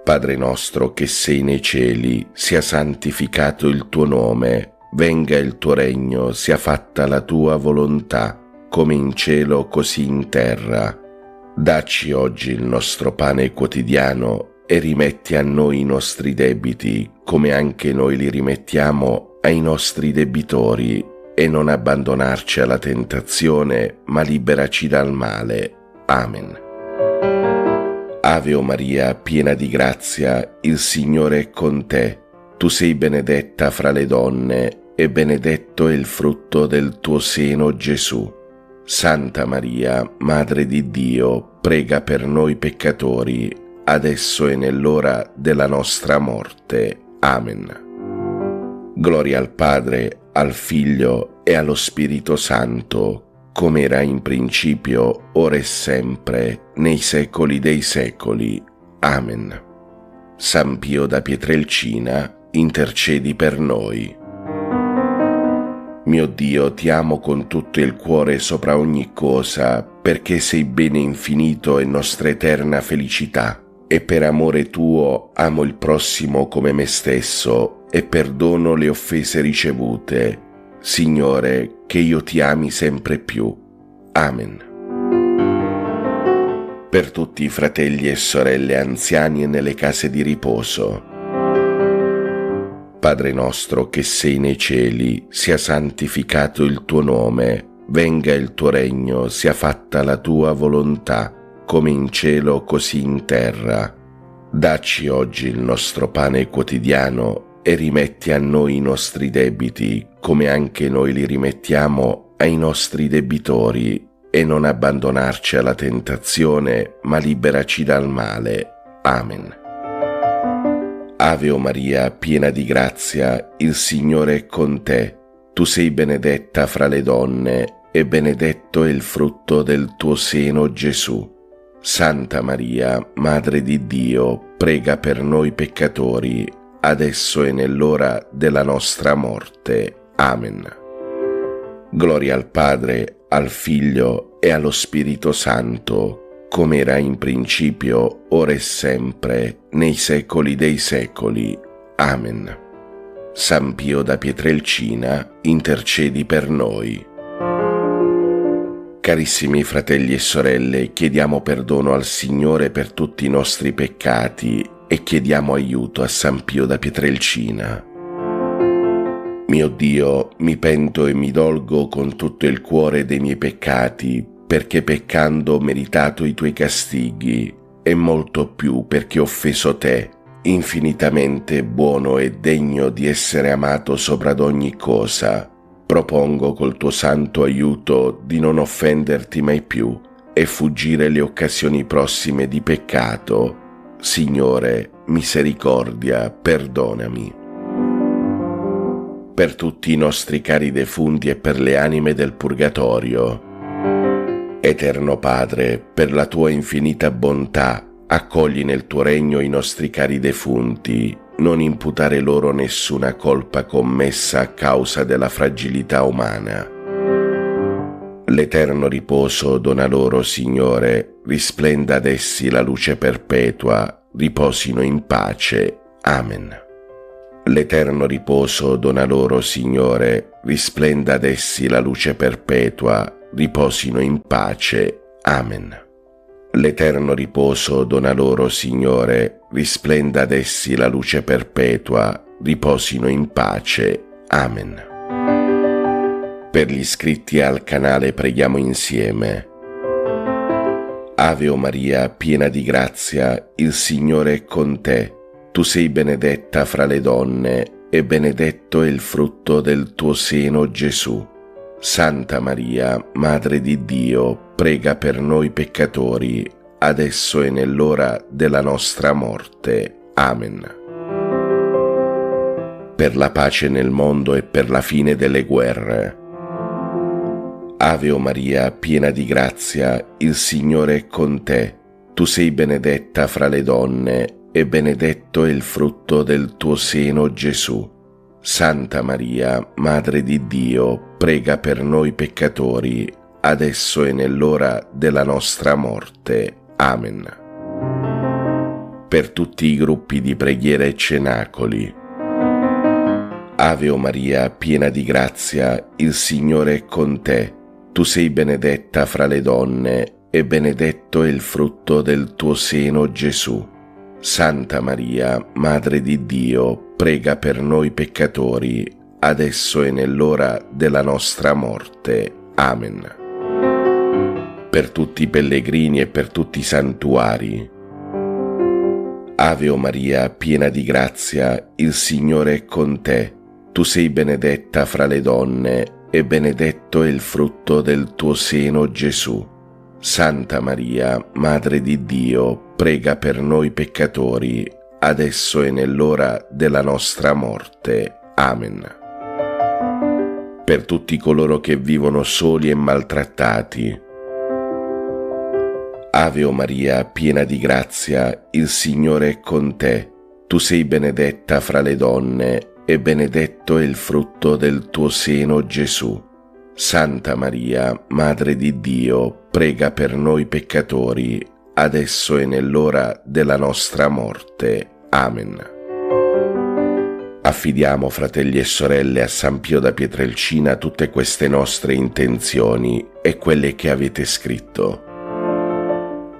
Padre nostro che sei nei cieli, sia santificato il tuo nome, venga il tuo regno, sia fatta la tua volontà, come in cielo così in terra. Dacci oggi il nostro pane quotidiano e rimetti a noi i nostri debiti, come anche noi li rimettiamo ai nostri debitori, e non abbandonarci alla tentazione, ma liberaci dal male. Amen. Ave o Maria, piena di grazia, il Signore è con te. Tu sei benedetta fra le donne, e benedetto è il frutto del tuo seno, Gesù. Santa Maria, Madre di Dio, prega per noi peccatori, adesso e nell'ora della nostra morte. Amen. Gloria al Padre, al Figlio e allo Spirito Santo, come era in principio, ora e sempre, nei secoli dei secoli. Amen. San Pio da Pietrelcina, intercedi per noi. Mio Dio, ti amo con tutto il cuore sopra ogni cosa, perché sei bene infinito e nostra eterna felicità, e per amore tuo amo il prossimo come me stesso, e perdono le offese ricevute. Signore, che io ti ami sempre più. Amen. Per tutti i fratelli e sorelle anziani e nelle case di riposo. Padre nostro che sei nei cieli, sia santificato il tuo nome, venga il tuo regno, sia fatta la tua volontà, come in cielo così in terra. Dacci oggi il nostro pane quotidiano e rimetti a noi i nostri debiti, come anche noi li rimettiamo ai nostri debitori, e non abbandonarci alla tentazione, ma liberaci dal male. Amen. Ave o Maria, piena di grazia, il Signore è con te. Tu sei benedetta fra le donne, e benedetto è il frutto del tuo seno, Gesù. Santa Maria, Madre di Dio, prega per noi peccatori, adesso e nell'ora della nostra morte. Amen. Gloria al Padre, al Figlio e allo Spirito Santo, come era in principio, ora e sempre, nei secoli dei secoli. Amen. San Pio da Pietrelcina, intercedi per noi. Carissimi fratelli e sorelle, chiediamo perdono al Signore per tutti i nostri peccati e chiediamo aiuto a San Pio da Pietrelcina. Mio Dio, mi pento e mi dolgo con tutto il cuore dei miei peccati, perché peccando ho meritato i tuoi castighi, e molto più perché ho offeso te, infinitamente buono e degno di essere amato sopra ad ogni cosa. Propongo col tuo santo aiuto di non offenderti mai più e fuggire le occasioni prossime di peccato. Signore, misericordia, perdonami. Per tutti i nostri cari defunti e per le anime del purgatorio. Eterno Padre, per la tua infinita bontà, accogli nel tuo regno i nostri cari defunti, non imputare loro nessuna colpa commessa a causa della fragilità umana. L'eterno riposo dona loro, Signore, risplenda ad essi la luce perpetua, riposino in pace. Amen. L'eterno riposo dona loro, Signore, risplenda ad essi la luce perpetua, riposino in pace. Amen. L'eterno riposo dona loro, Signore, risplenda ad essi la luce perpetua, riposino in pace. Amen. Per gli iscritti al canale preghiamo insieme. Ave o Maria, piena di grazia, il Signore è con te. Tu sei benedetta fra le donne, e benedetto è il frutto del tuo seno, Gesù. Santa Maria, Madre di Dio, prega per noi peccatori, adesso e nell'ora della nostra morte. Amen. Per la pace nel mondo e per la fine delle guerre. Ave o Maria, piena di grazia, il Signore è con te. Tu sei benedetta fra le donne, e benedetto è il frutto del tuo seno, Gesù. Santa Maria, Madre di Dio, prega per noi peccatori, adesso e nell'ora della nostra morte. Amen. Per tutti i gruppi di preghiera e cenacoli. Ave o Maria, piena di grazia, il Signore è con te. Tu sei benedetta fra le donne, e benedetto è il frutto del tuo seno, Gesù. Santa Maria, Madre di Dio, prega per noi peccatori, adesso e nell'ora della nostra morte. Amen. Per tutti i pellegrini e per tutti i santuari. Ave o Maria, piena di grazia, il Signore è con te. Tu sei benedetta fra le donne, e benedetto è il frutto del tuo seno, Gesù. Santa Maria, Madre di Dio, prega per noi peccatori, adesso e nell'ora della nostra morte. Amen. Per tutti coloro che vivono soli e maltrattati. Ave o Maria, piena di grazia, il Signore è con te. Tu sei benedetta fra le donne, e benedetto è il frutto del tuo seno, Gesù. Santa Maria, Madre di Dio, prega per noi peccatori, adesso e nell'ora della nostra morte. Amen. Affidiamo, fratelli e sorelle, a San Pio da Pietrelcina tutte queste nostre intenzioni e quelle che avete scritto.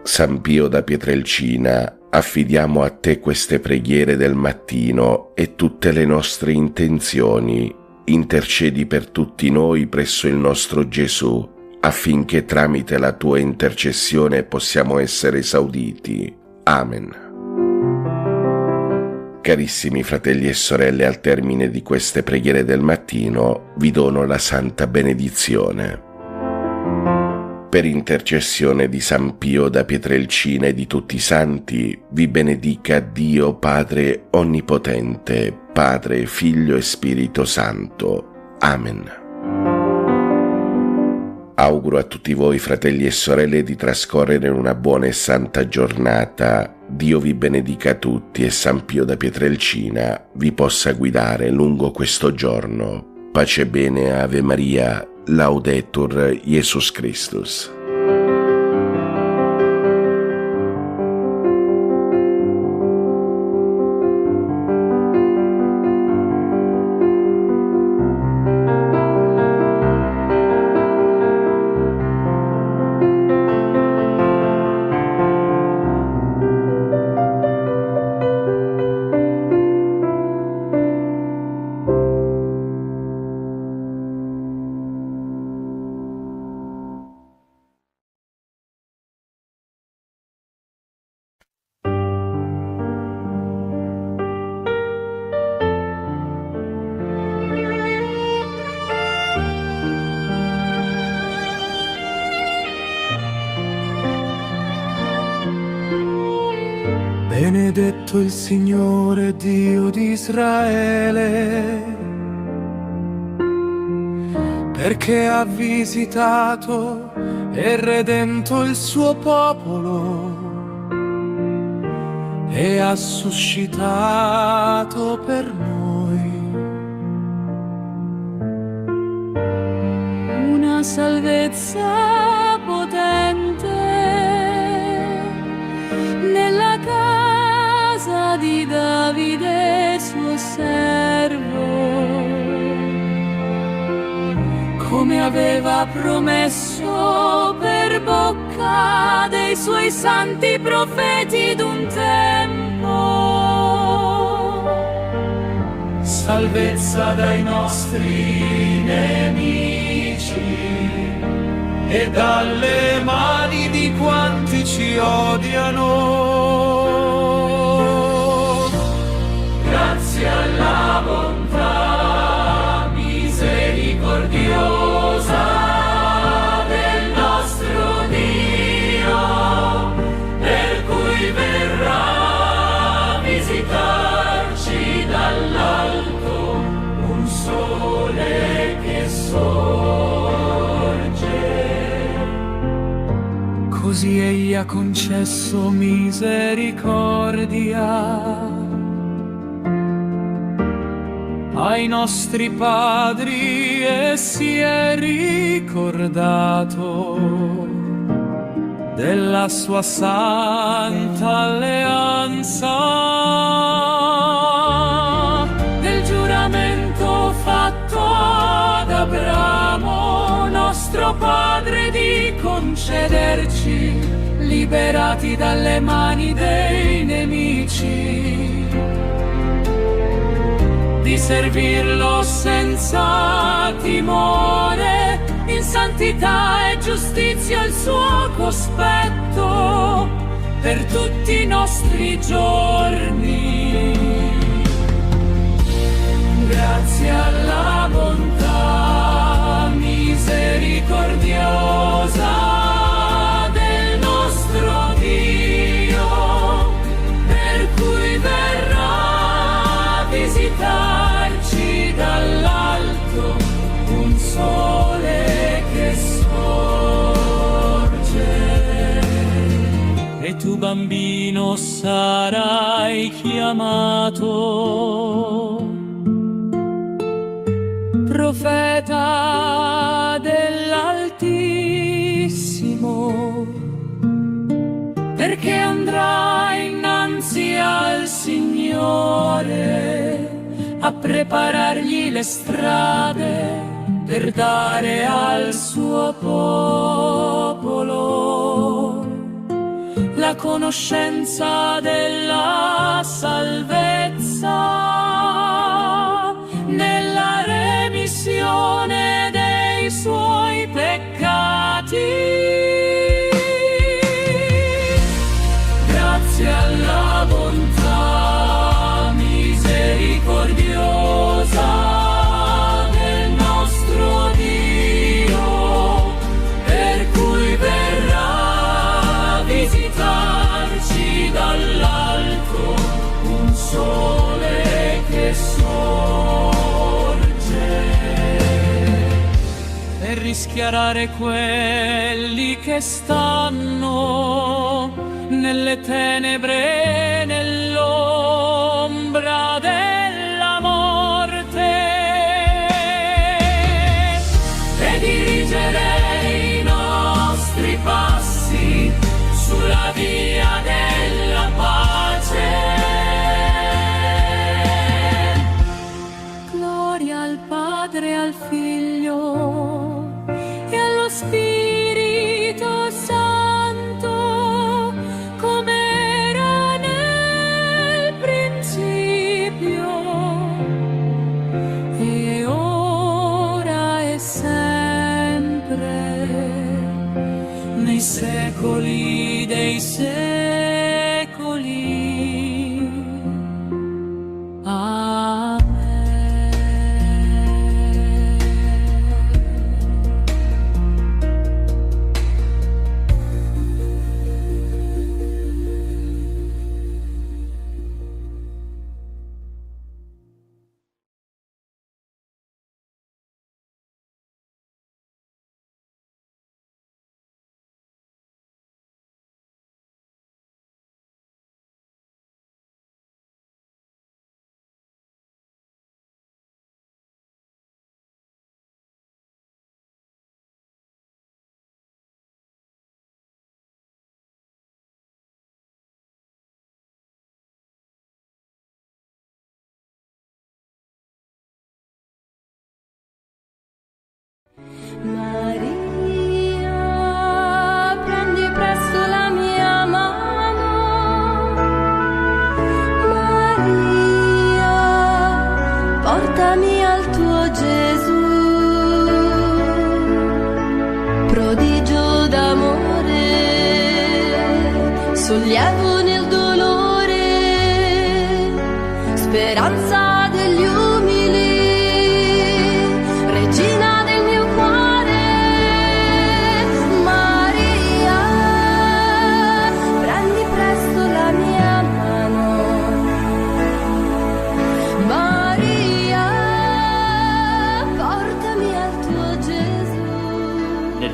San Pio da Pietrelcina, affidiamo a te queste preghiere del mattino e tutte le nostre intenzioni. Intercedi per tutti noi presso il nostro Gesù, affinché tramite la tua intercessione possiamo essere esauditi. Amen. Carissimi fratelli e sorelle, al termine di queste preghiere del mattino vi dono la santa benedizione. Per intercessione di San Pio da Pietrelcina e di tutti i santi, vi benedica Dio Padre Onnipotente, Padre, Figlio e Spirito Santo. Amen. Auguro a tutti voi, fratelli e sorelle, di trascorrere una buona e santa giornata. Dio vi benedica tutti e San Pio da Pietrelcina vi possa guidare lungo questo giorno. Pace e bene, Ave Maria, Laudetur Jesus Christus. Benedetto il Signore Dio di Israele, perché ha visitato e redento il suo popolo e ha suscitato per noi una salvezza potente nella casa di Davide suo servo, come aveva promesso per bocca dei suoi santi profeti d'un tempo. salvezza dai nostri nemici e dalle mani di quanti ci odiano. Grazie alla bontà misericordiosa del nostro Dio, per cui verrà a visitarci dall'alto un sole che sorge. Così egli ha concesso misericordia ai nostri padri e si è ricordato della sua santa alleanza, del giuramento fatto ad Abramo, nostro padre, di concederci, liberati dalle mani dei nemici, di servirlo senza timore, in santità e giustizia al suo cospetto, per tutti i nostri giorni. Grazie alla bontà misericordiosa del nostro Dio, per cui verrà a visitarci dall'alto un sole che sorge. E tu, bambino, sarai chiamato profeta dell'Altissimo, perché andrai innanzi al Signore a preparargli le strade per dare al suo popolo la conoscenza della salvezza nella remissione dei suoi peccati. Grazie alla bontà misericordiosa del nostro Dio, per cui verrà a visitarci dall'alto un sole che sorge, per rischiarare quelli che stanno nelle tenebre, nell'ombra della morte, e dirigere i nostri passi sulla via della pace. Gloria al Padre, al Figlio e allo Spirito Santo, come era nel principio e ora e sempre, nei secoli dei secoli. Amen.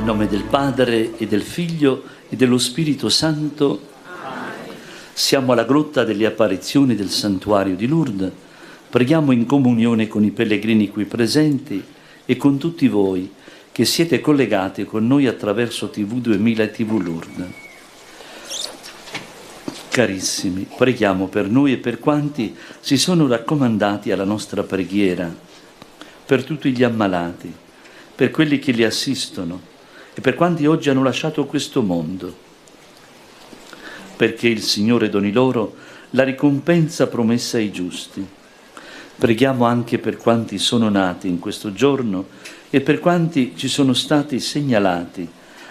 In nome del Padre e del Figlio e dello Spirito Santo. Siamo alla grotta delle apparizioni del santuario di Lourdes. Preghiamo in comunione con i pellegrini qui presenti e con tutti voi che siete collegati con noi attraverso TV 2000 e TV Lourdes. Carissimi, preghiamo per noi e per quanti si sono raccomandati alla nostra preghiera, per tutti gli ammalati, per quelli che li assistono e per quanti oggi hanno lasciato questo mondo, perché il Signore doni loro la ricompensa promessa ai giusti. Preghiamo anche per quanti sono nati in questo giorno e per quanti ci sono stati segnalati,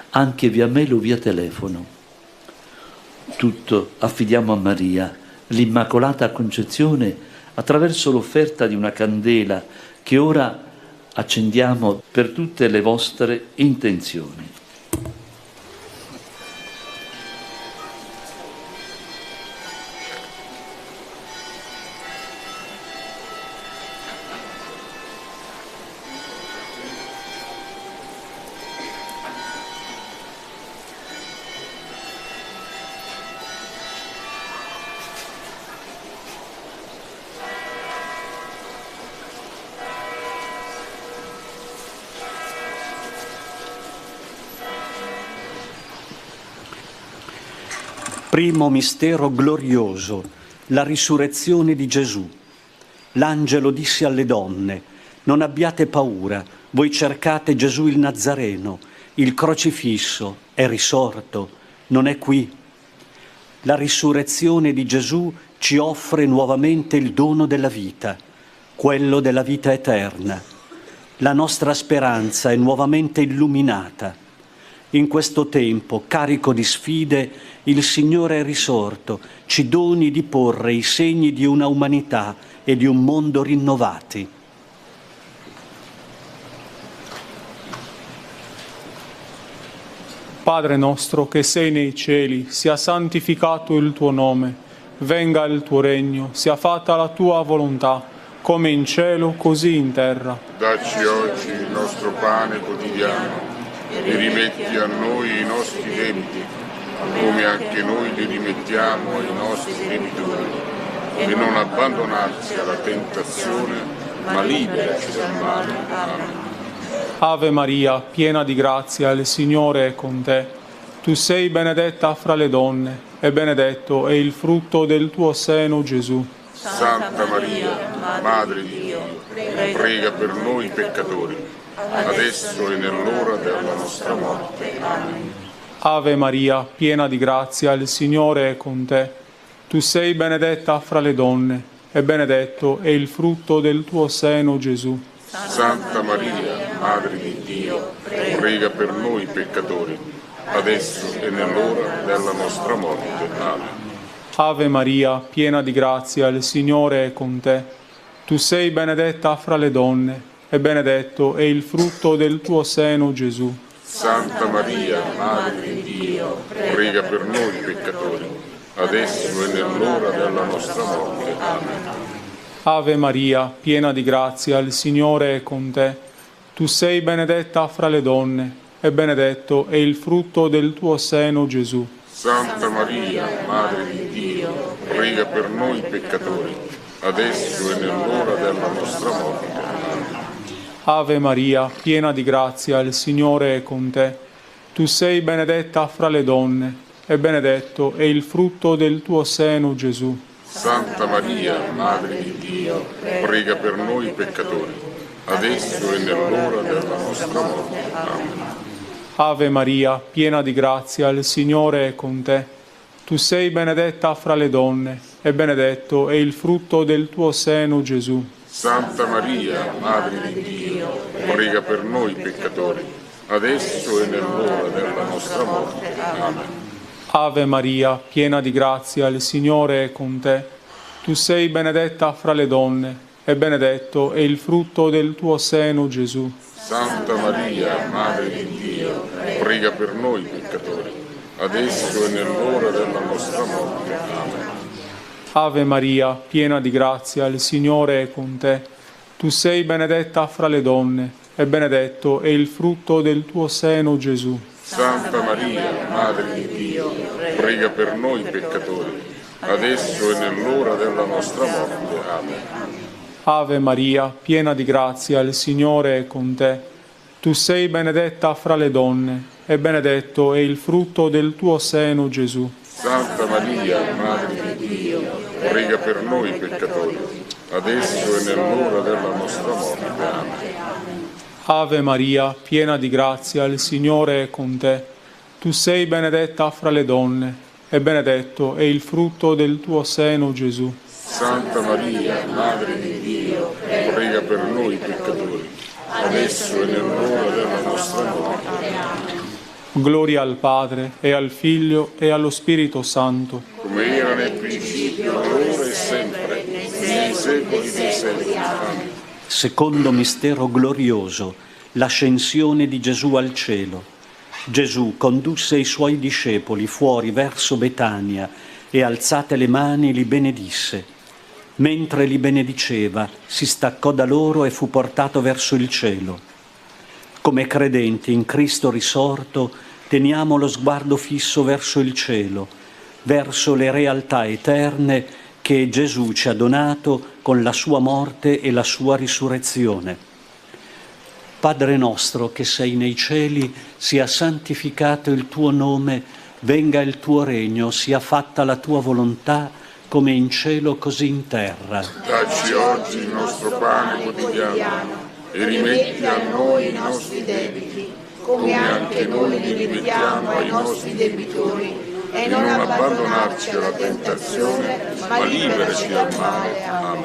anche via mail o via telefono. Tutto affidiamo a Maria, l'Immacolata Concezione, attraverso l'offerta di una candela che ora accendiamo per tutte le vostre intenzioni. Primo mistero glorioso, la risurrezione di Gesù. L'angelo disse alle donne: non abbiate paura, voi cercate Gesù il Nazareno, il crocifisso, è risorto, non è qui. La risurrezione di Gesù ci offre nuovamente il dono della vita, quello della vita eterna. La nostra speranza è nuovamente illuminata. In questo tempo, carico di sfide, il Signore è risorto, ci doni di porre i segni di una umanità e di un mondo rinnovati. Padre nostro che sei nei cieli, sia santificato il tuo nome, venga il tuo regno, sia fatta la tua volontà, come in cielo così in terra. Dacci oggi il nostro pane quotidiano e rimetti a noi i nostri debiti, come anche noi li rimettiamo ai nostri debitori, e non abbandonarci alla tentazione, ma liberaci dal male. Amen. Ave Maria, piena di grazia, il Signore è con te. Tu sei benedetta fra le donne, e benedetto è il frutto del tuo seno, Gesù. Santa Maria, Madre di Dio, prega per noi peccatori, adesso e nell'ora della nostra morte. Amen. Ave Maria, piena di grazia, il Signore è con te. Tu sei benedetta fra le donne, e benedetto è il frutto del tuo seno, Gesù. Santa Maria, Madre di Dio, prega per noi peccatori, adesso e nell'ora della nostra morte. Amen. Ave Maria, piena di grazia, il Signore è con te. Tu sei benedetta fra le donne, e benedetto è il frutto del tuo seno, Gesù. Santa Maria, Madre di Dio, prega per noi peccatori, adesso e nell'ora della nostra morte. Amen. Ave Maria, piena di grazia, il Signore è con te. Tu sei benedetta fra le donne, e benedetto è il frutto del tuo seno, Gesù. Santa Maria, Madre di Dio, prega per noi peccatori, adesso e nell'ora della nostra morte. Amen. Ave Maria, piena di grazia, il Signore è con te. Tu sei benedetta fra le donne, e benedetto è il frutto del tuo seno, Gesù. Santa Maria, Madre di Dio, prega per noi peccatori, adesso e nell'ora della nostra morte. Amen. Ave Maria, piena di grazia, il Signore è con te. Tu sei benedetta fra le donne, e benedetto è il frutto del tuo seno, Gesù. Santa Maria, Madre di Dio, prega per noi peccatori, adesso e nell'ora della nostra morte. Amen. Ave Maria, piena di grazia, il Signore è con te. Tu sei benedetta fra le donne, e benedetto è il frutto del tuo seno, Gesù. Santa Maria, Madre di Dio, prega per noi peccatori, adesso e nell'ora della nostra morte. Amen. Ave Maria, piena di grazia, il Signore è con te. Tu sei benedetta fra le donne, e benedetto è il frutto del tuo seno, Gesù. Santa Maria, Madre di Dio, prega per noi peccatori, adesso e nell'ora della nostra morte. Amen. Ave Maria, piena di grazia, il Signore è con te. Tu sei benedetta fra le donne, e benedetto è il frutto del tuo seno, Gesù. Santa Maria, Madre di Dio, prega per noi peccatori, adesso e nell'ora della nostra morte. Amen. Ave Maria, piena di grazia, il Signore è con te. Tu sei benedetta fra le donne, e benedetto è il frutto del tuo seno, Gesù. Santa Maria, Madre di Dio, prega per noi peccatori, adesso e nell'ora della nostra morte. Amen. Gloria al Padre, e al Figlio, e allo Spirito Santo. Come era nel principio, ora e sempre, nei secoli dei secoli. Amen. Secondo mistero glorioso, l'ascensione di Gesù al cielo. Gesù condusse i suoi discepoli fuori verso Betania e alzate le mani li benedisse. Mentre li benediceva, si staccò da loro e fu portato verso il cielo. Come credenti in Cristo risorto, teniamo lo sguardo fisso verso il cielo, verso le realtà eterne che Gesù ci ha donato con la sua morte e la sua risurrezione. Padre nostro che sei nei cieli, sia santificato il tuo nome, venga il tuo regno, sia fatta la tua volontà, come in cielo così in terra. Dacci oggi il nostro pane quotidiano e rimetti a noi i nostri debiti, come anche noi li rimettiamo ai nostri debitori. E non abbandonarci alla tentazione, ma liberaci dal male. Amen.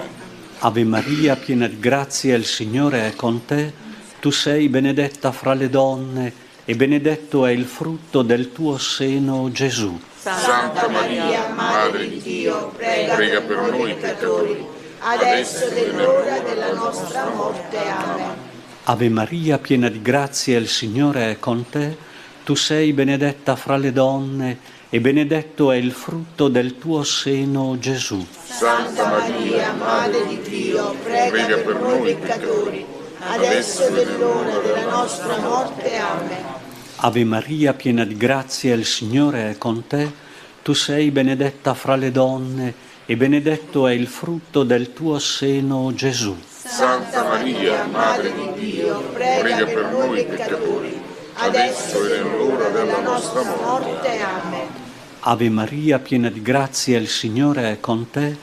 Ave Maria, piena di grazia, il Signore è con te. Tu sei benedetta fra le donne e benedetto è il frutto del tuo seno, Gesù. Santa Maria, Madre di Dio, prega per noi peccatori, adesso è l'ora della nostra morte. Amen. Ave Maria, piena di grazia, il Signore è con te. Tu sei benedetta fra le donne e benedetto è il frutto del tuo seno, Gesù. Santa Maria, Madre di Dio, prega per noi peccatori, adesso è l'ora della nostra morte. Amen. Ave Maria, piena di grazia, il Signore è con te. Tu sei benedetta fra le donne e benedetto è il frutto del tuo seno, Gesù. Santa Maria, Madre di Dio, prega per noi peccatori, adesso è l'ora della nostra morte. Amen. Ave Maria, piena di grazia, il Signore è con te.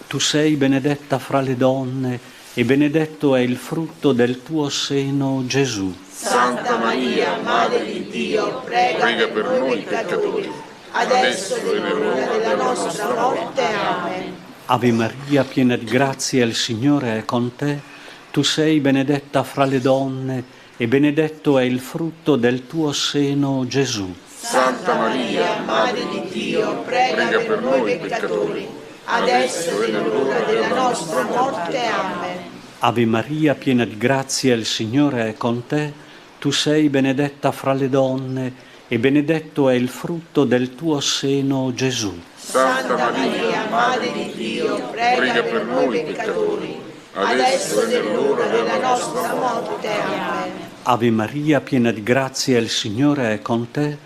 Tu sei benedetta fra le donne e benedetto è il frutto del tuo seno, Gesù. Santa Maria, Madre di Dio, prega per noi peccatori, adesso è l'ora della nostra morte. Amen. Ave Maria, piena di grazia, il Signore è con te. Tu sei benedetta fra le donne e benedetto è il frutto del tuo seno, Gesù. Santa Maria, Madre di Dio, prega per noi peccatori, adesso è l'ora della nostra morte. Amen. Ave Maria, piena di grazia, il Signore è con te. Tu sei benedetta fra le donne e benedetto è il frutto del tuo seno, Gesù. Santa Maria, Madre di Dio, prega per noi peccatori, adesso è l'ora della nostra morte. Amen. Ave Maria, piena di grazia, il Signore è con te.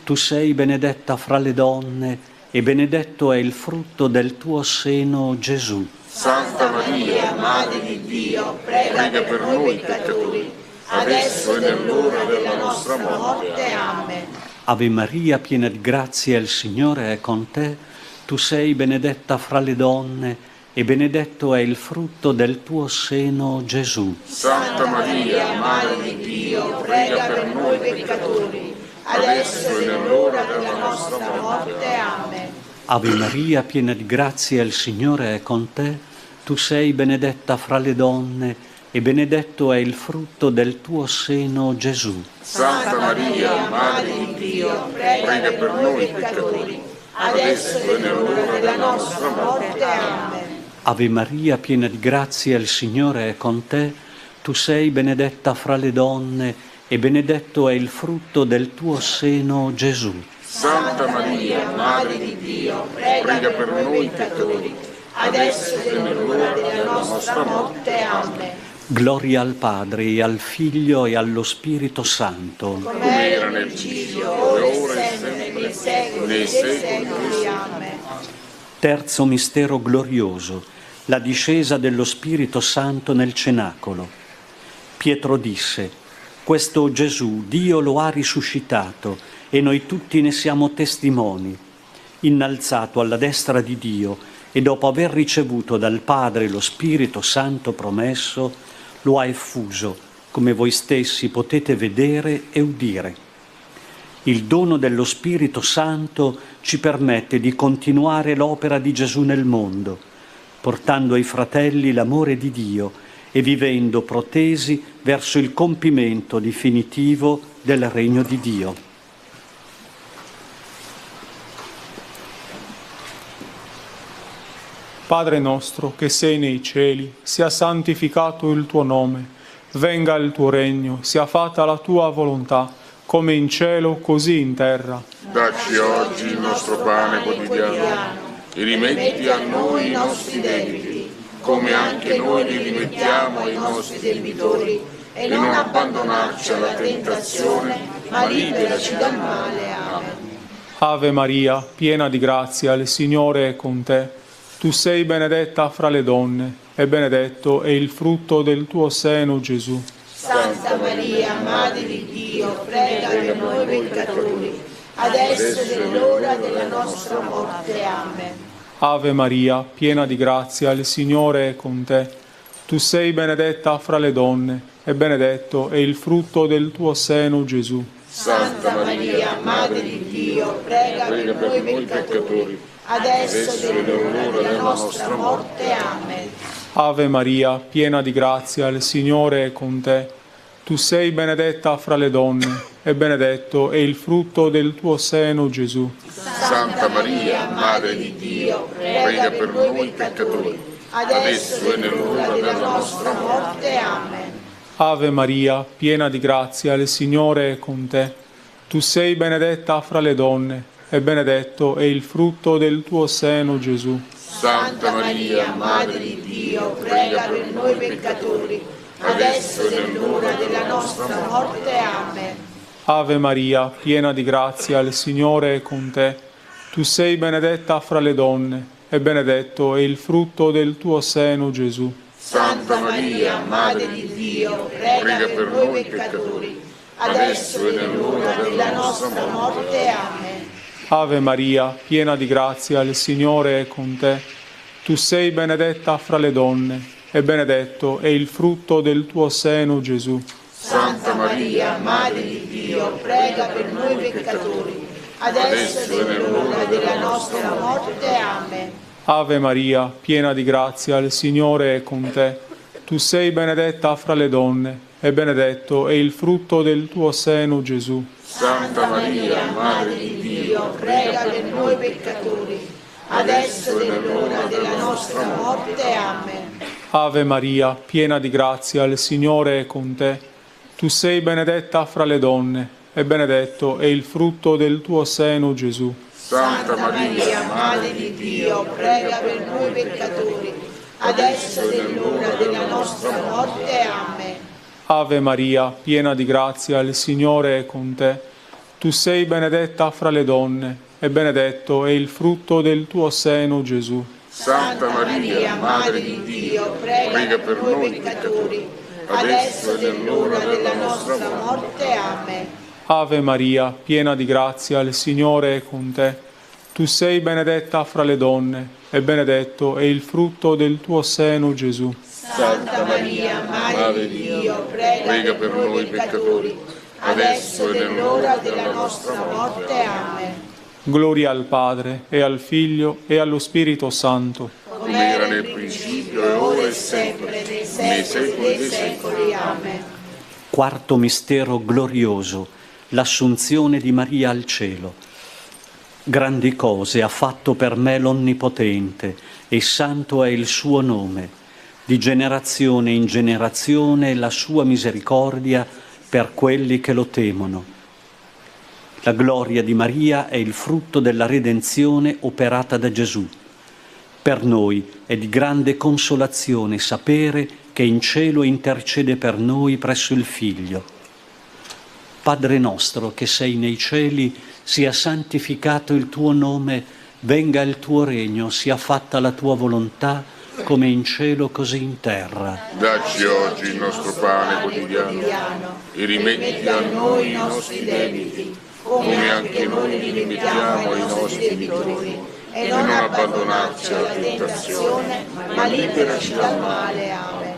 Tu sei benedetta fra le donne e benedetto è il frutto del tuo seno, Gesù. Santa Maria, Madre di Dio, prega per noi peccatori, adesso è l'ora della nostra morte. Amen. Ave Maria, piena di grazia, il Signore è con te. Tu sei benedetta fra le donne e benedetto è il frutto del tuo seno, Gesù. Santa Maria, Madre di Dio, prega per noi peccatori, adesso è l'ora della nostra morte. Amen. Ave Maria, piena di grazia, il Signore è con te. Tu sei benedetta fra le donne e benedetto è il frutto del tuo seno, Gesù. Santa Maria, Madre di Dio, prega per noi peccatori, adesso è l'ora della nostra morte. Amen. Ave Maria, piena di grazia, il Signore è con te. Tu sei benedetta fra le donne e benedetto è il frutto del tuo seno, Gesù. Santa Maria, Madre di Dio, prega per noi peccatori, adesso è l'ora della nostra morte. Amen. Gloria al Padre, e al Figlio, e allo Spirito Santo. Come era nel principio, ora e sempre, nei secoli dei secoli. Amen. Terzo mistero glorioso, la discesa dello Spirito Santo nel cenacolo. Pietro disse: questo Gesù Dio lo ha risuscitato e noi tutti ne siamo testimoni. Innalzato alla destra di Dio e dopo aver ricevuto dal Padre lo Spirito Santo promesso, lo ha effuso, come voi stessi potete vedere e udire. Il dono dello Spirito Santo ci permette di continuare l'opera di Gesù nel mondo, portando ai fratelli l'amore di Dio e vivendo protesi verso il compimento definitivo del regno di Dio. Padre nostro che sei nei cieli, sia santificato il tuo nome, venga il tuo regno, sia fatta la tua volontà, come in cielo così in terra. Dacci oggi il nostro pane quotidiano e rimetti a noi i nostri debiti, come anche noi li rimettiamo ai nostri debitori, e non abbandonarci alla tentazione, ma liberaci dal male. Amen. Ave Maria, piena di grazia, il Signore è con te. Tu sei benedetta fra le donne, e benedetto è il frutto del tuo seno, Gesù. Santa Maria, Madre di Dio, prega per noi peccatori, adesso è l'ora della nostra morte. Amen. Ave Maria, piena di grazia, il Signore è con te. Tu sei benedetta fra le donne, e benedetto è il frutto del tuo seno, Gesù. Santa Maria, Madre di Dio, prega per noi peccatori, adesso è l'ora della nostra morte. Amen. Ave Maria, piena di grazia, il Signore è con te. Tu sei benedetta fra le donne, e benedetto è il frutto del tuo seno, Gesù. Santa Maria, Madre di Dio, prega per noi peccatori, adesso è nell'ora della nostra morte. Amen. Ave Maria, piena di grazia, il Signore è con te. Tu sei benedetta fra le donne, e benedetto è il frutto del tuo seno, Gesù. Santa Maria, Madre di Dio, prega per noi peccatori, adesso è l'ora della nostra morte. Amen. Ave Maria, piena di grazia, il Signore è con te. Tu sei benedetta fra le donne, e benedetto è il frutto del tuo seno, Gesù. Santa Maria, Madre di Dio, prega per noi peccatori, adesso è l'ora della nostra morte. Amen. Ave Maria, piena di grazia, il Signore è con te. Tu sei benedetta fra le donne, e benedetto è il frutto del tuo seno, Gesù. Santa Maria, Madre di Dio, prega per noi peccatori, adesso è l'ora della nostra morte. Amen. Ave Maria, piena di grazia, il Signore è con te. Tu sei benedetta fra le donne, e benedetto è il frutto del tuo seno, Gesù. Santa Maria, Madre di Dio, prega per noi peccatori, adesso è l'ora della nostra morte. Amen. Ave Maria, piena di grazia, il Signore è con te. Tu sei benedetta fra le donne, e benedetto è il frutto del tuo seno, Gesù. Santa Maria, Madre di Dio, prega per noi peccatori, adesso è l'ora della nostra morte. Amen. Ave Maria, piena di grazia, il Signore è con te. Tu sei benedetta fra le donne, e benedetto è il frutto del tuo seno, Gesù. Santa Maria, Madre di Dio, prega per noi peccatori, adesso è l'ora della nostra morte. Amen. Ave Maria, piena di grazia, il Signore è con te. Tu sei benedetta fra le donne, e benedetto è il frutto del tuo seno, Gesù. Santa Maria, Madre di Dio, prega per noi peccatori, adesso è l'ora della nostra morte. Amen. Gloria al Padre, e al Figlio, e allo Spirito Santo. Come era nel principio, e ora e sempre, nei secoli dei secoli. Amen. Quarto mistero glorioso, l'Assunzione di Maria al cielo. Grandi cose ha fatto per me l'Onnipotente, e santo è il suo nome. Di generazione in generazione la sua misericordia per quelli che lo temono. La gloria di Maria è il frutto della redenzione operata da Gesù. Per noi è di grande consolazione sapere che in cielo intercede per noi presso il Figlio. Padre nostro che sei nei cieli, sia santificato il tuo nome, venga il tuo regno, sia fatta la tua volontà, come in cielo così in terra. Dacci oggi il nostro pane quotidiano e rimetti a noi i nostri debiti, come anche noi li rimettiamo ai nostri debitori, e non abbandonarci alla tentazione, ma liberaci dal male. Amen.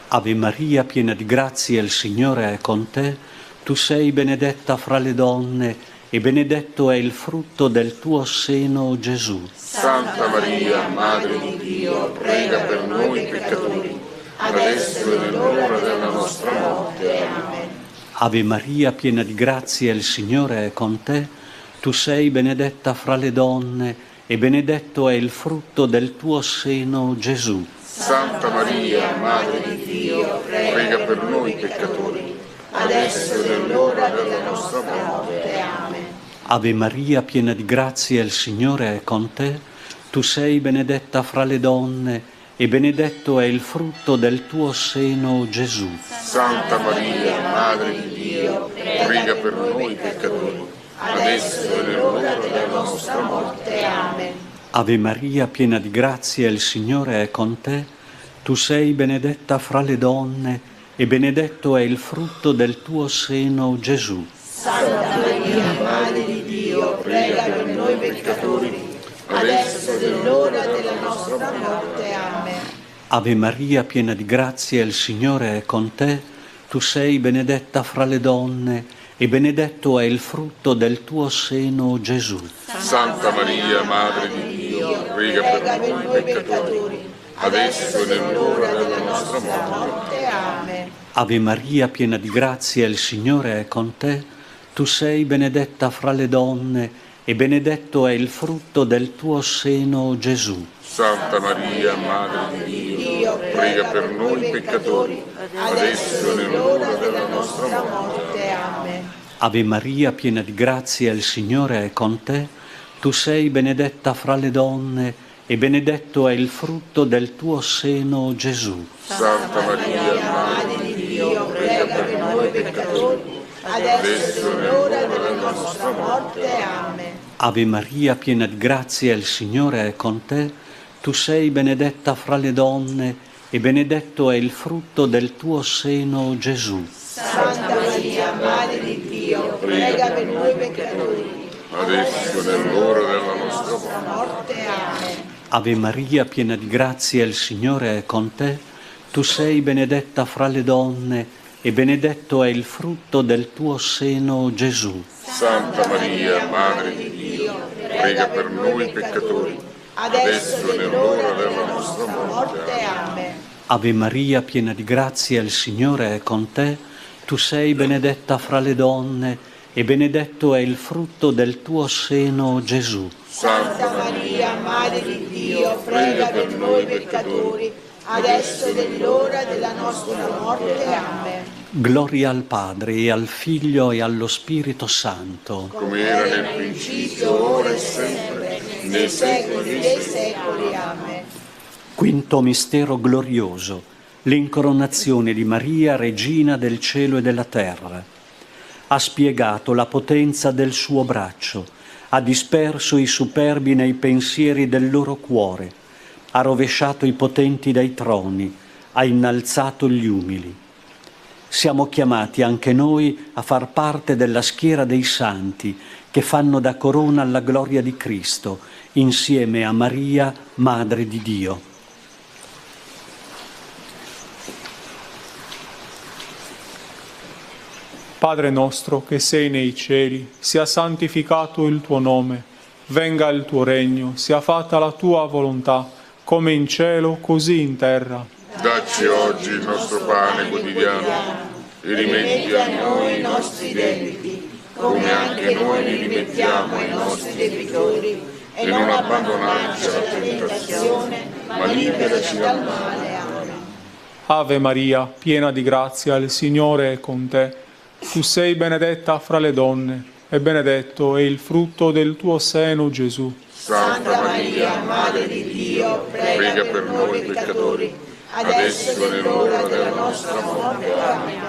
Ave Maria, piena di grazia, il Signore è con te. Tu sei benedetta fra le donne e benedetto è il frutto del tuo seno, Gesù. Santa Maria, Madre di Dio, prega per noi peccatori, adesso e nell'ora della nostra morte. Amen. Ave Maria, piena di grazia, il Signore è con te. Tu sei benedetta fra le donne e benedetto è il frutto del tuo seno, Gesù. Santa Maria, Madre di Dio, prega per noi peccatori, adesso è nell'ora della nostra morte. Amen. Ave Maria, piena di grazia, il Signore è con te. Tu sei benedetta fra le donne e benedetto è il frutto del tuo seno, Gesù. Santa Maria, Madre di Dio, prega per noi peccatori, adesso è nell'ora della nostra morte. Amen. Ave Maria, piena di grazia, il Signore è con te. Tu sei benedetta fra le donne e benedetto è il frutto del tuo seno, Gesù. Santa Maria, Madre di Dio, prega per noi peccatori, adesso è l'ora della nostra morte. Amen. Ave Maria, piena di grazia, il Signore è con te. Tu sei benedetta fra le donne e benedetto è il frutto del tuo seno, Gesù. Santa Maria, Madre di Dio, prega per noi peccatori, adesso è nell'ora della nostra morte. Amen. Ave Maria, piena di grazia, il Signore è con te. Tu sei benedetta fra le donne e benedetto è il frutto del tuo seno, Gesù. Santa Maria, Madre di Dio, prega per noi peccatori, adesso è nell'ora della nostra morte. Amen. Ave Maria, piena di grazia, il Signore è con te. Tu sei benedetta fra le donne e benedetto è il frutto del tuo seno, Gesù. Santa Maria, Madre di Dio, prega per noi peccatori, adesso è l'ora della nostra morte. Amen. Ave Maria, piena di grazia, il Signore è con te. Tu sei benedetta fra le donne e benedetto è il frutto del tuo seno, Gesù. Santa Maria, Madre di Dio, prega per noi peccatori, adesso è nell'ora della nostra morte. Amen. Ave Maria, piena di grazia, il Signore è con te. Tu sei benedetta fra le donne e benedetto è il frutto del tuo seno, Gesù. Santa Maria, Madre di Dio, prega per noi peccatori, adesso è nell'ora della nostra morte. Amen. Ave Maria, piena di grazia, il Signore è con te. Tu sei benedetta fra le donne e benedetto è il frutto del tuo seno, Gesù. Santa Maria, Madre di Dio, prega per noi peccatori, adesso è l'ora della nostra morte. Amen. Gloria al Padre e al Figlio e allo Spirito Santo. Come era nel principio, ora e sempre, nei secoli dei secoli. Amen. Quinto mistero glorioso, l'incoronazione di Maria, Regina del cielo e della terra. Ha spiegato la potenza del suo braccio, ha disperso i superbi nei pensieri del loro cuore, ha rovesciato i potenti dai troni, ha innalzato gli umili. Siamo chiamati anche noi a far parte della schiera dei santi che fanno da corona alla gloria di Cristo, insieme a Maria, Madre di Dio. Padre nostro che sei nei cieli, sia santificato il tuo nome, venga il tuo regno, sia fatta la tua volontà, come in cielo, così in terra. Dacci oggi il nostro pane quotidiano e rimetti a noi i nostri debiti, come anche noi li rimettiamo ai nostri debitori, e non abbandonarci alla tentazione, ma liberaci dal male. Amen. Ave Maria, piena di grazia, il Signore è con te. Tu sei benedetta fra le donne, e benedetto è il frutto del tuo seno, Gesù. Santa Maria, Madre di Dio, prega per noi peccatori, adesso è l'ora della nostra morte. Amen.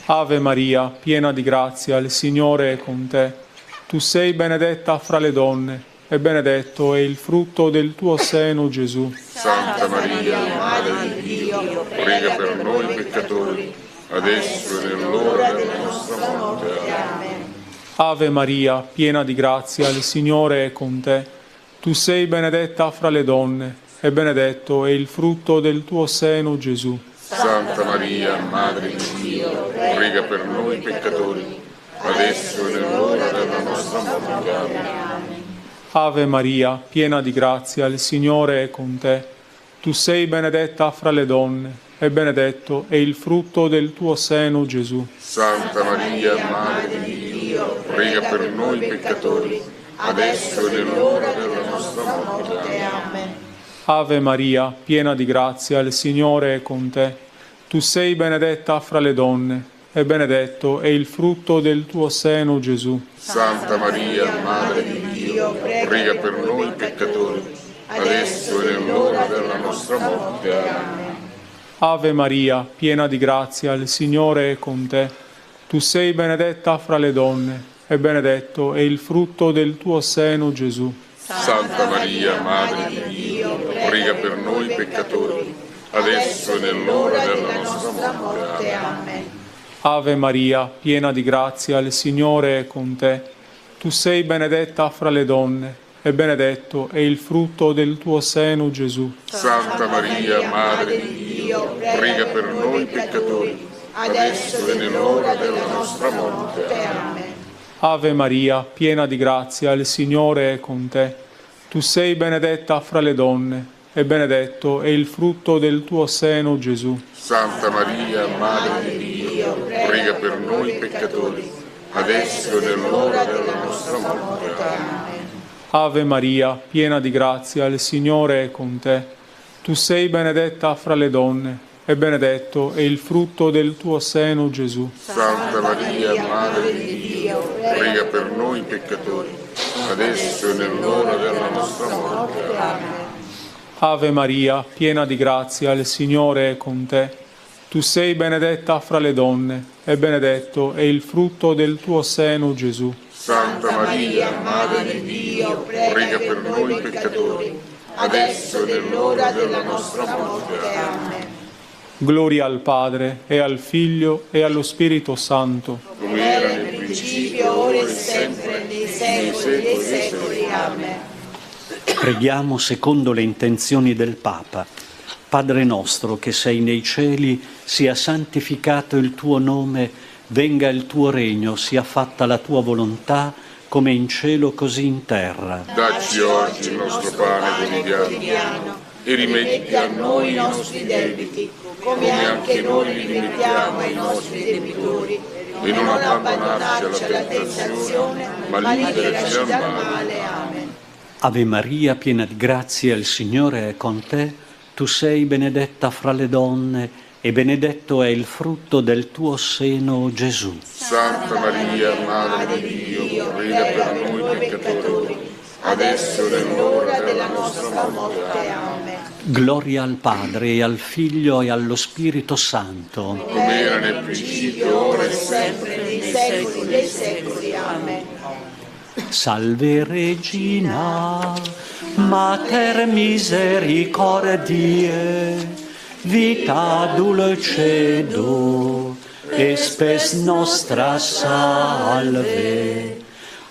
Ave Maria, piena di grazia, il Signore è con te. Tu sei benedetta fra le donne, e benedetto è il frutto del tuo seno, Gesù. Santa Maria, Madre di Dio, prega per noi peccatori, adesso è nell'ora della nostra morte. Amen. Ave Maria, piena di grazia, il Signore è con te. Tu sei benedetta fra le donne, e benedetto è il frutto del tuo seno, Gesù. Santa Maria, Madre di Dio, prega per noi peccatori, adesso è nell'ora della nostra morte. Amen. Ave Maria, piena di grazia, il Signore è con te. Tu sei benedetta fra le donne, e benedetto è il frutto del tuo seno, Gesù. Santa Maria, Madre di Dio, prega per noi peccatori, adesso è nell'ora della nostra morte. Amen. Ave Maria, piena di grazia, il Signore è con te. Tu sei benedetta fra le donne, e benedetto è il frutto del tuo seno, Gesù. Santa Maria, Madre di Dio, prega per noi peccatori, adesso è nell'ora della nostra morte. Amen. Ave Maria, piena di grazia, il Signore è con te. Tu sei benedetta fra le donne, e benedetto è il frutto del tuo seno, Gesù. Santa Maria, Madre di Dio, prega per noi peccatori, adesso è nell'ora della nostra morte. Amen. Ave Maria, piena di grazia, il Signore è con te. Tu sei benedetta fra le donne, e benedetto è il frutto del tuo seno, Gesù. Santa Maria, Madre di Dio, prega per noi peccatori, adesso è nell'ora della nostra morte. Amen. Ave Maria, piena di grazia, il Signore è con te. Tu sei benedetta fra le donne, e benedetto è il frutto del tuo seno, Gesù. Santa Maria, Madre di Dio, prega per noi peccatori, adesso è nell'ora della nostra morte. Amen. Ave Maria, piena di grazia, il Signore è con te. Tu sei benedetta fra le donne, e benedetto è il frutto del tuo seno, Gesù. Santa Maria, Madre di Dio, prega per noi peccatori, adesso è nell'ora della nostra morte. Amen. Ave Maria, piena di grazia, il Signore è con te. Tu sei benedetta fra le donne, e benedetto è il frutto del tuo seno, Gesù. Santa Maria, Madre di Dio, prega per noi peccatori, adesso è nell'ora della nostra morte. Amen. Gloria al Padre, e al Figlio, e allo Spirito Santo. Come era nel principio, ora e sempre, nei secoli dei secoli. Amen. Preghiamo secondo le intenzioni del Papa. Padre nostro che sei nei cieli, sia santificato il tuo nome, venga il tuo regno, sia fatta la tua volontà, come in cielo così in terra. Dacci oggi il nostro pane quotidiano e rimetti a noi i nostri debiti, come anche noi li rimettiamo ai nostri debitori, e non abbandonarci alla tentazione, ma liberaci dal male. Amen. Ave Maria, piena di grazia, il Signore è con te. Tu sei benedetta fra le donne, e benedetto è il frutto del tuo seno, Gesù. Santa Maria, Madre di Dio, prega per noi peccatori, adesso è l'ora della nostra morte. Amen. Gloria al Padre, e al Figlio, e allo Spirito Santo. Come era nel principio, ora e sempre, nei secoli dei secoli. Amen. Salve Regina, Mater misericordiae, vita dulcedo, e spes nostra salve.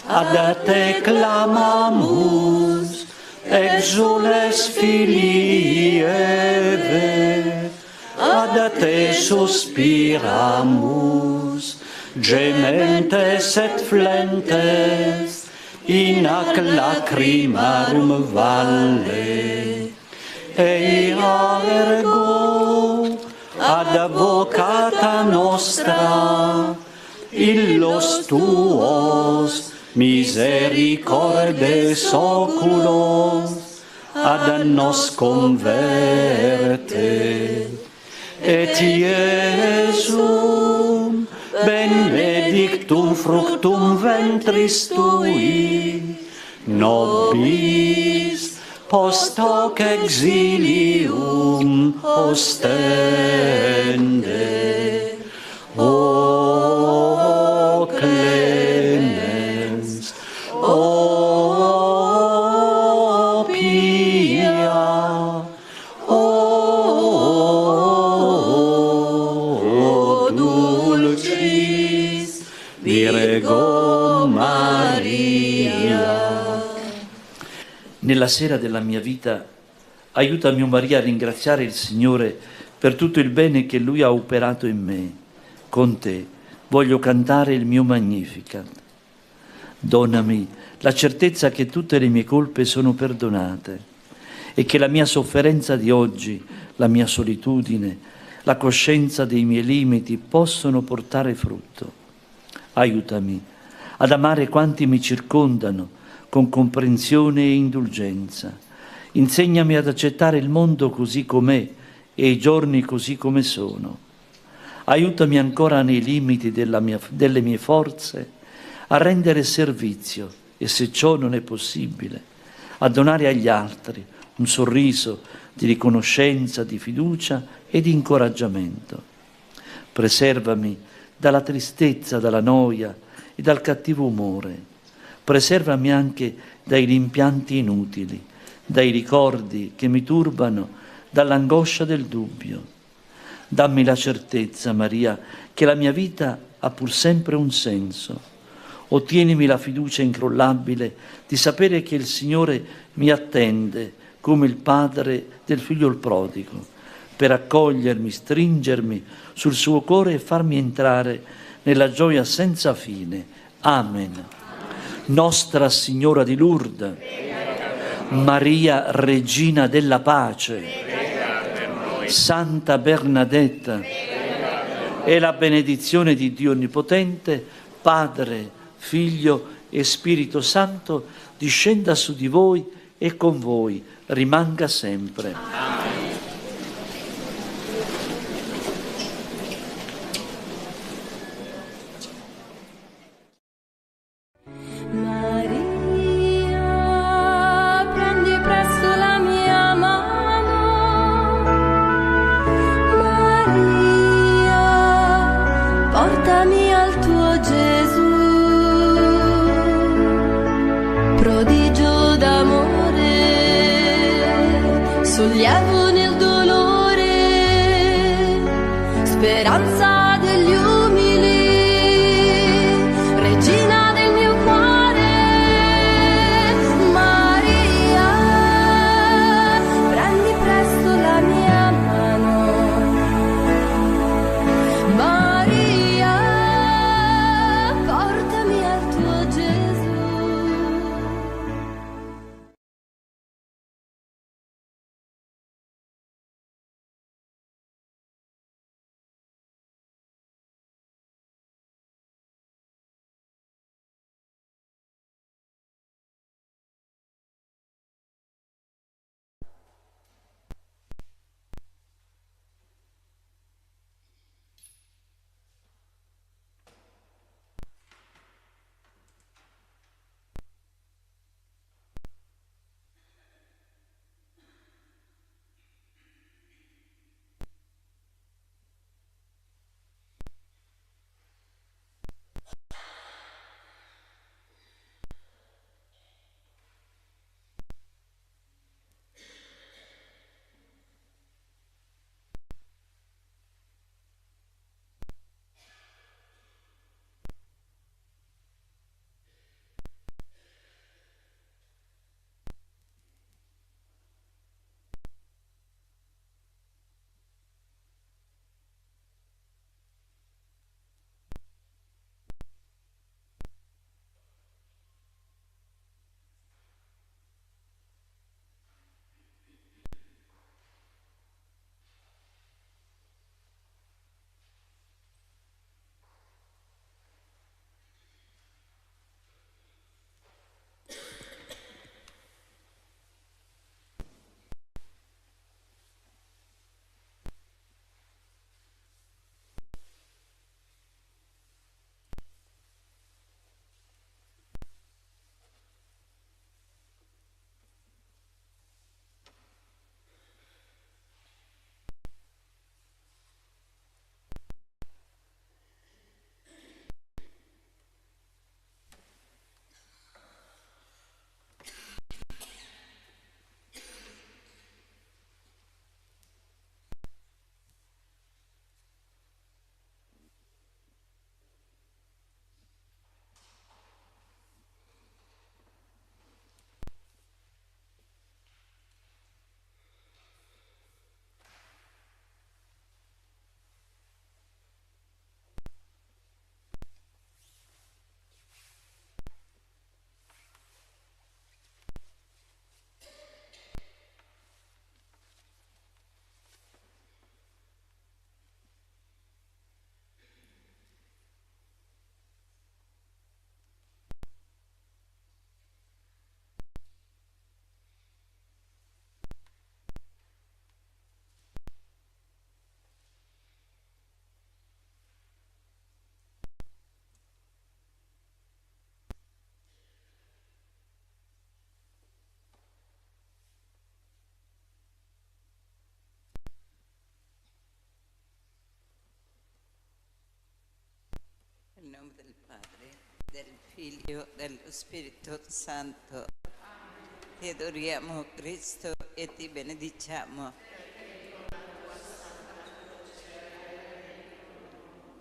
Ad te clamamus, exules filii Eve, ad te suspiramus, gementes et flentes, in ac lacrimarum valle. Eia ergo advocata nostra, illos tuos misericordes oculos ad nos converte. Et Iesum benedictum fructum ventris tui, nobis post hoc exilium ostende. O clemens, o pia, o dulcis Virgo Maria. Nella sera della mia vita, aiutami, o Maria, a ringraziare il Signore per tutto il bene che Lui ha operato in me. Con te voglio cantare il mio Magnificat. Donami la certezza che tutte le mie colpe sono perdonate e che la mia sofferenza di oggi, la mia solitudine, la coscienza dei miei limiti possono portare frutto. Aiutami ad amare quanti mi circondano con comprensione e indulgenza. Insegnami ad accettare il mondo così com'è e i giorni così come sono. Aiutami ancora nei limiti delle mie forze a rendere servizio e, se ciò non è possibile, a donare agli altri un sorriso di riconoscenza, di fiducia e di incoraggiamento. Preservami dalla tristezza, dalla noia e dal cattivo umore. Preservami anche dai rimpianti inutili, dai ricordi che mi turbano, dall'angoscia del dubbio. Dammi la certezza, Maria, che la mia vita ha pur sempre un senso. Ottienimi la fiducia incrollabile di sapere che il Signore mi attende come il padre del figlio prodigo, per accogliermi, stringermi sul suo cuore e farmi entrare nella gioia senza fine. Amen. Nostra Signora di Lourdes, Maria Regina della Pace, Santa Bernadetta, e la benedizione di Dio Onnipotente, Padre, Figlio e Spirito Santo, discenda su di voi e con voi rimanga sempre. Amen. Portami al tuo Gesù, prodigio d'amore, sugli Nel nome del Padre, del Figlio, dello Spirito Santo. Ti adoriamo, Cristo, e ti benediciamo.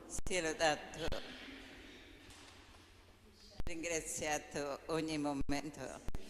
Sia lodato, ringraziato ogni momento.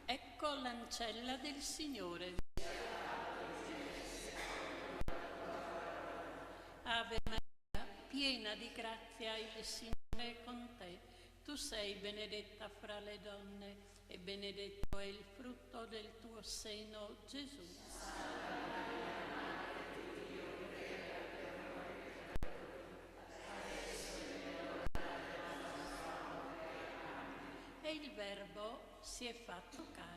Ecco l'ancella del Signore. Ave Maria, piena di grazia, il Signore è con te. Tu sei benedetta fra le donne e benedetto è il frutto del tuo seno, Gesù. E il Verbo si è fatto carne.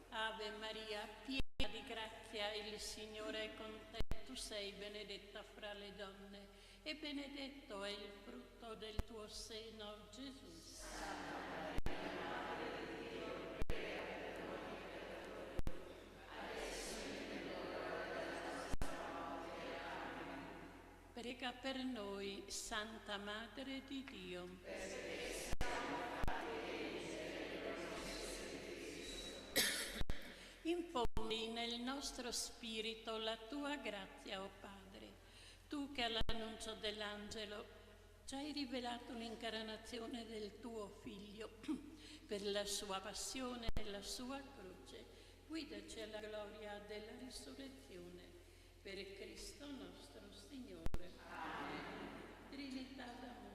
Ave Maria, piena di grazia, il Signore è con te. Tu sei benedetta fra le donne e benedetto è il frutto del tuo seno, Gesù. Prega per noi, Santa Madre di Dio. Infondi nel nostro spirito la tua grazia, o Padre. Tu che all'annuncio dell'angelo ci hai rivelato l'incarnazione del tuo Figlio per la sua passione e la sua croce, guidaci alla gloria della risurrezione. Per Cristo nostro Signore. Amen. Trinità d'amore.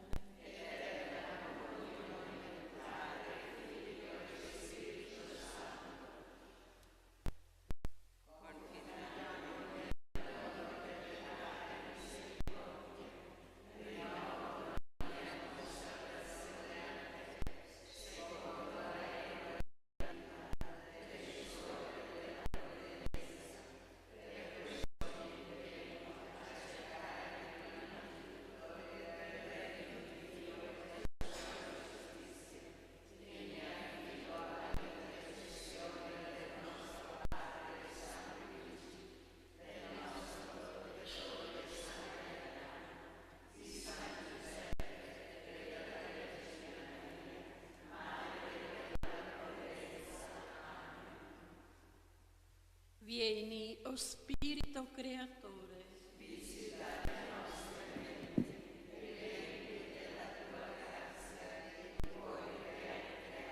Vieni, o Spirito Creatore, visita le nostre menti e riempi della tua grazia i tuoi creati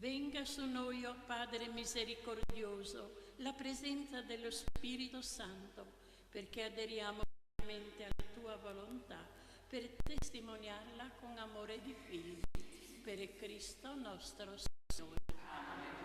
Venga su noi, o Padre misericordioso, la presenza dello Spirito Santo, perché aderiamo veramente alla tua volontà, per testimoniarla con amore di figli. Per Cristo nostro Signore. Amen.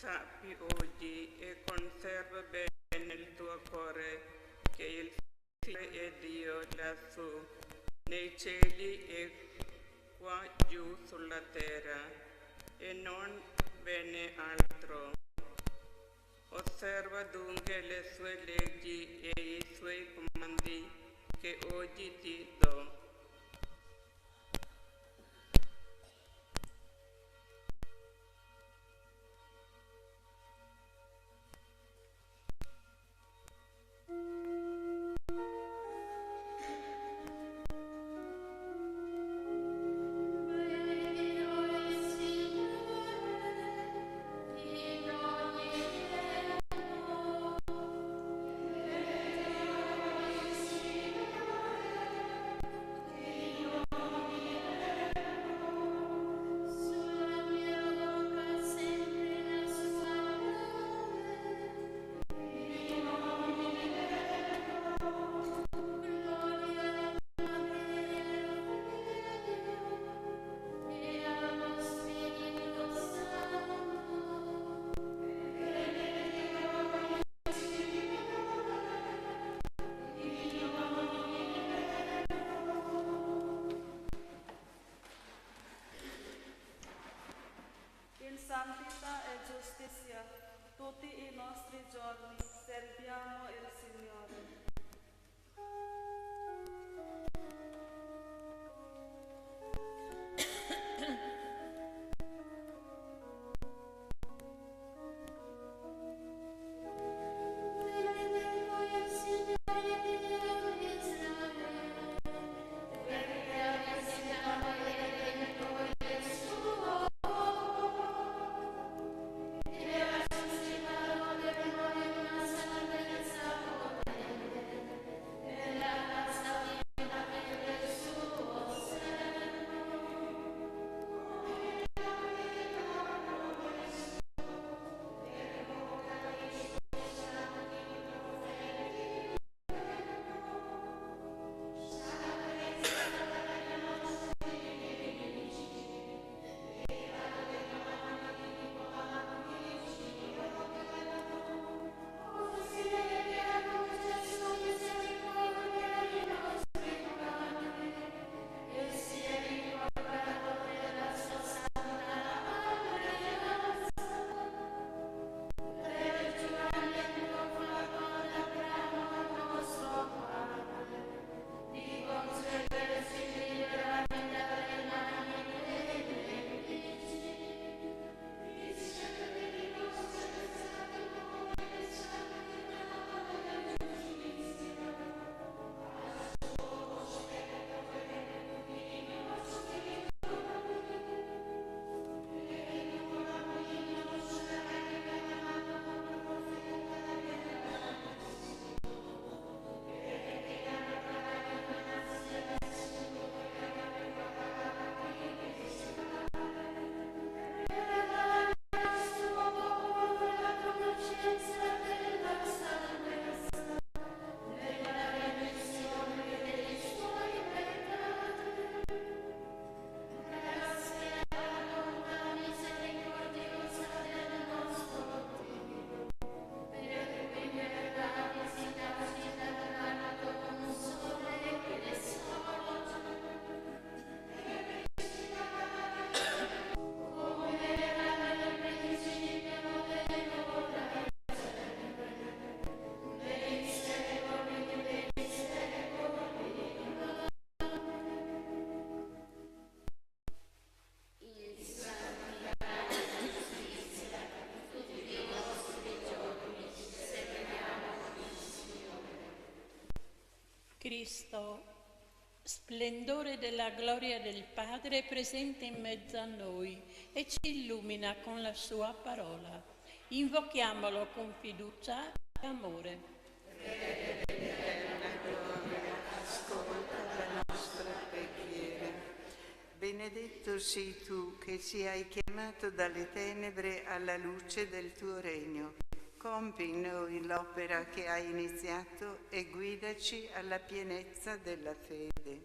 sappi oggi e conserva bene nel tuo cuore che il Figlio è Dio lassù, nei cieli e qua giù sulla terra, e non ve n'è altro. Osserva dunque le sue leggi e i suoi comandi che oggi ti do. Santità e giustizia, tutti i nostri giorni serviamo il Signore. Cristo, splendore della gloria del Padre, è presente in mezzo a noi e ci illumina con la sua parola. Invochiamolo con fiducia e amore. Ascolta la nostra preghiera. Benedetto sei tu che ci hai chiamato dalle tenebre alla luce del tuo regno. Compi in noi l'opera che hai iniziato e guidaci alla pienezza della fede.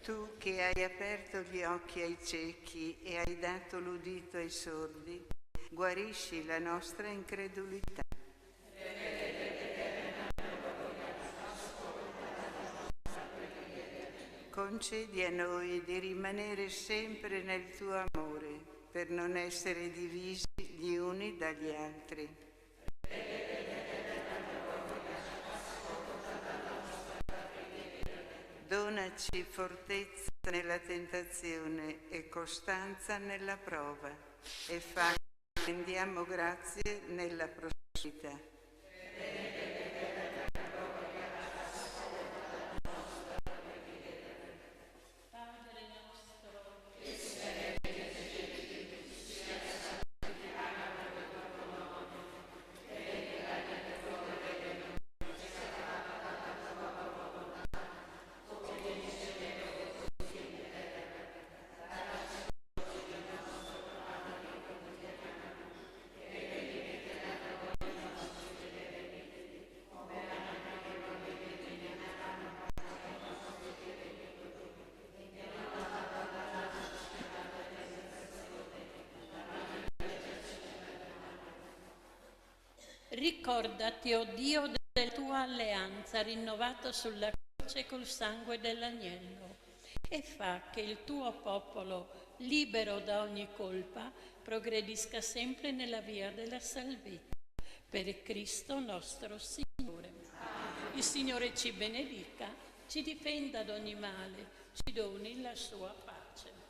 Tu che hai aperto gli occhi ai ciechi e hai dato l'udito ai sordi, guarisci la nostra incredulità. Concedi a noi di rimanere sempre nel tuo amore, per non essere divisi gli uni dagli altri. Donaci fortezza nella tentazione e costanza nella prova, e fa che rendiamo grazie nella prosperità. Ricordati, o Dio, della tua alleanza rinnovata sulla croce col sangue dell'agnello, e fa che il tuo popolo, libero da ogni colpa, progredisca sempre nella via della salvezza. Per Cristo nostro Signore. Il Signore ci benedica, ci difenda da ogni male, ci doni la sua pace.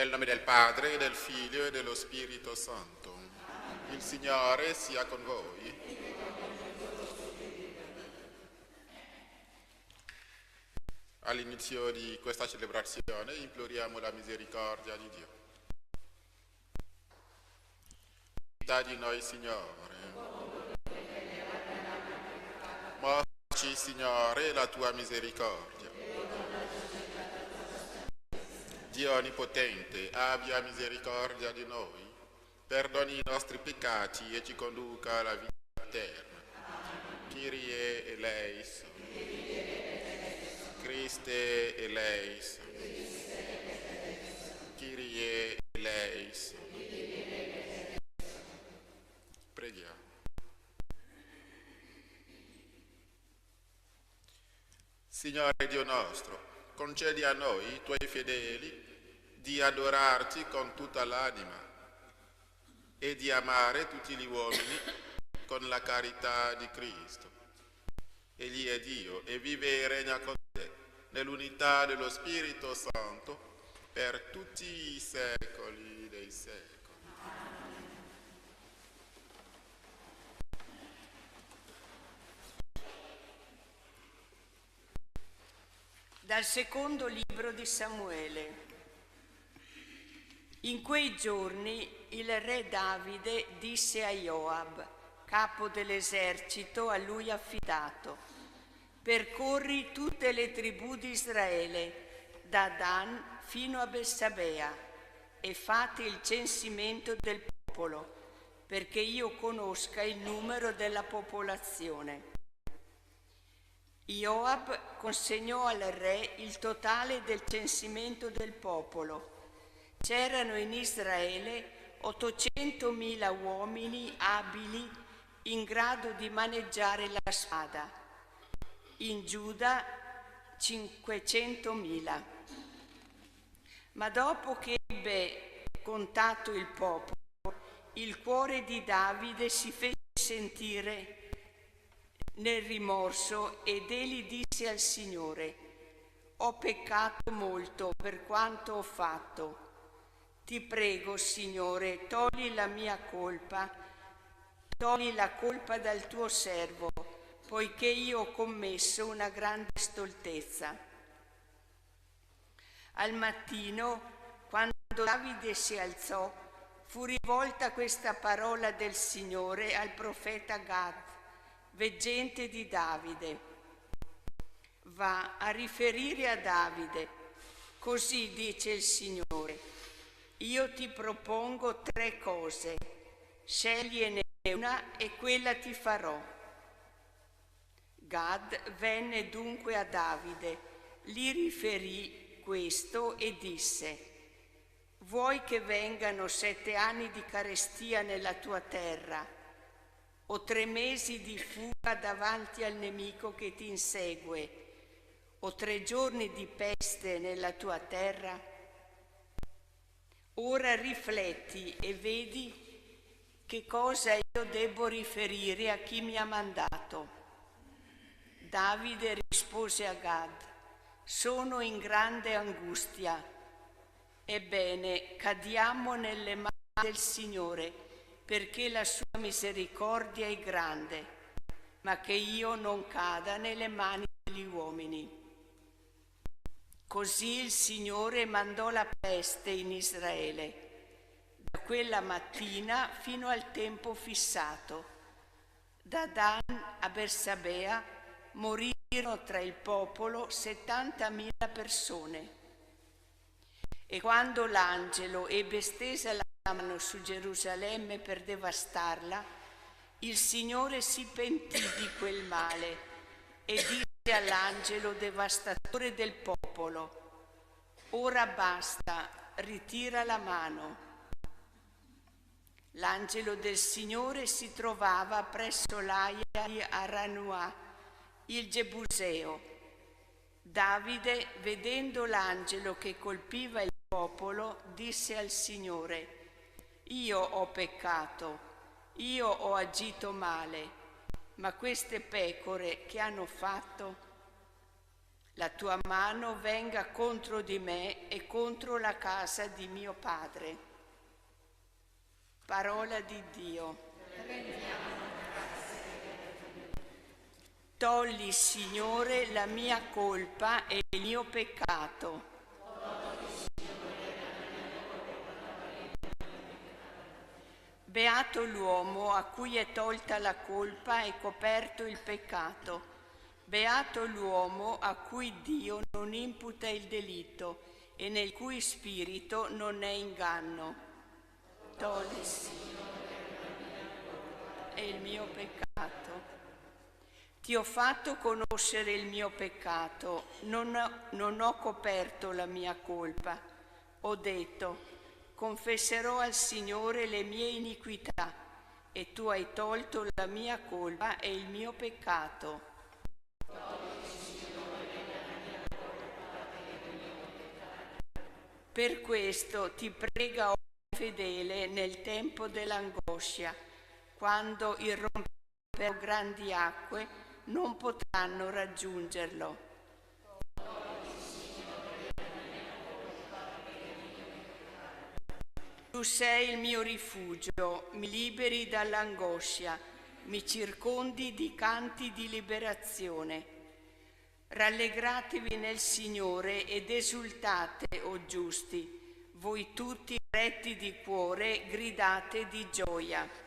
Nel nome del Padre, del Figlio e dello Spirito Santo. Il Signore sia con voi. All'inizio di questa celebrazione imploriamo la misericordia di Dio. Pietà di noi, Signore. Mostraci, Signore, la tua misericordia. Dio Onnipotente, abbia misericordia di noi, perdoni i nostri peccati e ci conduca alla vita eterna. Kyrie eleison. Christe eleison. Kyrie eleison. Preghiamo. Signore Dio nostro, concedi a noi, i tuoi fedeli, di adorarti con tutta l'anima e di amare tutti gli uomini con la carità di Cristo. Egli è Dio e vive e regna con te nell'unità dello Spirito Santo per tutti i secoli dei secoli. Dal secondo libro di Samuele. In quei giorni il re Davide disse a Joab, capo dell'esercito a lui affidato: percorri tutte le tribù di Israele, da Dan fino a Bessabea, e fate il censimento del popolo, perché io conosca il numero della popolazione. Joab consegnò al re il totale del censimento del popolo. C'erano in Israele 800.000 uomini abili in grado di maneggiare la spada, in Giuda 500.000. Ma dopo che ebbe contato il popolo, il cuore di Davide si fece sentire nel rimorso ed egli disse al Signore: ho peccato molto per quanto ho fatto. Ti prego, Signore, togli la mia colpa, togli la colpa dal tuo servo, poiché io ho commesso una grande stoltezza. Al mattino, quando Davide si alzò, fu rivolta questa parola del Signore al profeta Gad, veggente di Davide: va a riferire a Davide, così dice il Signore: io ti propongo 3 cose, scegliene una e quella ti farò. Gad venne dunque a Davide, gli riferì questo e disse: vuoi che vengano 7 anni di carestia nella tua terra, o 3 mesi di fuga davanti al nemico che ti insegue, o 3 giorni di peste nella tua terra? Ora rifletti e vedi che cosa io debbo riferire a chi mi ha mandato. Davide rispose a Gad: sono in grande angustia. Ebbene, cadiamo nelle mani del Signore, perché la sua misericordia è grande, ma che io non cada nelle mani degli uomini. Così il Signore mandò la peste in Israele, da quella mattina fino al tempo fissato. Da Dan a Bersabea morirono tra il popolo 70.000 persone. E quando l'angelo ebbe stesa la mano su Gerusalemme per devastarla, il Signore si pentì di quel male e disse all'angelo devastatore del popolo: ora basta, ritira la mano. L'angelo del Signore si trovava presso l'Aia di Aranua, il Gebuseo. Davide, vedendo l'angelo che colpiva il popolo, disse al Signore: io ho peccato, io ho agito male, ma queste pecore che hanno fatto? La tua mano venga contro di me e contro la casa di mio padre. Parola di Dio. Togli, Signore, la mia colpa e il mio peccato. Beato l'uomo a cui è tolta la colpa e coperto il peccato. Beato l'uomo a cui Dio non imputa il delitto e nel cui spirito non è inganno. Togli, Signore, e il mio peccato. Ti ho fatto conoscere il mio peccato, non ho coperto la mia colpa. Ho detto, confesserò al Signore le mie iniquità, e tu hai tolto la mia colpa e il mio peccato. Per questo ti prega, o fedele, nel tempo dell'angoscia, quando irromperanno grandi acque, non potranno raggiungerlo. Tu sei il mio rifugio, mi liberi dall'angoscia, mi circondi di canti di liberazione. Rallegratevi nel Signore ed esultate, o giusti, voi tutti retti di cuore, gridate di gioia.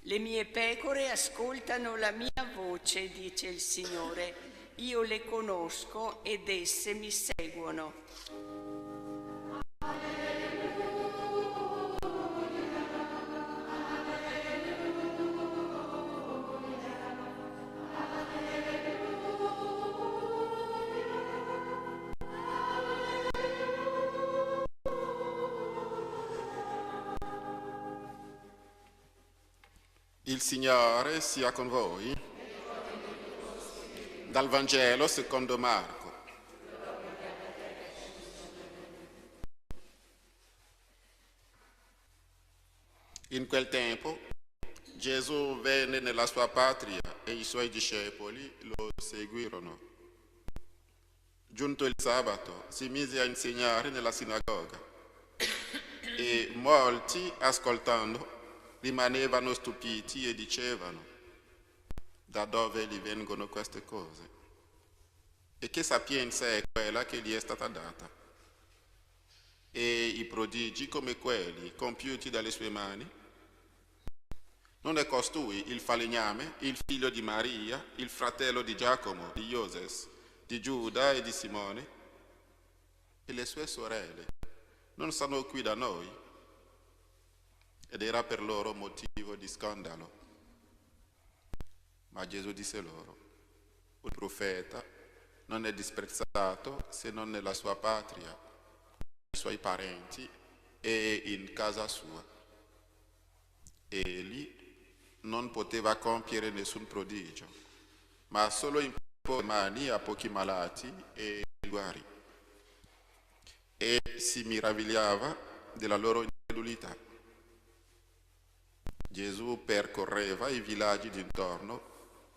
Le mie pecore ascoltano la mia voce, dice il Signore. Io le conosco ed esse mi seguono. Il Signore sia con voi. Dal Vangelo secondo Marco. In quel tempo Gesù venne nella sua patria e i suoi discepoli lo seguirono. Giunto il sabato, si mise a insegnare nella sinagoga e molti, ascoltando, rimanevano stupiti e dicevano: da dove gli vengono queste cose? E che sapienza è quella che gli è stata data? E i prodigi come quelli compiuti dalle sue mani? Non è costui il falegname, il figlio di Maria, il fratello di Giacomo, di Ioses, di Giuda e di Simone? E le sue sorelle non sono qui da noi? Ed era per loro motivo di scandalo. Ma Gesù disse loro: un profeta non è disprezzato se non nella sua patria, nei suoi parenti e in casa sua. Egli non poteva compiere nessun prodigio, ma solo imporre mani a pochi malati e li guarì. E si meravigliava della loro incredulità. Gesù percorreva i villaggi d'intorno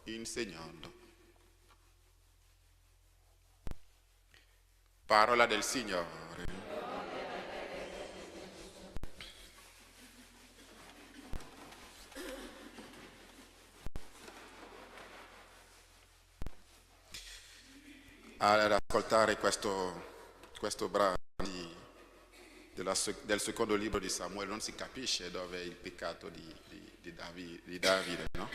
insegnando. Parola del Signore. Ad ascoltare questo brano del secondo libro di Samuele non si capisce dove è il peccato di Davide, no?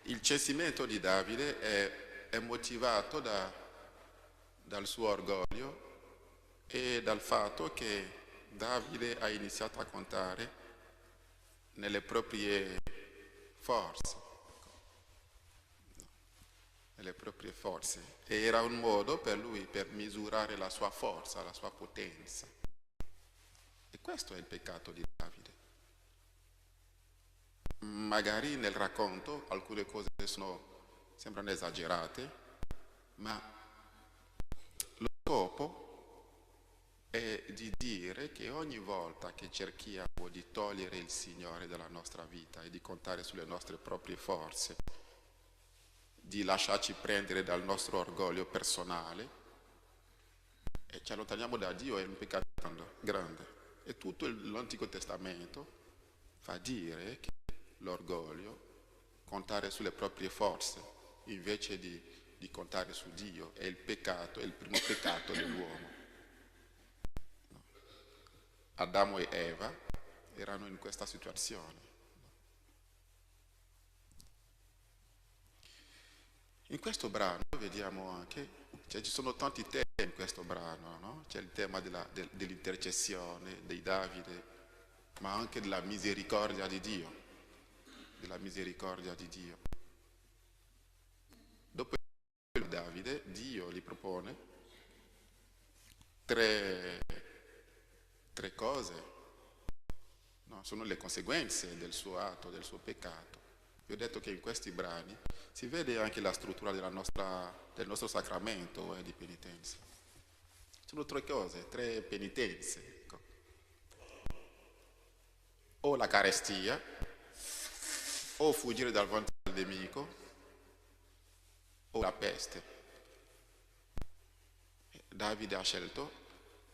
Il censimento di Davide è motivato dal suo orgoglio e dal fatto che Davide ha iniziato a contare nelle proprie forze. nelle proprie forze. E era un modo per lui per misurare la sua forza, la sua potenza. E questo è il peccato di Davide. Magari nel racconto alcune cose sembrano esagerate, ma lo scopo è di dire che ogni volta che cerchiamo di togliere il Signore dalla nostra vita e di contare sulle nostre proprie forze, di lasciarci prendere dal nostro orgoglio personale, e ci allontaniamo da Dio, è un peccato grande. E tutto l'Antico Testamento fa dire che l'orgoglio, contare sulle proprie forze, invece di contare su Dio, è il peccato, è il primo peccato dell'uomo. Adamo e Eva erano in questa situazione. In questo brano vediamo anche, ci sono tanti temi in questo brano, no? C'è il tema dell'intercessione di Davide, ma anche della misericordia di Dio, Dopo il Davide, Dio gli propone tre cose, no? Sono le conseguenze del suo atto, del suo peccato. Vi ho detto che in questi brani si vede anche la struttura del nostro sacramento di penitenza. Sono tre cose, tre penitenze. Ecco. O la carestia, o fuggire dal vantaggio del nemico, o la peste. Davide ha scelto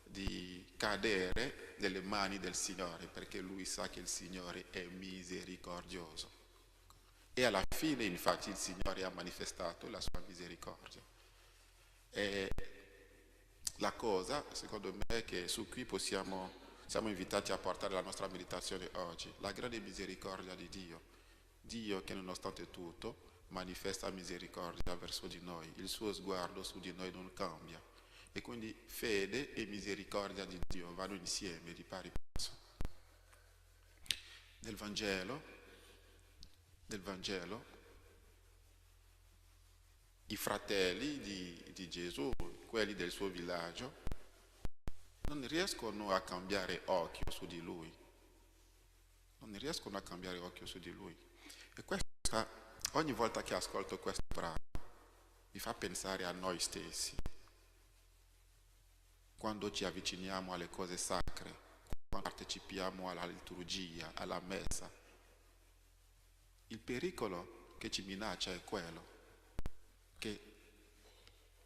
di cadere nelle mani del Signore, perché lui sa che il Signore è misericordioso. E alla fine, infatti, il Signore ha manifestato la sua misericordia. E la cosa, secondo me, è che su cui siamo invitati a portare la nostra meditazione oggi, la grande misericordia di Dio. Dio che nonostante tutto manifesta misericordia verso di noi, il suo sguardo su di noi non cambia. E quindi fede e misericordia di Dio vanno insieme di pari passo. Nel Vangelo, i fratelli di Gesù, quelli del suo villaggio, non riescono a cambiare occhio su di lui. E questa, ogni volta che ascolto questo brano, mi fa pensare a noi stessi. Quando ci avviciniamo alle cose sacre, quando partecipiamo alla liturgia, alla messa, il pericolo che ci minaccia è quello che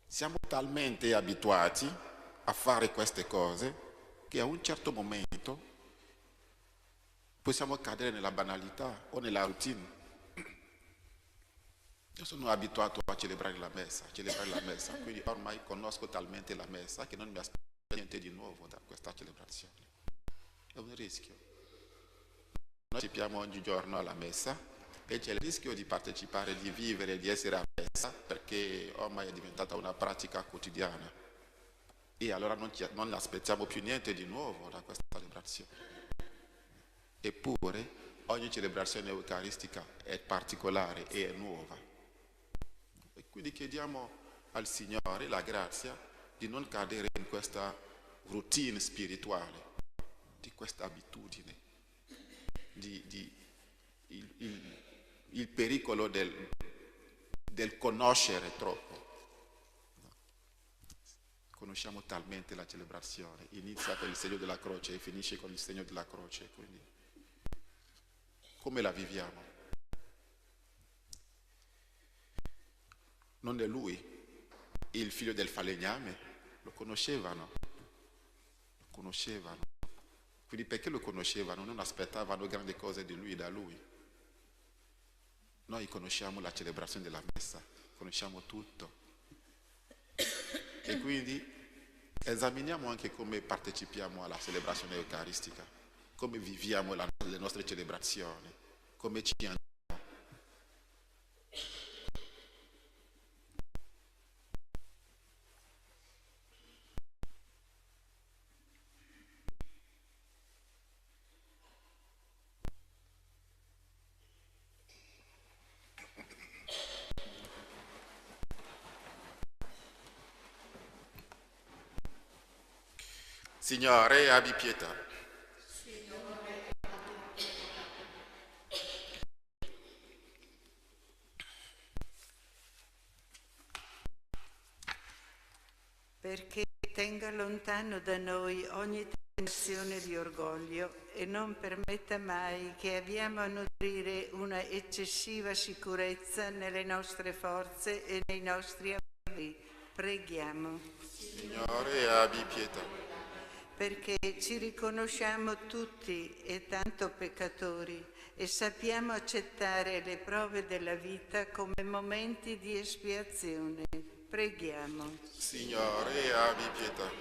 siamo talmente abituati a fare queste cose che a un certo momento possiamo cadere nella banalità o nella routine. Io sono abituato a celebrare la messa, quindi ormai conosco talmente la messa che non mi aspetto niente di nuovo da questa celebrazione. È un rischio. Noi partecipiamo ogni giorno alla messa e c'è il rischio di partecipare, di vivere, di essere a messa, perché ormai è diventata una pratica quotidiana. E allora non aspettiamo più niente di nuovo da questa celebrazione. Eppure ogni celebrazione eucaristica è particolare e è nuova. E quindi chiediamo al Signore la grazia di non cadere in questa routine spirituale, di questa abitudine, il pericolo del conoscere troppo. Conosciamo talmente la celebrazione, inizia con il segno della croce e finisce con il segno della croce, quindi come la viviamo? Non è lui il figlio del falegname? Lo conoscevano. Quindi perché lo conoscevano? Non aspettavano grandi cose di lui da lui. Noi conosciamo la celebrazione della messa, conosciamo tutto. E quindi esaminiamo anche come partecipiamo alla celebrazione eucaristica, come viviamo le nostre celebrazioni, come ci andiamo. Signore, abbi pietà. Perché tenga lontano da noi ogni tentazione di orgoglio e non permetta mai che abbiamo a nutrire una eccessiva sicurezza nelle nostre forze e nei nostri averi. Preghiamo. Signore, abbi pietà. Perché ci riconosciamo tutti e tanto peccatori e sappiamo accettare le prove della vita come momenti di espiazione. Preghiamo. Signore, abbi pietà.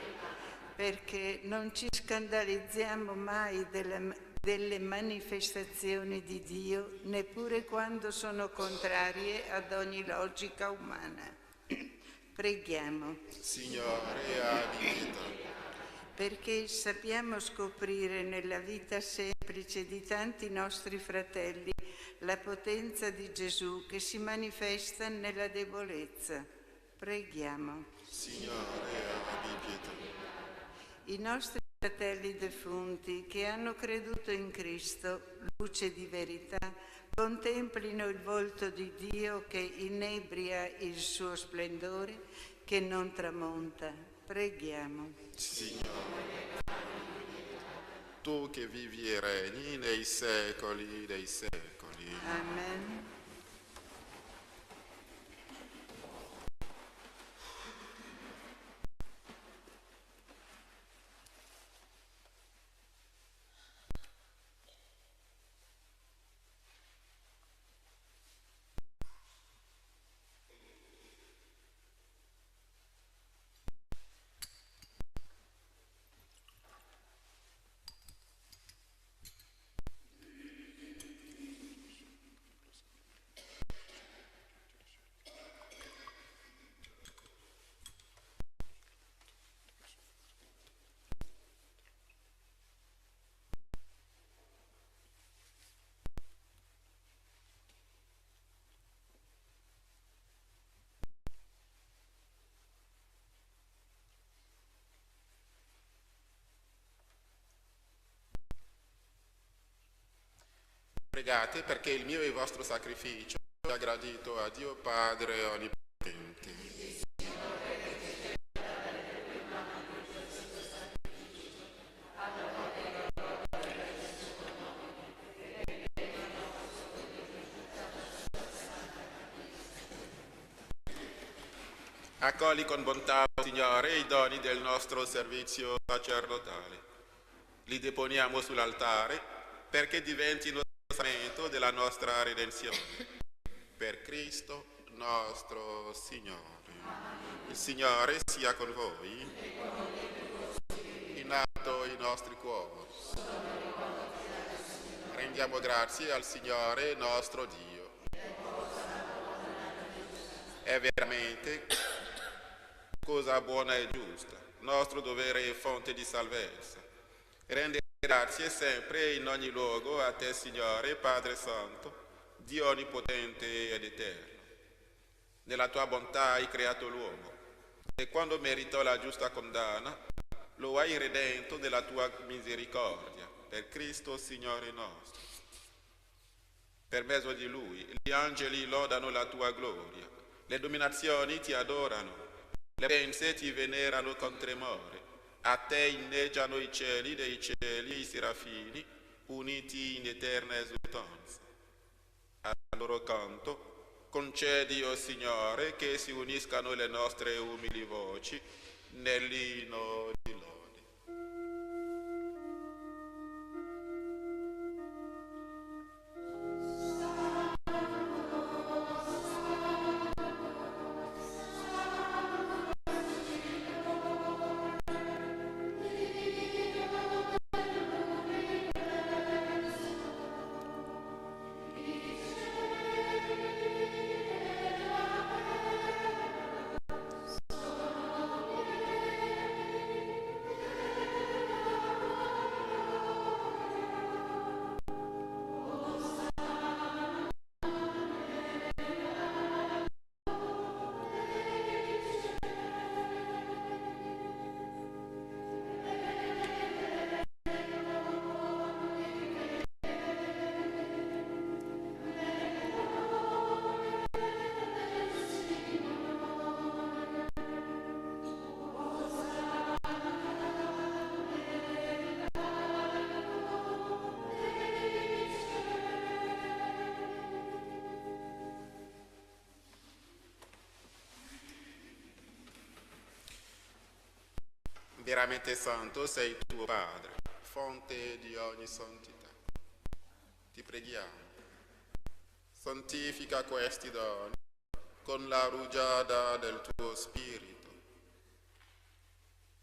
Perché non ci scandalizziamo mai delle manifestazioni di Dio, neppure quando sono contrarie ad ogni logica umana. Preghiamo. Signore, abbi pietà. Perché sappiamo scoprire nella vita semplice di tanti nostri fratelli la potenza di Gesù che si manifesta nella debolezza. Preghiamo. Signore, abbi pietà. I nostri fratelli defunti che hanno creduto in Cristo, luce di verità, contemplino il volto di Dio che inebria il suo splendore, che non tramonta. Preghiamo. Signore, tu che vivi e regni nei secoli dei secoli. Amen. Pregate perché il mio e il vostro sacrificio sia gradito a Dio Padre Onnipotente. Accogli con bontà, Signore, i doni del nostro servizio sacerdotale. Li deponiamo sull'altare perché diventino strumento della nostra redenzione. Per Cristo nostro Signore. Il Signore sia con voi. In atto i nostri cuori. Rendiamo grazie al Signore nostro Dio. È veramente cosa buona e giusta, nostro dovere e fonte di salvezza. Rendere grazie sempre e in ogni luogo a te, Signore, Padre Santo, Dio onnipotente ed eterno. Nella tua bontà hai creato l'uomo e quando meritò la giusta condanna lo hai redento della tua misericordia, per Cristo Signore nostro. Per mezzo di Lui gli angeli lodano la tua gloria, le dominazioni ti adorano, le potenze ti venerano con tremore. A te inneggiano i cieli dei cieli e i serafini, uniti in eterna esultanza. Al loro canto, concedi, o Signore, che si uniscano le nostre umili voci nell'inno di lode. Veramente santo sei tuo Padre, fonte di ogni santità. Ti preghiamo, santifica questi doni con la rugiada del tuo Spirito,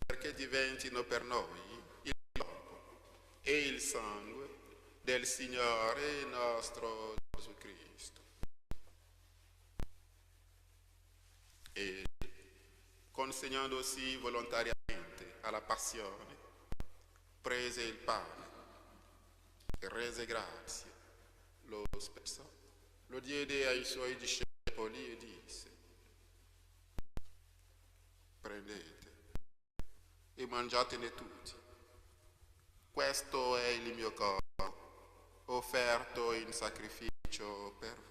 perché diventino per noi il corpo e il sangue del Signore nostro Gesù Cristo. E consegnandosi volontariamente alla passione, prese il pane, rese grazie, lo spezzò, lo diede ai suoi discepoli e disse: prendete e mangiatene tutti. Questo è il mio corpo, offerto in sacrificio per voi.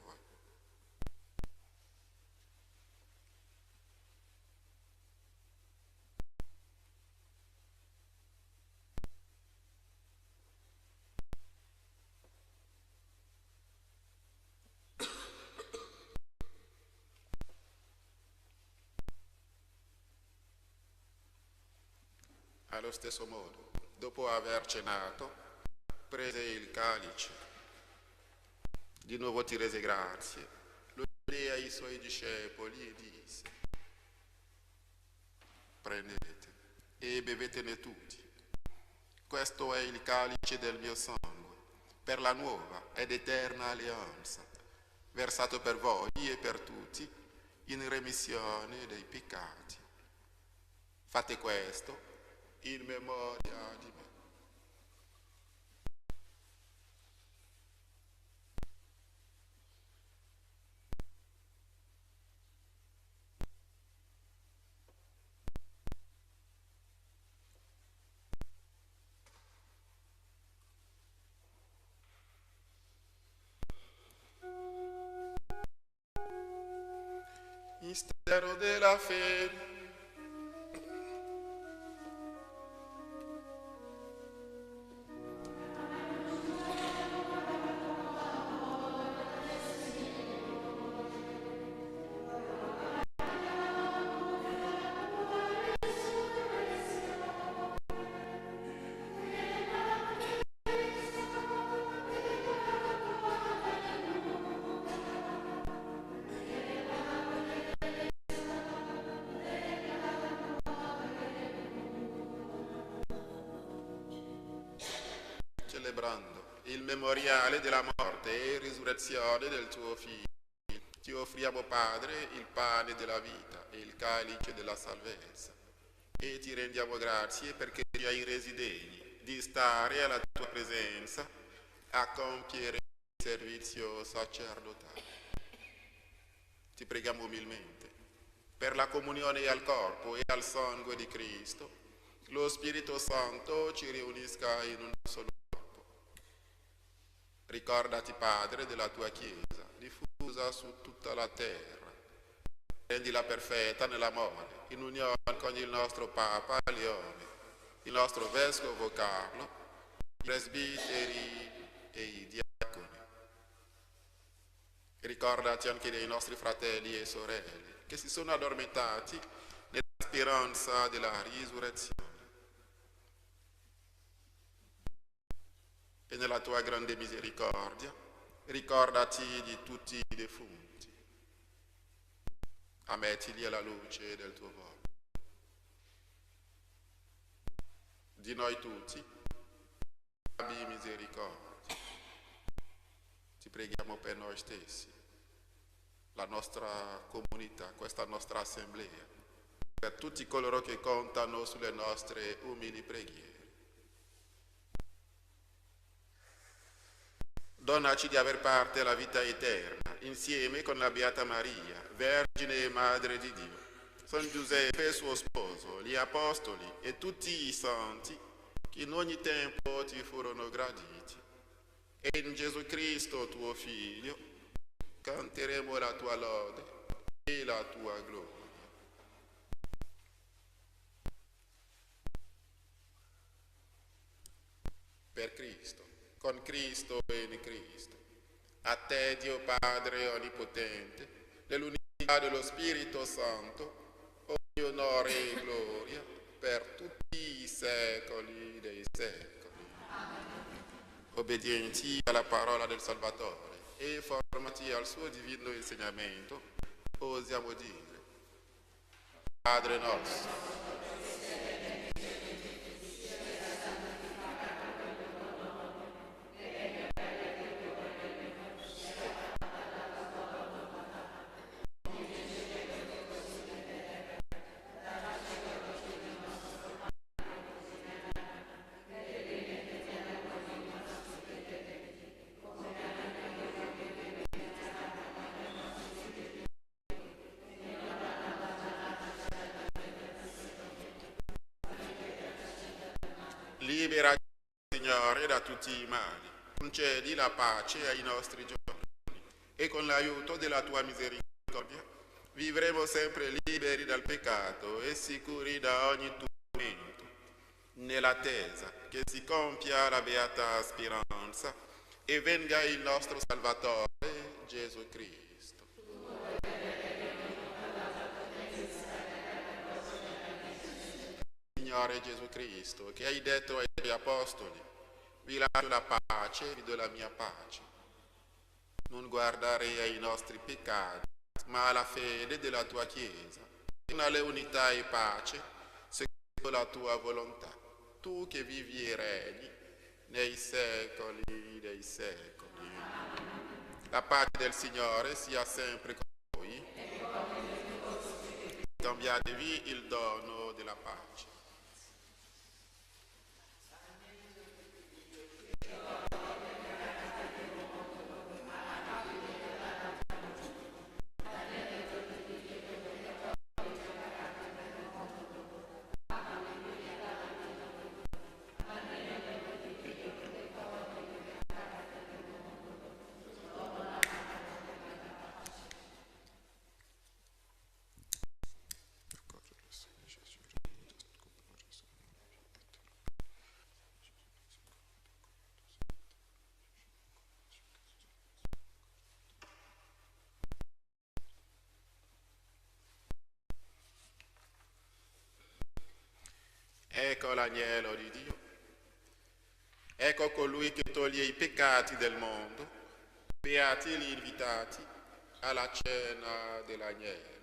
Allo stesso modo, dopo aver cenato, prese il calice, di nuovo ti rese grazie, lo diede ai suoi discepoli e disse: prendete e bevetene tutti. Questo è il calice del mio sangue, per la nuova ed eterna alleanza, versato per voi e per tutti in remissione dei peccati. Fate questo in memoria di me. Mistero della fede. Celebrando il memoriale della morte e risurrezione del tuo Figlio, ti offriamo, Padre, il pane della vita e il calice della salvezza, e ti rendiamo grazie perché ci hai resi degni di stare alla tua presenza a compiere il servizio sacerdotale. Ti preghiamo umilmente per la comunione al corpo e al sangue di Cristo, lo Spirito Santo ci riunisca in un solo corpo. Ricordati, Padre, della tua Chiesa, diffusa su tutta la terra. Rendila perfetta nell'amore, in unione con il nostro Papa Leone, il nostro Vescovo Carlo, i presbiteri e i diaconi. Ricordati anche dei nostri fratelli e sorelle che si sono addormentati nella speranza della risurrezione. E nella tua grande misericordia, ricordati di tutti i defunti. Ammettili alla luce del tuo volto. Di noi tutti, abbi misericordia. Ti preghiamo per noi stessi, la nostra comunità, questa nostra assemblea, per tutti coloro che contano sulle nostre umili preghiere. Donaci di aver parte alla vita eterna, insieme con la Beata Maria, Vergine e Madre di Dio, San Giuseppe suo sposo, gli Apostoli e tutti i santi che in ogni tempo ti furono graditi. E in Gesù Cristo, tuo Figlio, canteremo la tua lode e la tua gloria. Per Cristo, con Cristo e in Cristo. A te, Dio Padre Onnipotente, nell'unità dello Spirito Santo, ogni onore e gloria per tutti secoli dei secoli. Obbedienti alla parola del Salvatore e formati al suo divino insegnamento, osiamo dire: Padre nostro, libera, Signore, da tutti i mali, concedi la pace ai nostri giorni e con l'aiuto della tua misericordia vivremo sempre liberi dal peccato e sicuri da ogni tormento, nell'attesa che si compia la beata speranza e venga il nostro Salvatore Gesù Cristo. Signore Gesù Cristo, che hai detto ai tuoi apostoli: vi lascio la pace, vi do la mia pace. Non guardare ai nostri peccati, ma alla fede della tua Chiesa, in alle unità e pace, secondo la tua volontà. Tu che vivi e regni nei secoli dei secoli. La pace del Signore sia sempre con voi. Cambiatevi il dono della pace. Ecco l'agnello di Dio, ecco colui che toglie i peccati del mondo, beati gli invitati alla cena dell'agnello.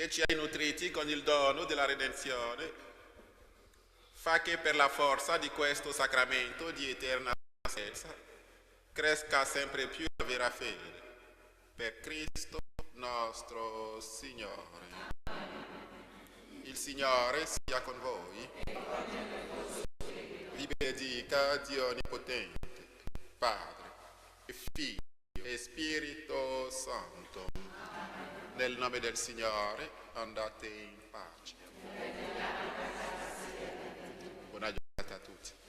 che ci hai nutriti con il dono della redenzione, fa che per la forza di questo sacramento di eterna salvezza cresca sempre più la vera fede. Per Cristo nostro Signore. Il Signore sia con voi. Vi benedica Dio Onnipotente, Padre e Figlio e Spirito Santo. Nel nome del Signore andate in pace. Buona giornata a tutti.